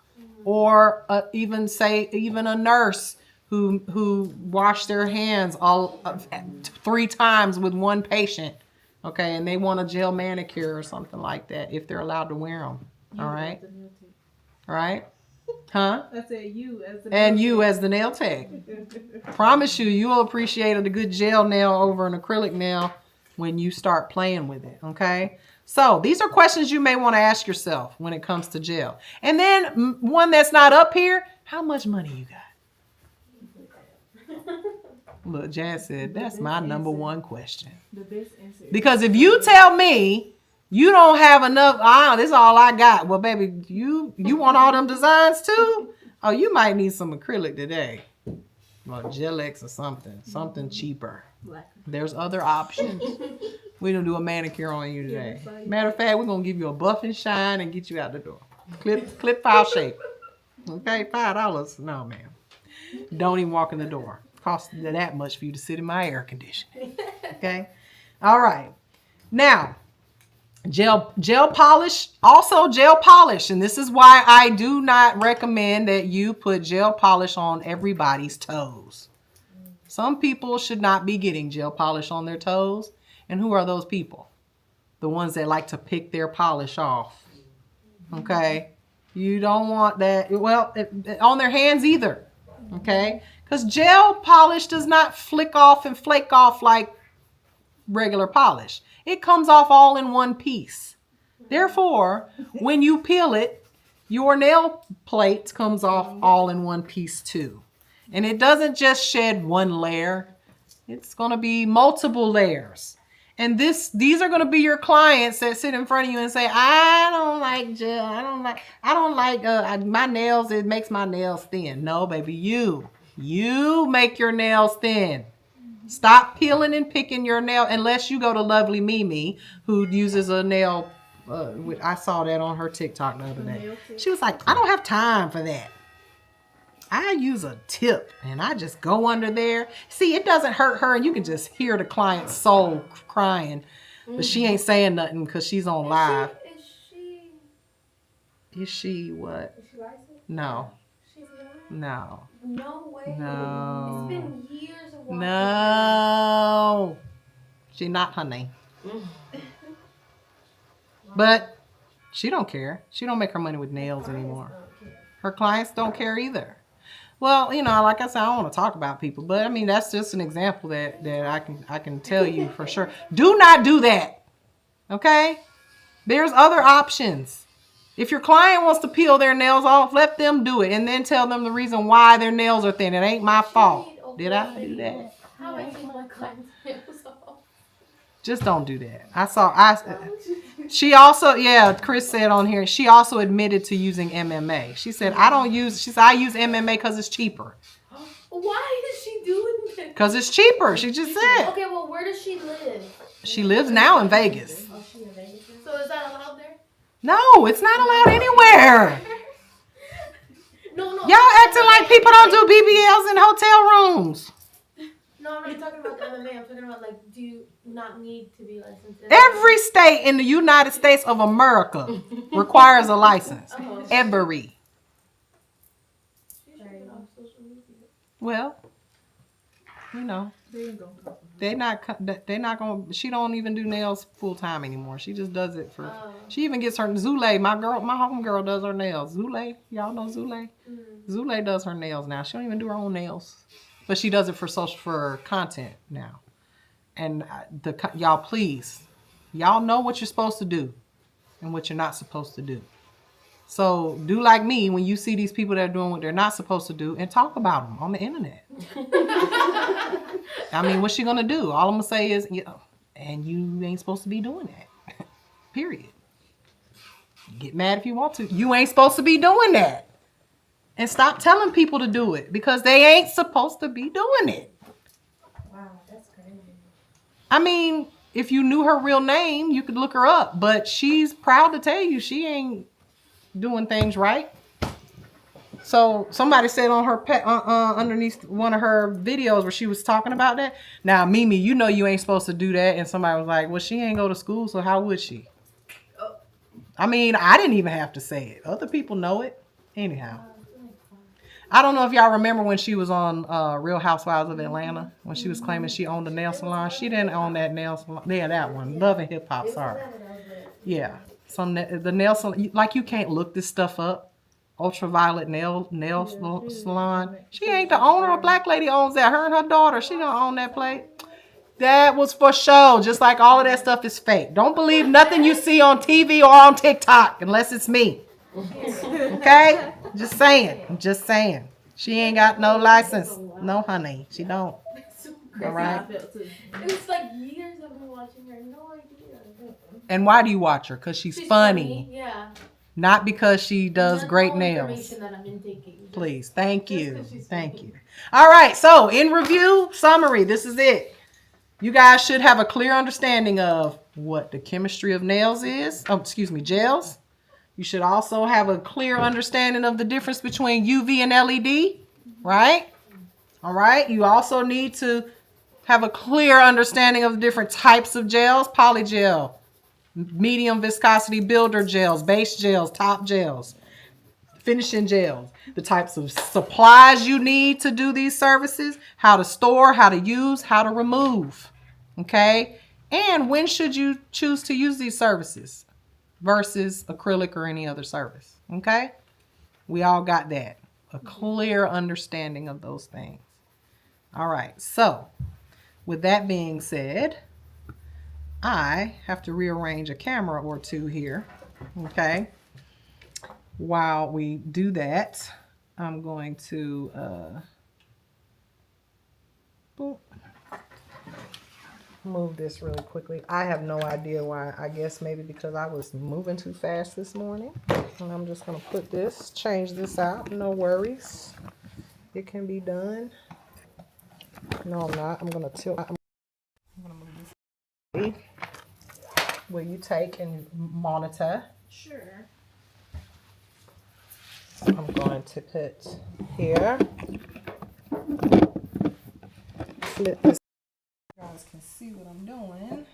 Or even a nurse who washed their hands 3 times with one patient. Okay, and they want a gel manicure or something like that if they're allowed to wear them. All right? All right? Huh? I said you as the nail tech. Promise you'll appreciate a good gel nail over an acrylic nail when you start playing with it, okay? So these are questions you may want to ask yourself when it comes to gel. And then one that's not up here, how much money you got? Look, Jazz said, that's my number one question. Because if you tell me you don't have enough, this is all I got. Well, baby, you want all them designs too? Oh, you might need some acrylic today. Well, Gel-X or something cheaper. There's other options. We're going to do a manicure on you today. Matter of fact, we're going to give you a buff and shine and get you out the door. Clip file shape. Okay, $5. No, ma'am. Don't even walk in the door. Cost that much for you to sit in my air conditioning. Okay? All right. Now, gel polish, also gel polish. And this is why I do not recommend that you put gel polish on everybody's toes. Some people should not be getting gel polish on their toes. And who are those people? The ones that like to pick their polish off. Okay? You don't want that. Well, on their hands either. Okay? Because gel polish does not flick off and flake off like regular polish. It comes off all in one piece. Therefore, when you peel it, your nail plate comes off all in one piece too. And it doesn't just shed one layer. It's going to be multiple layers. And these are going to be your clients that sit in front of you and say, I don't like gel. I don't like my nails. It makes my nails thin. No, baby, you make your nails thin. Stop peeling and picking your nail unless you go to Lovely Mimi, who uses a nail. I saw that on her TikTok the other day. She was like, I don't have time for that. I use a tip and I just go under there. See, it doesn't hurt her and you can just hear the client's soul crying. But she ain't saying nothing because she's on live. Is she what? Is she licensed? No. She's not? No. No way. No. It's been years of watching. No. She not, honey. But she don't care. She don't make her money with nails anymore. Her clients don't care either. Well, like I said, I don't want to talk about people, but I mean, that's just an example that I can tell you for sure. Do not do that. Okay? There's other options. If your client wants to peel their nails off, let them do it and then tell them the reason why their nails are thin. It ain't my fault. Did I do that? How I take my client's nails off? Just don't do that. She also, yeah, Chris said on here, she also admitted to using MMA. She said, I use MMA because it's cheaper. Why is she doing this? Because it's cheaper. She just said. Okay, well, where does she live? She lives now in Vegas. Oh, she in Vegas. So is that allowed there? No, it's not allowed anywhere. No. Y'all acting like people don't do BBLs in hotel rooms. No, I'm not talking about the MMA. I'm talking about, like, do you not need to be licensed? Every state in the United States of America requires a license. Oh. Every. Sorry. Well, you know, they're not going to, she don't even do nails full time anymore. She just does it for, she even gets her, Zule, my homegirl does her nails. Zule, y'all know Zule? Zule does her nails now. She don't even do her own nails. But she does it for content now. And y'all, please, y'all know what you're supposed to do and what you're not supposed to do. So do like me when you see these people that are doing what they're not supposed to do and talk about them on the internet. I mean, what's she gonna do? All I'm gonna say is, and you ain't supposed to be doing that. Period. Get mad if you want to. You ain't supposed to be doing that. And stop telling people to do it because they ain't supposed to be doing it. Wow, that's crazy. I mean, if you knew her real name, you could look her up. But she's proud to tell you she ain't doing things right. So somebody said on her underneath one of her videos where she was talking about that. Now, Mimi, you know you ain't supposed to do that. And somebody was like, well, she ain't go to school, so how would she? I mean, I didn't even have to say it. Other people know it. Anyhow. I don't know if y'all remember when she was on Real Housewives of Atlanta, when she was claiming she owned a nail salon. She didn't own that nail salon. Yeah, that one. Love and Hip Hop, sorry. Yeah. The nail salon, like you can't look this stuff up. Ultraviolet nail salon. She ain't the owner. A black lady owns that. Her and her daughter. She don't own that place. That was for show. Just like all of that stuff is fake. Don't believe nothing you see on TV or on TikTok unless it's me. Okay? Just saying. She ain't got no license. No, honey. She don't. All right? It's like years I've been watching her. No idea. And why do you watch her? Because she's funny. Yeah. Not because she does That's great all nails. information that I've been taking. Please. Thank you. Thank you. All right. So in review, summary, this is it. You guys should have a clear understanding of what the chemistry of nails is. Gels. You should also have a clear understanding of the difference between UV and LED, right? All right. You also need to have a clear understanding of the different types of gels, polygel, medium viscosity builder gels, base gels, top gels, finishing gels, the types of supplies you need to do these services, how to store, how to use, how to remove, okay? And when should you choose to use these services versus acrylic or any other service, okay? We all got that, a clear understanding of those things. All right, so with that being said, I have to rearrange a camera or two here, okay? While we do that, I'm going to move this really quickly. I have no idea why. I guess maybe because I was moving too fast this morning. And I'm just going to change this out. No worries. It can be done. No, I'm not. I'm going to tilt. I'm going to move this. Will you take and monitor? Sure. I'm going to put here. Flip this. You guys can see what I'm doing.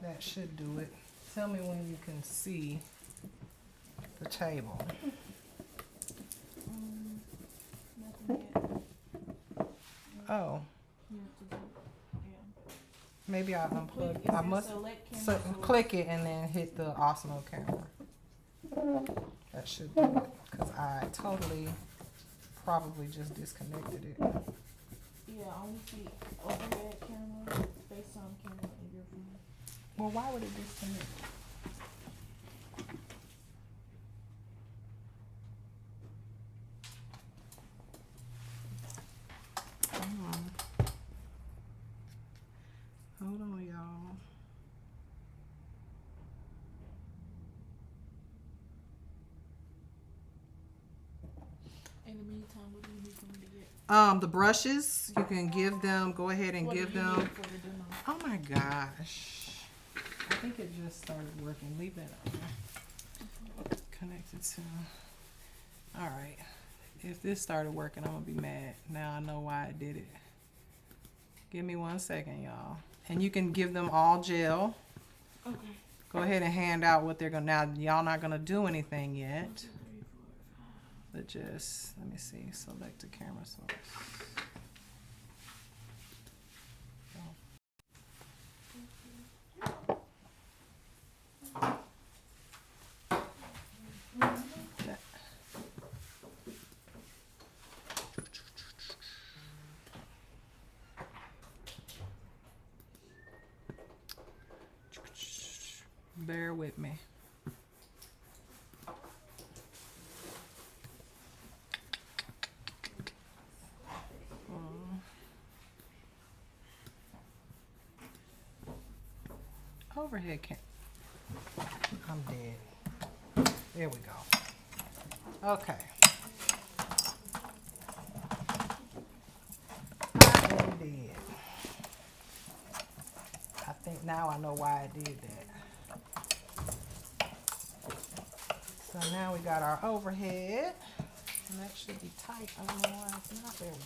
That should do it. Tell me when you can see the table. Nothing yet. Oh. Maybe I unplugged. I must click it and then hit the Osmo camera. That should do it. Because I totally probably just disconnected it. Yeah, I only see overhead camera, FaceTime camera, and your phone. Well, why would it disconnect? What do you need for me to get? The brushes, you can give them, go ahead and What do give you them. need for the demo? Oh my gosh. I think it just started working. Leave that on there. Connected to. Alright. If this started working, I'm gonna be mad. Now I know why I did it. Give me 1 second, y'all. And you can give them all gel. Okay. Go ahead and hand out what they're gonna. Now, y'all not gonna do anything yet. But just, let me see. Select the camera source. Bear with me. Overhead cam. I'm dead. There we go. Okay. I am dead. I think now I know why I did that. So now we got our overhead. And that should be tight. I don't know why it's not. There we go.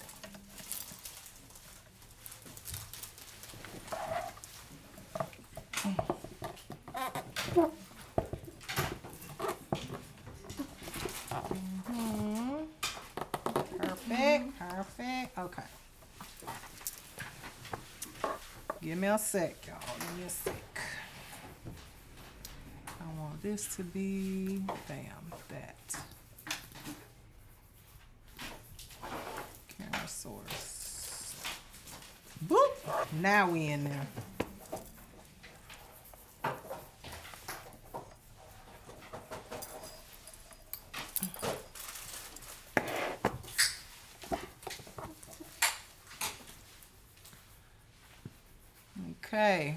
Perfect, perfect. Okay. Give me a sec, y'all. Give me a sec. I want this to be, bam, that. Camera source. Boop. Now we in there. Okay.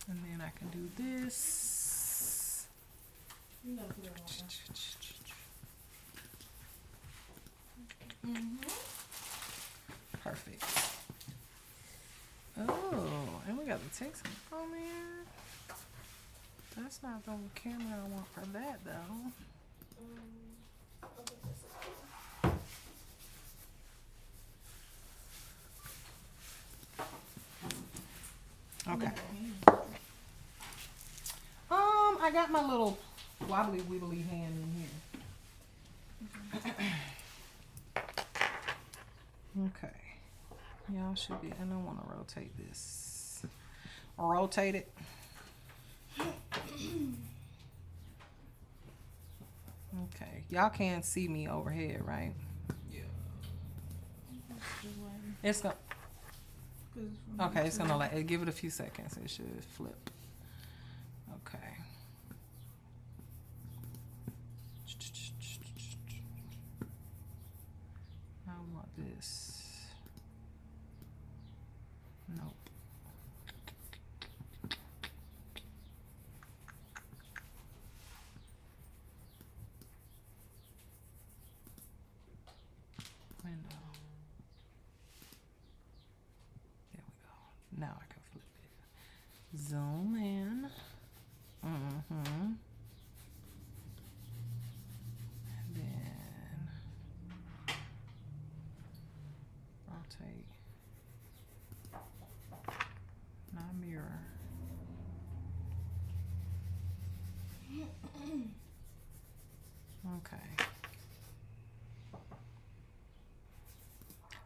And then I can do this. You gotta put it on. Perfect. Oh, and we got the text on there. That's not the camera I want for that though. Okay. I got my little wobbly wibbly hand in here. Okay. Y'all should be, I don't want to rotate this. Rotate it. Okay. Y'all can't see me overhead, right? Yeah. It's gonna. Okay, it's gonna like give it a few seconds. It should flip. Okay. I want this. Nope. Window. There we go. Now I can flip it. Zoom in. And then rotate. Not mirror. Okay.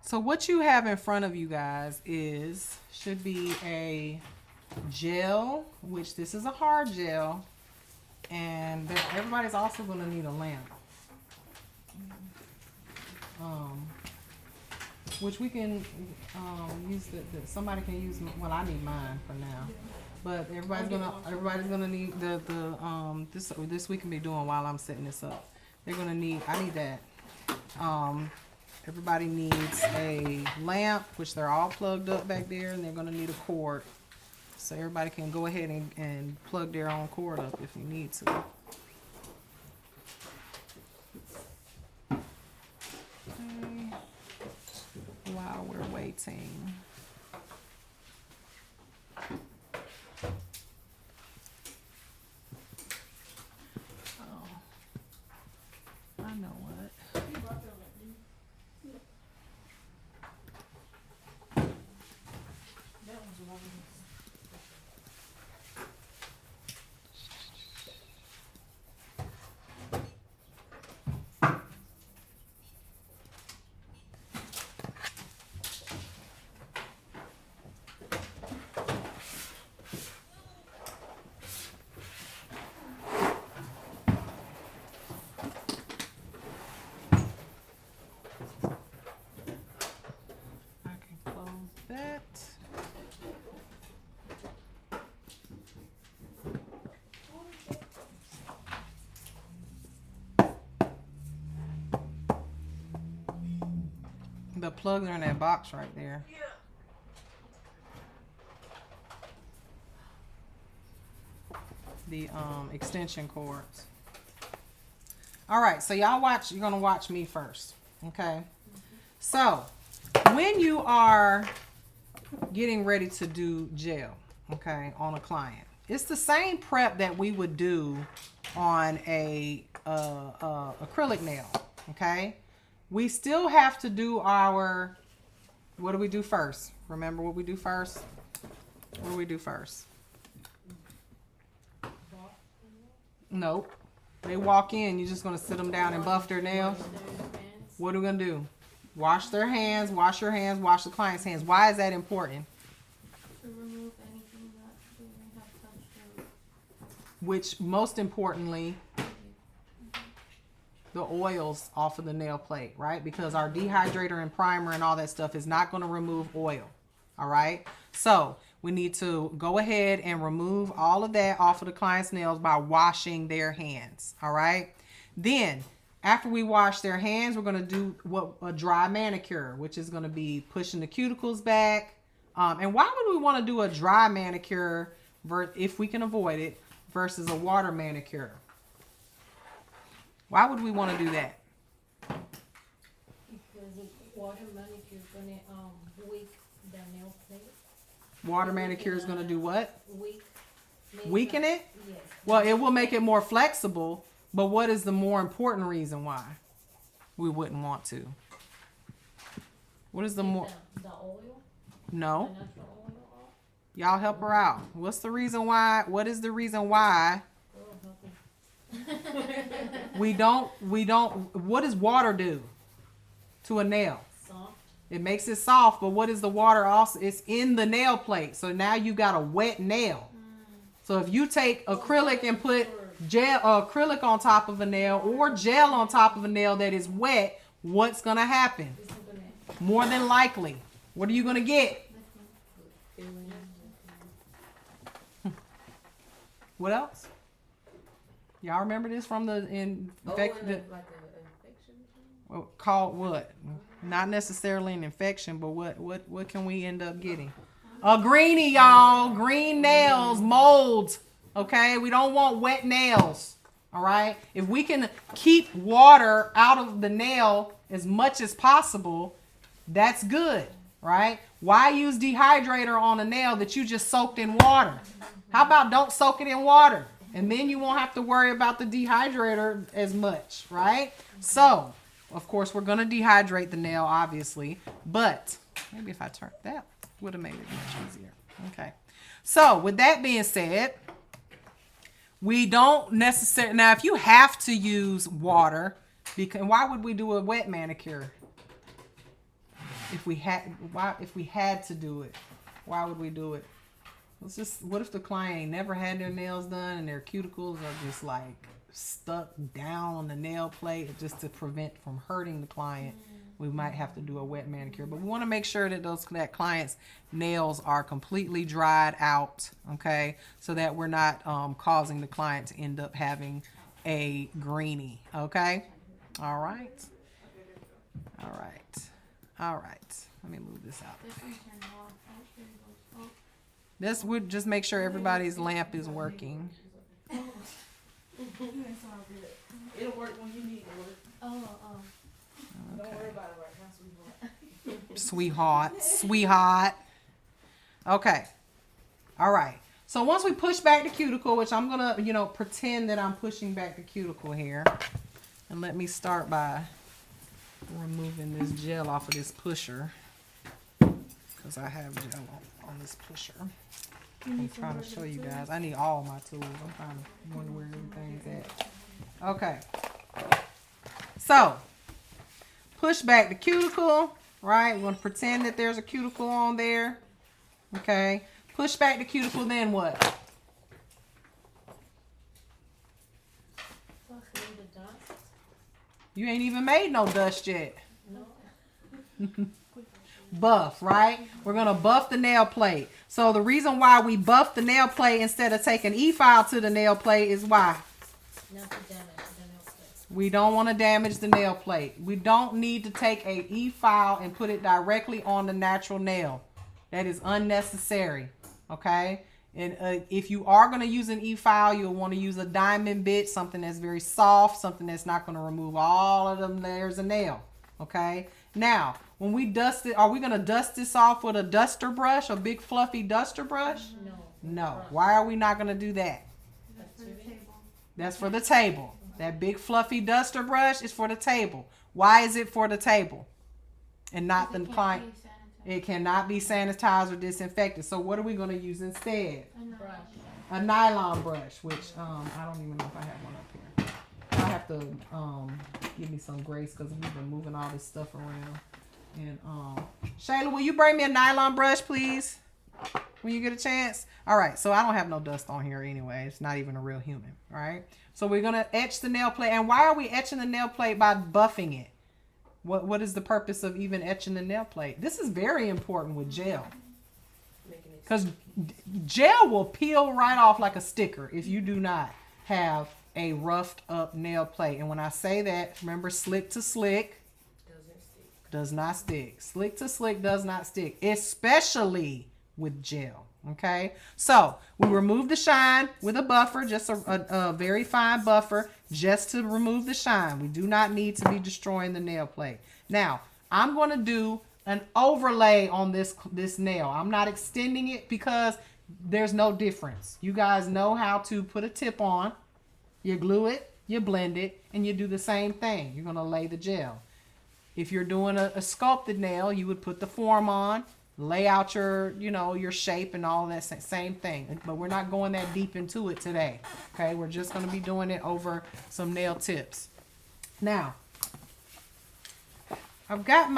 So what you have in front of you guys should be a gel, which this is a hard gel, and everybody's also going to need a lamp. Which we can use somebody can use. Well, I need mine for now, but everybody's gonna need this we can be doing while I'm setting this up. They're gonna need. I need that. Everybody needs a lamp, which they're all plugged up back there, and they're gonna need a cord. So everybody can go ahead and plug their own cord up if you need to. 18. Oh, I know what. That one's a lot of I can close that. The plugs are in that box right there. The extension cords. All right, so y'all watch. You're gonna watch me first, okay? So when you are getting ready to do gel, okay, on a client, it's the same prep that we would do on a acrylic nail, okay? We still have to do our, what do we do first? Remember what we do first? What do we do first? Nope. They walk in, you're just going to sit them down and buff their nails. What are we going to do? Wash their hands, wash your hands, wash the client's hands. Why is that important? To remove anything that they may have touched or Which, most importantly, the oils off of the nail plate, right? Because our dehydrator and primer and all that stuff is not going to remove oil, all right? So we need to go ahead and remove all of that off of the client's nails by washing their hands, all right? Then, after we wash their hands, we're going to do a dry manicure, which is going to be pushing the cuticles back. And why would we want to do a dry manicure if we can avoid it versus a water manicure? Why would we want to do that? Because the water manicure is gonna weak the nail plate. Water manicure is going to do what? Weaken it? Yes. Well, it will make it more flexible, but what is the more important reason why we wouldn't want to? What is the more? The oil? No. The natural oil off? Y'all help her out. What's the reason why? What is the reason why Girl, help me. we don't, what does water do to a nail? Soft. It makes it soft, but what is the water also? It's in the nail plate. So now you got a wet nail. So if you take acrylic and put acrylic on top of a nail or gel on top of a nail that is wet, what's going to happen? It's not gonna More than likely, what are you going to get? What else? Y'all remember this from the infection? Called what? Not necessarily an infection, but what can we end up getting? A greenie, y'all. Green nails, molds. Okay, we don't want wet nails. All right. If we can keep water out of the nail as much as possible, that's good, right? Why use dehydrator on a nail that you just soaked in water? How about don't soak it in water? And then you won't have to worry about the dehydrator as much, right? So, of course, we're going to dehydrate the nail, obviously. But maybe if I turned that, would have made it much easier. Okay. So, with that being said, we don't necessarily... Now, if you have to use water, because why would we do a wet manicure? If we had to do it, why would we do it? Let's just, what if the client ain't never had their nails done and their cuticles are just like stuck down on the nail plate, just to prevent from hurting the client? We might have to do a wet manicure, but we want to make sure that that client's nails are completely dried out, okay, so that we're not causing the client to end up having a greenie, okay? All right. Let me move this out. This would just make sure everybody's lamp is working. It'll work when you need it to work. Oh. Don't worry about it right now, sweetheart. Sweetheart. Okay. All right. So once we push back the cuticle, which I'm going to, pretend that I'm pushing back the cuticle here. And let me start by removing this gel off of this pusher. Because I have gel on this pusher. I'm trying to show you guys. I need all my tools. I'm trying to wonder where everything's at. Okay. So, push back the cuticle, right? We're going to pretend that there's a cuticle on there. Okay. Push back the cuticle, then what? Clean the dust. You ain't even made no dust yet. No. Buff, right? We're going to buff the nail plate. So the reason why we buff the nail plate instead of taking e-file to the nail plate is why? Not to damage the nail plate. We don't want to damage the nail plate. We don't need to take a e-file and put it directly on the natural nail. That is unnecessary, okay? And if you are going to use an e-file, you'll want to use a diamond bit, something that's very soft, something that's not going to remove all of them layers of nail, okay? Now, when we dust it, are we going to dust this off with a duster brush, a big fluffy duster brush? No. No. Why are we not going to do that? That's for the table. That's for the table. That big fluffy duster brush is for the table. Why is it for the table and not the client? It cannot be sanitized or disinfected. So what are we going to use instead? Brush. A nylon brush, which I don't even know if I have one up here. I have to give me some grace because we've been moving all this stuff around. And Shayla, will you bring me a nylon brush, please? When you get a chance. All right, so I don't have no dust on here anyway. It's not even a real human, all right? So we're going to etch the nail plate. And why are we etching the nail plate by buffing it? What is the purpose of even etching the nail plate? This is very important with gel. Because gel will peel right off like a sticker if you do not have a roughed up nail plate. And when I say that, remember, slick to slick does not stick. Slick to slick does not stick, especially with gel. Okay, so we remove the shine with a buffer, just a very fine buffer, just to remove the shine. We do not need to be destroying the nail plate. Now, I'm going to do an overlay on this nail. I'm not extending it because there's no difference. You guys know how to put a tip on. You glue it, you blend it, and you do the same thing. You're going to lay the gel. If you're doing a sculpted nail, you would put the form on, lay out your shape and all that same thing. But we're not going that deep into it today. Okay, we're just going to be doing it over some nail tips. Now, I've got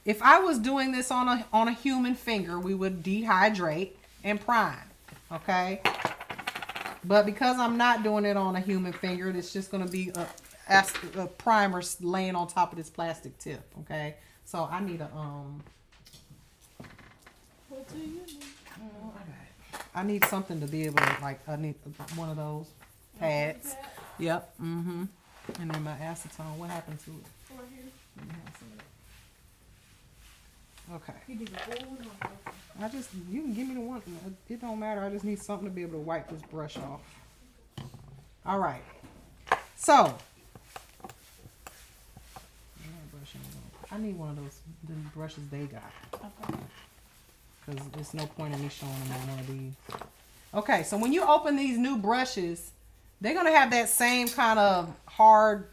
if I was doing this on a human finger, we would dehydrate and prime. Okay, but because I'm not doing it on a human finger, it's just going to be a primer laying on top of this plastic tip. Okay, so I need What do you need? I need something to be able to, I need one of those pads. Yep. And then my acetone, what happened to it? Right here. Let me have some of that. Okay. You need the old one or You can give me the one. It don't matter. I just need something to be able to wipe this brush off. All right. So, I need one of those the brushes they got. Okay. Because there's no point in me showing them one of these. Okay, so when you open these new brushes, they're going to have that same kind of hard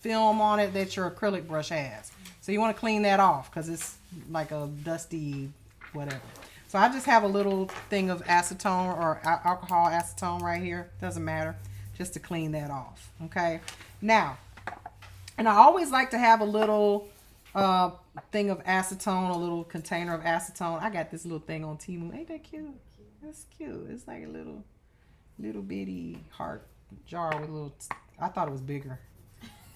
film on it that your acrylic brush has. So you want to clean that off because it's like a dusty whatever. So I just have a little thing of acetone or alcohol acetone right here. Doesn't matter. Just to clean that off. Okay. Now, and I always like to have a little thing of acetone, a little container of acetone. I got this little thing on Temu. Ain't that cute? That's cute. It's like a little bitty heart jar with a little. I thought it was bigger.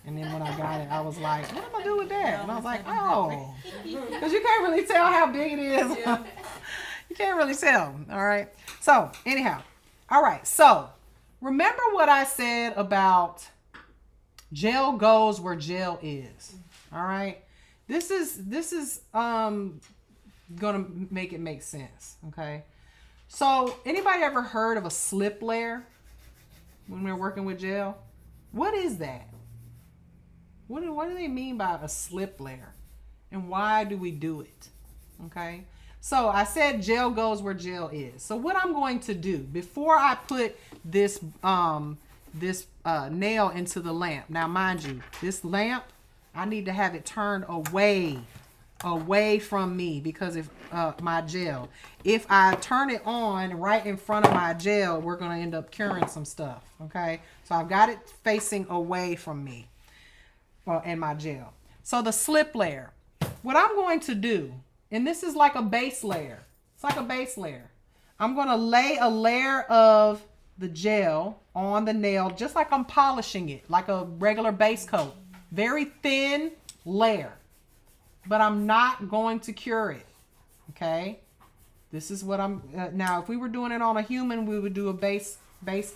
And then when I got it, I was like, what am I do with that? And I was like, oh. Because you can't really tell how big it is. You can't really tell. All right. So, anyhow. All right. So, remember what I said about gel goes where gel is. All right. This is gonna make it make sense. Okay. So, anybody ever heard of a slip layer when we're working with gel? What is that? What do they mean by a slip layer? And why do we do it? Okay. So I said gel goes where gel is. So what I'm going to do before I put this nail into the lamp. Now, mind you, this lamp, I need to have it turned away from me because if my gel. If I turn it on right in front of my gel, we're going to end up curing some stuff. Okay. So I've got it facing away from me and my gel. So the slip layer. What I'm going to do, and this is like a base layer. It's like a base layer. I'm going to lay a layer of the gel on the nail, just like I'm polishing it, like a regular base coat. Very thin layer. But I'm not going to cure it. Okay? This is what I'm... now, if we were doing it on a human, we would do a base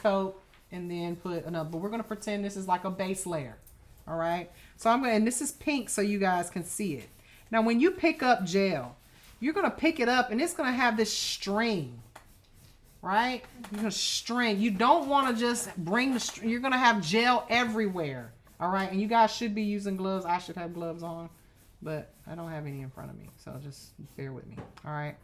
coat and then put another. But we're going to pretend this is like a base layer. All right? So I'm going to... And this is pink so you guys can see it. Now, when you pick up gel, you're going to pick it up and it's going to have this string, right? You're going to string. You don't want to just bring the string. You're going to have gel everywhere, all right? And you guys should be using gloves. I should have gloves on, but I don't have any in front of me, so just bear with me, all right?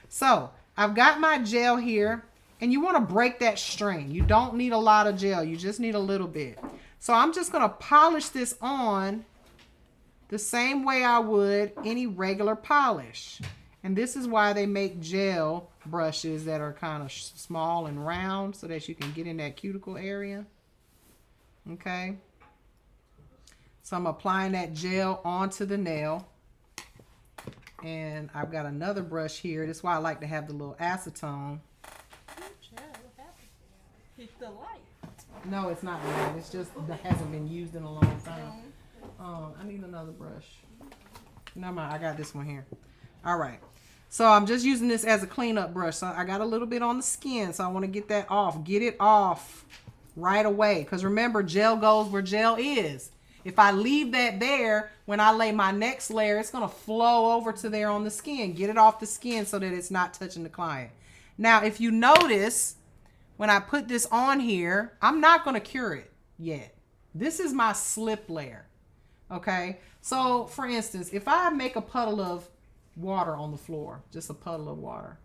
So I've got my gel here, and you want to break that string. You don't need a lot of gel. You just need a little bit. So I'm just going to polish this on the same way I would any regular polish. And this is why they make gel brushes that are kind of small and round so that you can get in that cuticle area. Okay. So I'm applying that gel onto the nail. And I've got another brush here. That's why I like to have the little acetone. It's the light. No, it's not light. It's just that hasn't been used in a long time. I need another brush. Never mind, I got this one here. All right. So I'm just using this as a cleanup brush. So I got a little bit on the skin, so I want to get that off. Get it off right away. Because remember, gel goes where gel is. If I leave that there, when I lay my next layer, it's going to flow over to there on the skin. Get it off the skin so that it's not touching the client. Now, if you notice, when I put this on here, I'm not going to cure it yet. This is my slip layer. Okay, so for instance, if I make a puddle of water on the floor, just a puddle of water,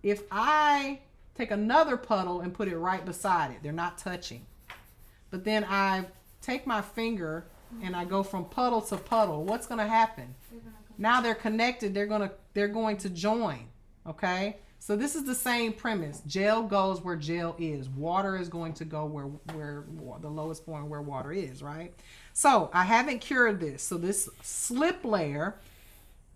if I take another puddle and put it right beside it, they're not touching. But then I take my finger and I go from puddle to puddle, what's going to happen? Now they're connected, they're going to join. Okay, so this is the same premise. Gel goes where gel is. Water is going to go where the lowest point where water is, right? So I haven't cured this. So this slip layer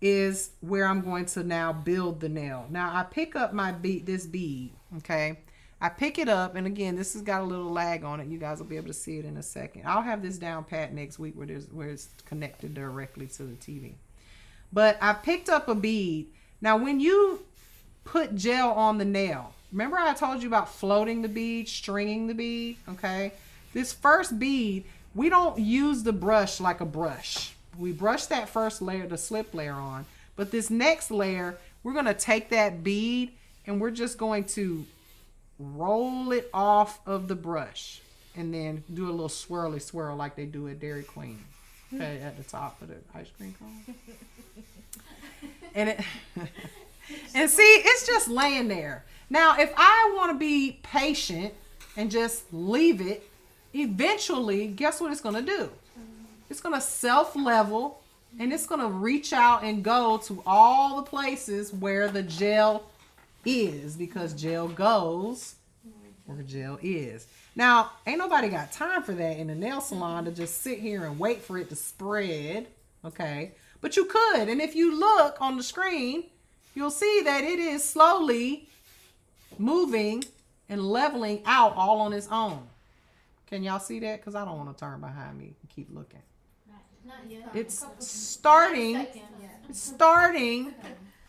is where I'm going to now build the nail. Now I pick up my this bead, okay? I pick it up, and again, this has got a little lag on it. You guys will be able to see it in a second. I'll have this down pat next week where it's connected directly to the TV. But I picked up a bead. Now when you put gel on the nail, remember I told you about floating the bead, stringing the bead, okay? This first bead, we don't use the brush like a brush. We brush that first layer, the slip layer on. But this next layer, we're going to take that bead and we're just going to roll it off of the brush. And then do a little swirly swirl like they do at Dairy Queen. Okay, at the top of the ice cream cone. And see, it's just laying there. Now, if I want to be patient and just leave it, eventually, guess what it's going to do? It's going to self-level, and it's going to reach out and go to all the places where the gel is, because gel goes where gel is. Now, ain't nobody got time for that in the nail salon to just sit here and wait for it to spread, okay? But you could, and if you look on the screen, you'll see that it is slowly moving and leveling out all on its own. Can y'all see that? Because I don't want to turn behind me and keep looking. Not yet. It's starting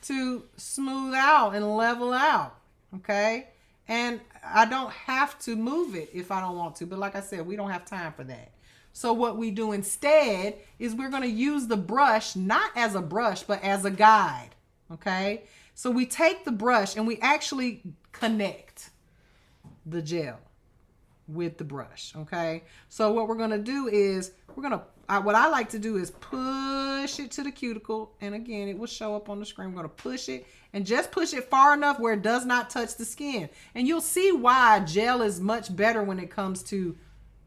to smooth out and level out, okay? And I don't have to move it if I don't want to. But like I said, we don't have time for that. So what we do instead is we're going to use the brush, not as a brush, but as a guide, okay? So we take the brush and we actually connect the gel with the brush, okay? So what we're going to do is what I like to do is push it to the cuticle. And again, it will show up on the screen. I'm going to push it and just push it far enough where it does not touch the skin. And you'll see why gel is much better when it comes to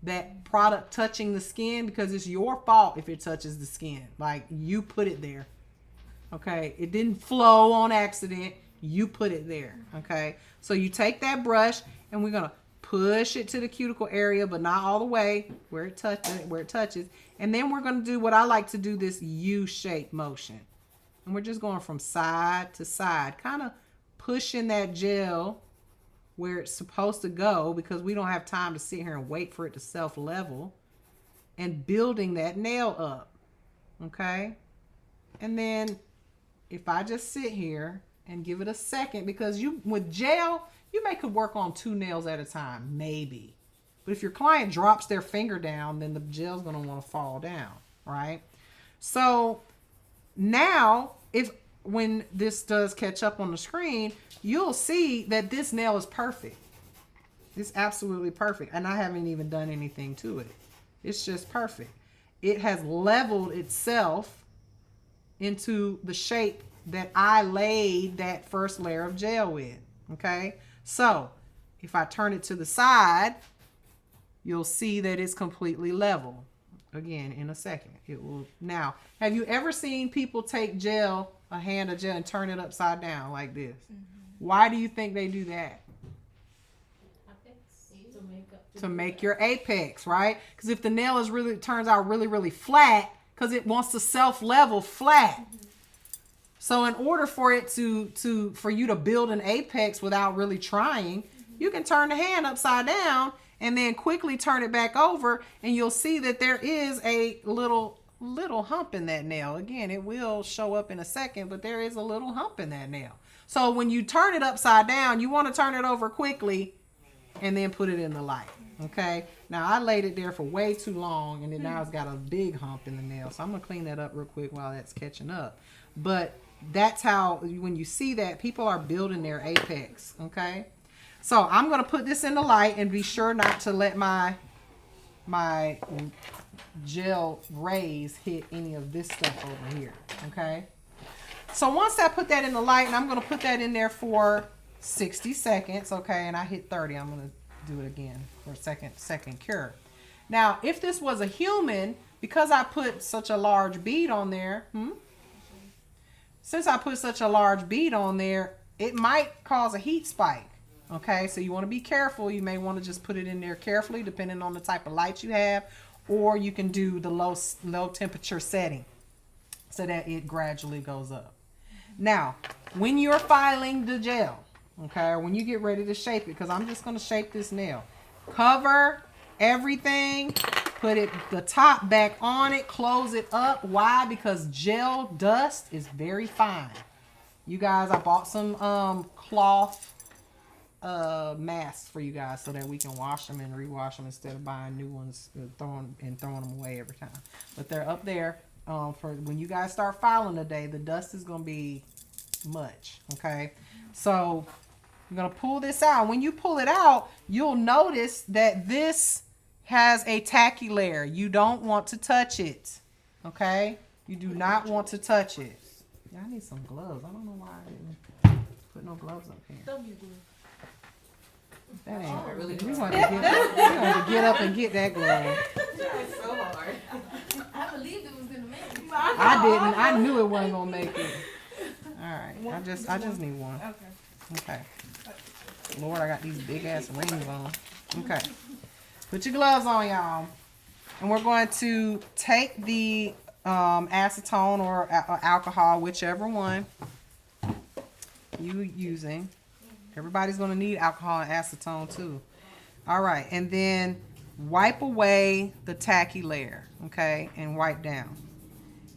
that product touching the skin, because it's your fault if it touches the skin. Like, you put it there. Okay, it didn't flow on accident. You put it there. Okay, so you take that brush and we're gonna push it to the cuticle area, but not all the way where it touches. And then we're gonna do what I like to do, this U-shaped motion. And we're just going from side to side, kind of pushing that gel where it's supposed to go, because we don't have time to sit here and wait for it to self-level, and building that nail up. Okay, and then if I just sit here and give it a second, because with gel, you could work on 2 nails at a time, maybe. But if your client drops their finger down, then the gel's going to want to fall down, right? So now, when this does catch up on the screen, you'll see that this nail is perfect. It's absolutely perfect. And I haven't even done anything to it. It's just perfect. It has leveled itself into the shape that I laid that first layer of gel with. Okay, so if I turn it to the side, you'll see that it's completely level. Again, in a second, it will. Now, have you ever seen people take a hand of gel and turn it upside down like this? Why do you think they do that? To make your apex, right? Because if the nail turns out really flat, because it wants to self-level flat. So in order for it for you to build an apex without really trying, you can turn the hand upside down and then quickly turn it back over, and you'll see that there is a little hump in that nail. Again, it will show up in a second, but there is a little hump in that nail. So when you turn it upside down, you want to turn it over quickly and then put it in the light. Okay, now I laid it there for way too long, and then now it's got a big hump in the nail. So I'm gonna clean that up real quick while that's catching up. But that's how, when you see that, people are building their apex. Okay, so I'm gonna put this in the light and be sure not to let my gel rays hit any of this stuff over here. Okay, so once I put that in the light, and I'm gonna put that in there for 60 seconds. Okay, and I hit 30. I'm gonna do it again for a second cure. Now, if this was a human, because I put such a large bead on there, since I put such a large bead on there, it might cause a heat spike. Okay, so you want to be careful. You may want to just put it in there carefully, depending on the type of light you have, or you can do the low temperature setting so that it gradually goes up. Now, when you're filing the gel, okay, or when you get ready to shape it, because I'm just going to shape this nail, cover everything, put the top back on it, close it up. Why? Because gel dust is very fine. You guys, I bought some cloth masks for you guys so that we can wash them and rewash them instead of buying new ones and throwing them away every time. But they're up there for when you guys start filing today. The dust is going to be much. Okay, so I'm going to pull this out. When you pull it out, you'll notice that this has a tacky layer. You don't want to touch it. Okay? You do not want to touch it. Yeah, I need some gloves. I don't know why I didn't put no gloves up here. That ain't really. We want to get up and get that glove. It's so hard. I believed it was gonna make it. I didn't. I knew it wasn't gonna make it. All right. I just need one. Okay. Lord, I got these big ass rings on. Okay. Put your gloves on, y'all. And we're going to take the acetone or alcohol, whichever one you using. Everybody's going to need alcohol and acetone too. All right. And then wipe away the tacky layer, okay, and wipe down.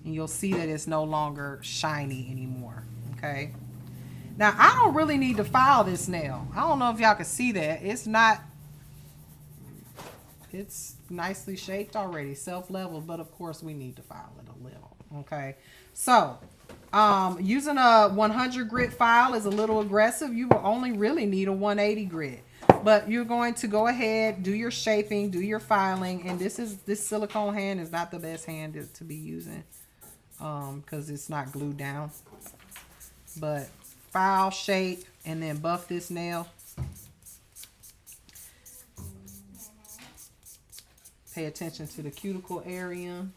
And you'll see that it's no longer shiny anymore, okay? Now, I don't really need to file this nail. I don't know if y'all can see that. It's nicely shaped already, self-leveled, but of course we need to file it a little, okay? So, using a 100 grit file is a little aggressive. You will only really need a 180 grit. But you're going to go ahead, do your shaping, do your filing, and this silicone hand is not the best hand to be using because it's not glued down. But file, shape, and then buff this nail. Pay attention to the cuticle area.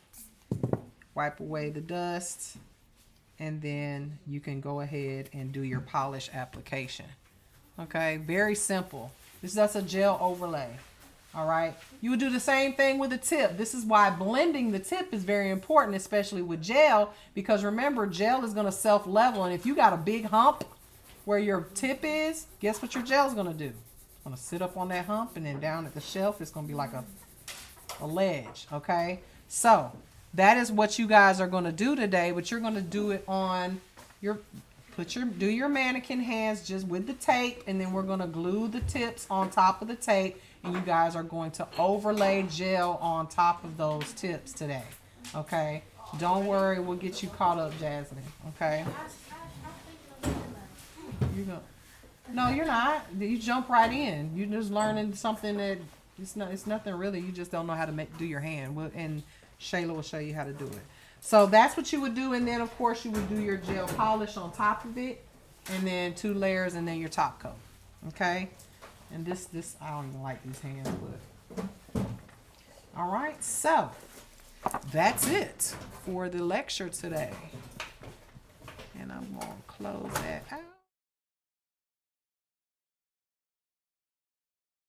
Wipe away the dust. And then you can go ahead and do your polish application. Okay, very simple. This is just a gel overlay. All right, you would do the same thing with the tip. This is why blending the tip is very important, especially with gel, because remember, gel is going to self-level, and if you got a big hump where your tip is, guess what your gel is going to do? It's going to sit up on that hump, and then down at the shelf, it's going to be like a ledge. Okay, so that is what you guys are going to do today, but you're going to do it on your, do your mannequin hands just with the tape, and then we're going to glue the tips on top of the tape, and you guys are going to overlay gel on top of those tips today. Okay? Don't worry, we'll get you caught up, Jasmine. Okay? You're gonna, no, you're not. You jump right in. You're just learning something that it's nothing really. You just don't know how to do your hand. And Shayla will show you how to do it. So that's what you would do, and then of course you would do your gel polish on top of it, and then 2 layers, and then your top coat. Okay? And this I don't even like these hands, but all right. So that's it for the lecture today, and I'm gonna close that out.